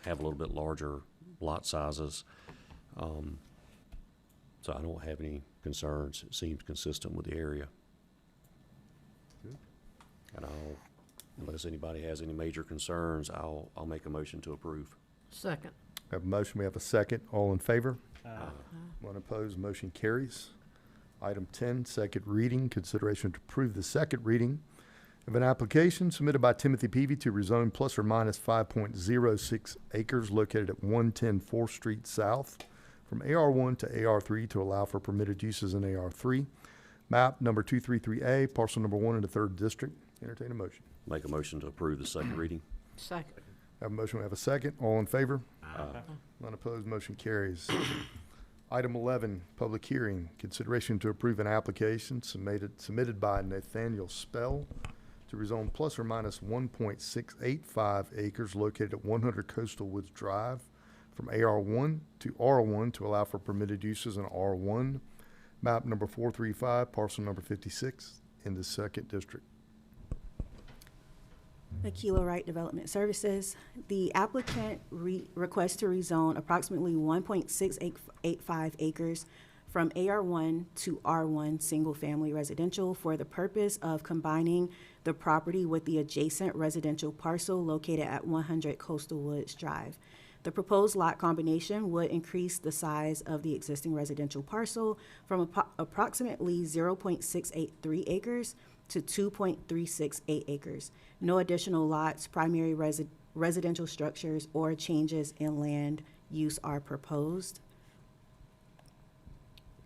[SPEAKER 4] have a little bit larger lot sizes. So I don't have any concerns. It seems consistent with the area.
[SPEAKER 2] Good.
[SPEAKER 4] And unless anybody has any major concerns, I'll make a motion to approve.
[SPEAKER 6] Second.
[SPEAKER 2] We have a motion, we have a second. All in favor?
[SPEAKER 7] Aye.
[SPEAKER 2] One opposed, motion carries. Item 10, second reading, consideration to approve the second reading of an application submitted by Timothy Peavy to rezone plus or minus 5.06 acres located at 110 4th Street South from AR1 to AR3 to allow for permitted uses in AR3. Map number 233A, parcel number 1 in the 3rd District. Entertain a motion.
[SPEAKER 4] Make a motion to approve the second reading.
[SPEAKER 6] Second.
[SPEAKER 2] Have a motion, we have a second. All in favor?
[SPEAKER 4] Aye.
[SPEAKER 2] None opposed, motion carries. Item 11, public hearing. Consideration to approve an application submitted by Nathaniel Spell to rezone plus or minus 1.685 acres located at 100 Coastal Woods Drive from AR1 to R1 to allow for permitted uses in R1. Map number 435, parcel number 56 in the 2nd District.
[SPEAKER 10] Aquila Wright Development Services. The applicant requests to rezone approximately 1.685 acres from AR1 to R1 single-family residential for the purpose of combining the property with the adjacent residential parcel located at 100 Coastal Woods Drive. The proposed lot combination would increase the size of the existing residential parcel from approximately 0.683 acres to 2.368 acres. No additional lots, primary residential structures, or changes in land use are proposed.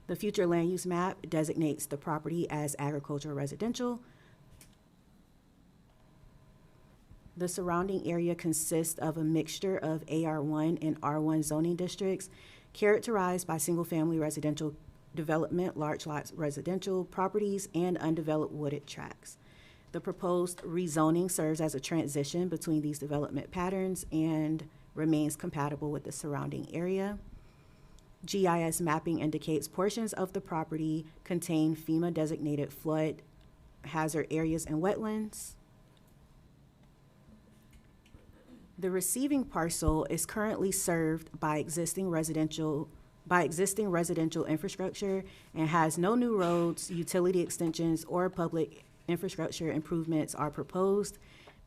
[SPEAKER 10] The future land use map designates the property as agricultural residential. The surrounding area consists of a mixture of AR1 and R1 zoning districts characterized by single-family residential development, large lots residential properties, and undeveloped wooded tracts. The proposed rezoning serves as a transition between these development patterns and remains compatible with the surrounding area. GIS mapping indicates portions of the property contain FEMA-designated flood hazard areas and wetlands. The receiving parcel is currently served by existing residential infrastructure and has no new roads, utility extensions, or public infrastructure improvements are proposed.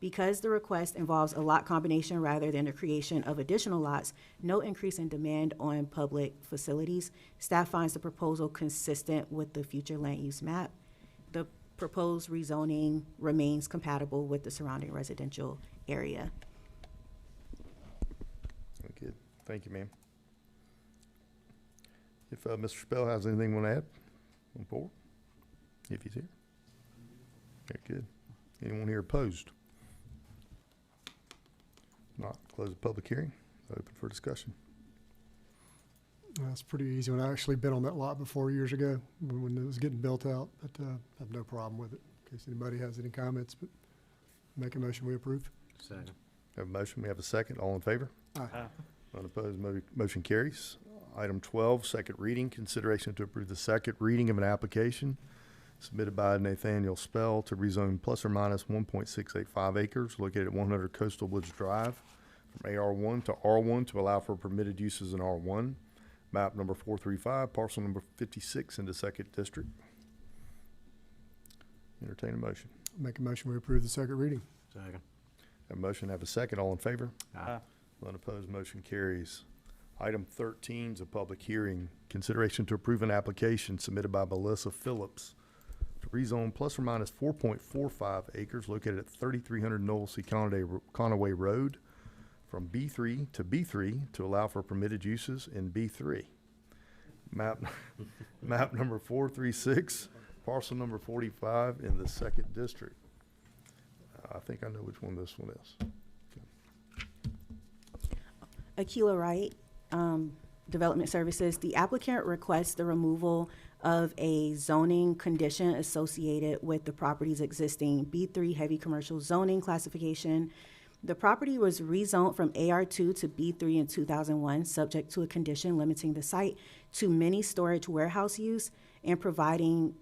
[SPEAKER 10] Because the request involves a lot combination rather than the creation of additional lots, no increase in demand on public facilities. Staff finds the proposal consistent with the future land use map. The proposed rezoning remains compatible with the surrounding residential area.
[SPEAKER 2] Good. Thank you, ma'am. If Mr. Spell has anything you want to add on board, if he's here. Very good. Anyone here opposed? Not close the public hearing. Open for discussion.
[SPEAKER 12] That's pretty easy. When I actually been on that lot before years ago when it was getting built out, but I have no problem with it. In case anybody has any comments, but make a motion, we approve.
[SPEAKER 1] Second.
[SPEAKER 2] Have a motion. We have a second. All in favor?
[SPEAKER 12] Aye.
[SPEAKER 2] Unopposed, motion carries. Item 12, second reading, consideration to approve the second reading of an application submitted by Nathaniel Spell to rezone plus or minus 1.685 acres located at 100 Coastal Woods Drive from AR1 to R1 to allow for permitted uses in R1. Map number 435, parcel number 56 in the second district. Entertain a motion.
[SPEAKER 12] Make a motion, we approve the second reading.
[SPEAKER 1] Second.
[SPEAKER 2] Have a motion, have a second. All in favor?
[SPEAKER 1] Aye.
[SPEAKER 2] Unopposed, motion carries. Item 13 is a public hearing. Consideration to approve an application submitted by Melissa Phillips to rezone plus or minus 4.45 acres located at 3300 Noel C. Conaway Road from B3 to B3 to allow for permitted uses in B3. Map number 436, parcel number 45 in the second district. I think I know which one this one is.
[SPEAKER 10] Aquila Wright Development Services. The applicant requests the removal of a zoning condition associated with the property's existing B3 heavy commercial zoning classification. The property was rezoned from AR2 to B3 in 2001, subject to a condition limiting the site to mini storage warehouse use and providing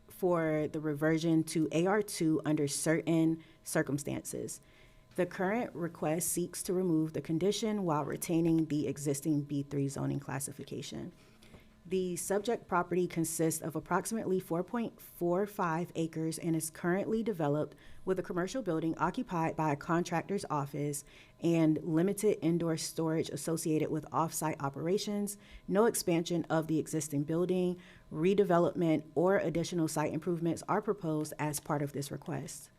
[SPEAKER 10] for the reversion to AR2 under certain circumstances. The current request seeks to remove the condition while retaining the existing B3 zoning classification. The subject property consists of approximately 4.45 acres and is currently developed with a commercial building occupied by a contractor's office and limited indoor storage associated with off-site operations. No expansion of the existing building, redevelopment, or additional site improvements are proposed as part of this request.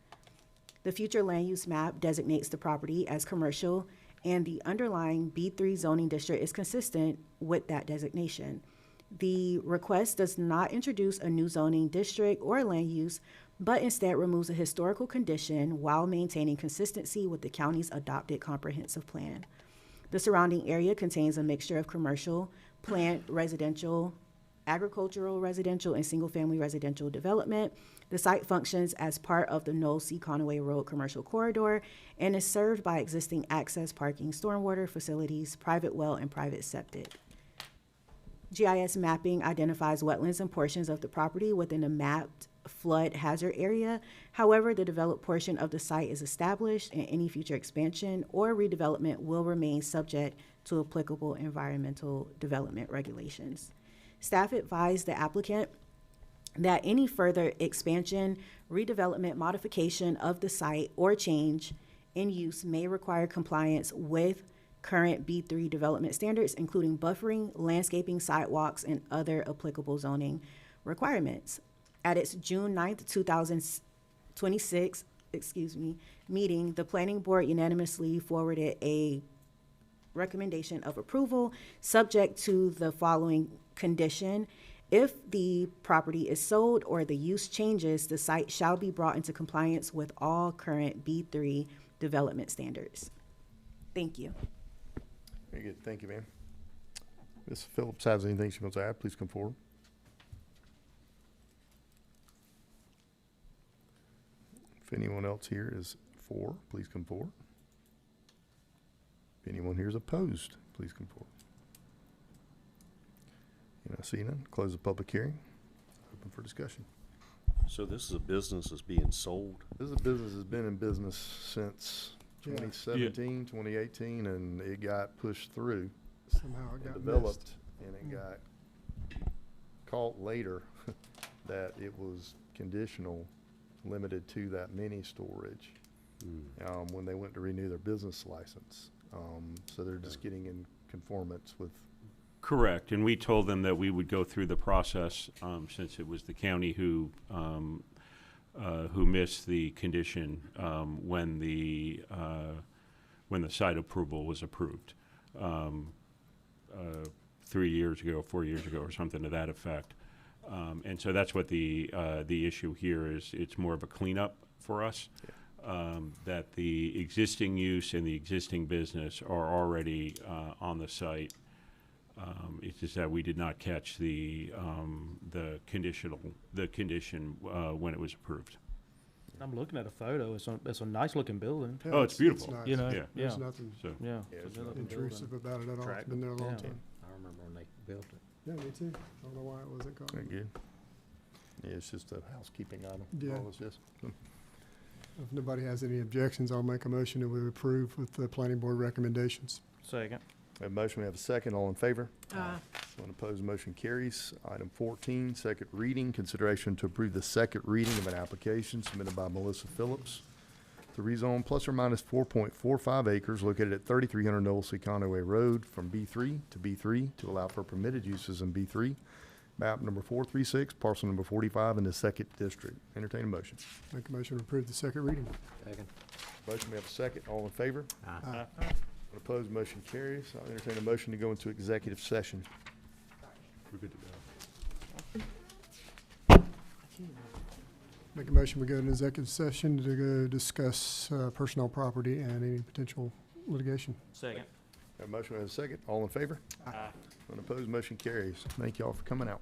[SPEAKER 10] The future land use map designates the property as commercial, and the underlying B3 zoning district is consistent with that designation. The request does not introduce a new zoning district or land use, but instead removes a historical condition while maintaining consistency with the county's adopted comprehensive plan. The surrounding area contains a mixture of commercial, plant, residential, agricultural, residential, and single-family residential development. The site functions as part of the Noel C. Conaway Road commercial corridor and is served by existing access parking, stormwater facilities, private well, and private septic. GIS mapping identifies wetlands and portions of the property within the mapped flood hazard area. However, the developed portion of the site is established, and any future expansion or redevelopment will remain subject to applicable environmental development regulations. Staff advised the applicant that any further expansion, redevelopment, modification of the site, or change in use may require compliance with current B3 development standards, including buffering, landscaping, sidewalks, and other applicable zoning requirements. At its June 9th, 2026, meeting, the planning board unanimously forwarded a recommendation of approval subject to the following condition. If the property is sold or the use changes, the site shall be brought into compliance with all current B3 development standards. Thank you.
[SPEAKER 2] Very good. Thank you, ma'am. Ms. Phillips has anything she wants to add, please come forward. If anyone else here is for, please come forward. If anyone here is opposed, please come forward. And I see none. Close the public hearing. Open for discussion.
[SPEAKER 4] So this is a business that's being sold?
[SPEAKER 2] This is a business that's been in business since 2017, 2018, and it got pushed through.
[SPEAKER 12] Somehow it got
[SPEAKER 2] developed, and it got caught later that it was conditional, limited to that mini storage when they went to renew their business license. So they're just getting in conformance with.
[SPEAKER 21] Correct, and we told them that we would go through the process, since it was the county who missed the condition when the site approval was approved 3 years ago, 4 years ago, or something to that effect. And so that's what the issue here is. It's more of a cleanup for us. That the existing use and the existing business are already on the site. It's just that we did not catch the condition when it was approved.
[SPEAKER 7] I'm looking at a photo. It's a nice looking building.
[SPEAKER 12] Yeah,
[SPEAKER 21] Oh, it's beautiful.
[SPEAKER 12] nice.
[SPEAKER 7] You know,
[SPEAKER 21] Yeah.
[SPEAKER 12] There's nothing
[SPEAKER 21] So
[SPEAKER 7] Yeah.
[SPEAKER 21] it's
[SPEAKER 12] intrusive about it at all. It's been there a long time.
[SPEAKER 1] I remember when they built it.
[SPEAKER 12] Yeah, me too. I don't know why it wasn't called.
[SPEAKER 2] Very good. Yeah, it's just a housekeeping item.
[SPEAKER 12] Yeah.
[SPEAKER 2] All it's just.
[SPEAKER 12] If nobody has any objections, I'll make a motion that we approve with the planning board recommendations.
[SPEAKER 7] Second.
[SPEAKER 2] We have a motion, we have a second. All in favor?
[SPEAKER 6] Aye.
[SPEAKER 2] One opposed, motion carries. Item 14, second reading, consideration to approve the second reading of an application submitted by Melissa Phillips to rezone plus or minus 4.45 acres located at 3300 Noblesy Conway Road from B3 to B3 to allow for permitted uses in B3. Map number 436, parcel number 45 in the second district. Entertain a motion.
[SPEAKER 12] Make a motion to approve the second reading.
[SPEAKER 1] Second.
[SPEAKER 2] Motion, we have a second. All in favor?
[SPEAKER 12] Aye.
[SPEAKER 2] One opposed, motion carries. I'll entertain a motion to go into executive session.
[SPEAKER 21] we're good to go.
[SPEAKER 12] Make a motion, we go into executive session to go discuss personal property and any potential litigation.
[SPEAKER 7] Second.
[SPEAKER 2] Have a motion, we have a second. All in favor?
[SPEAKER 7] Aye.
[SPEAKER 2] One opposed, motion carries. Thank you all for coming out.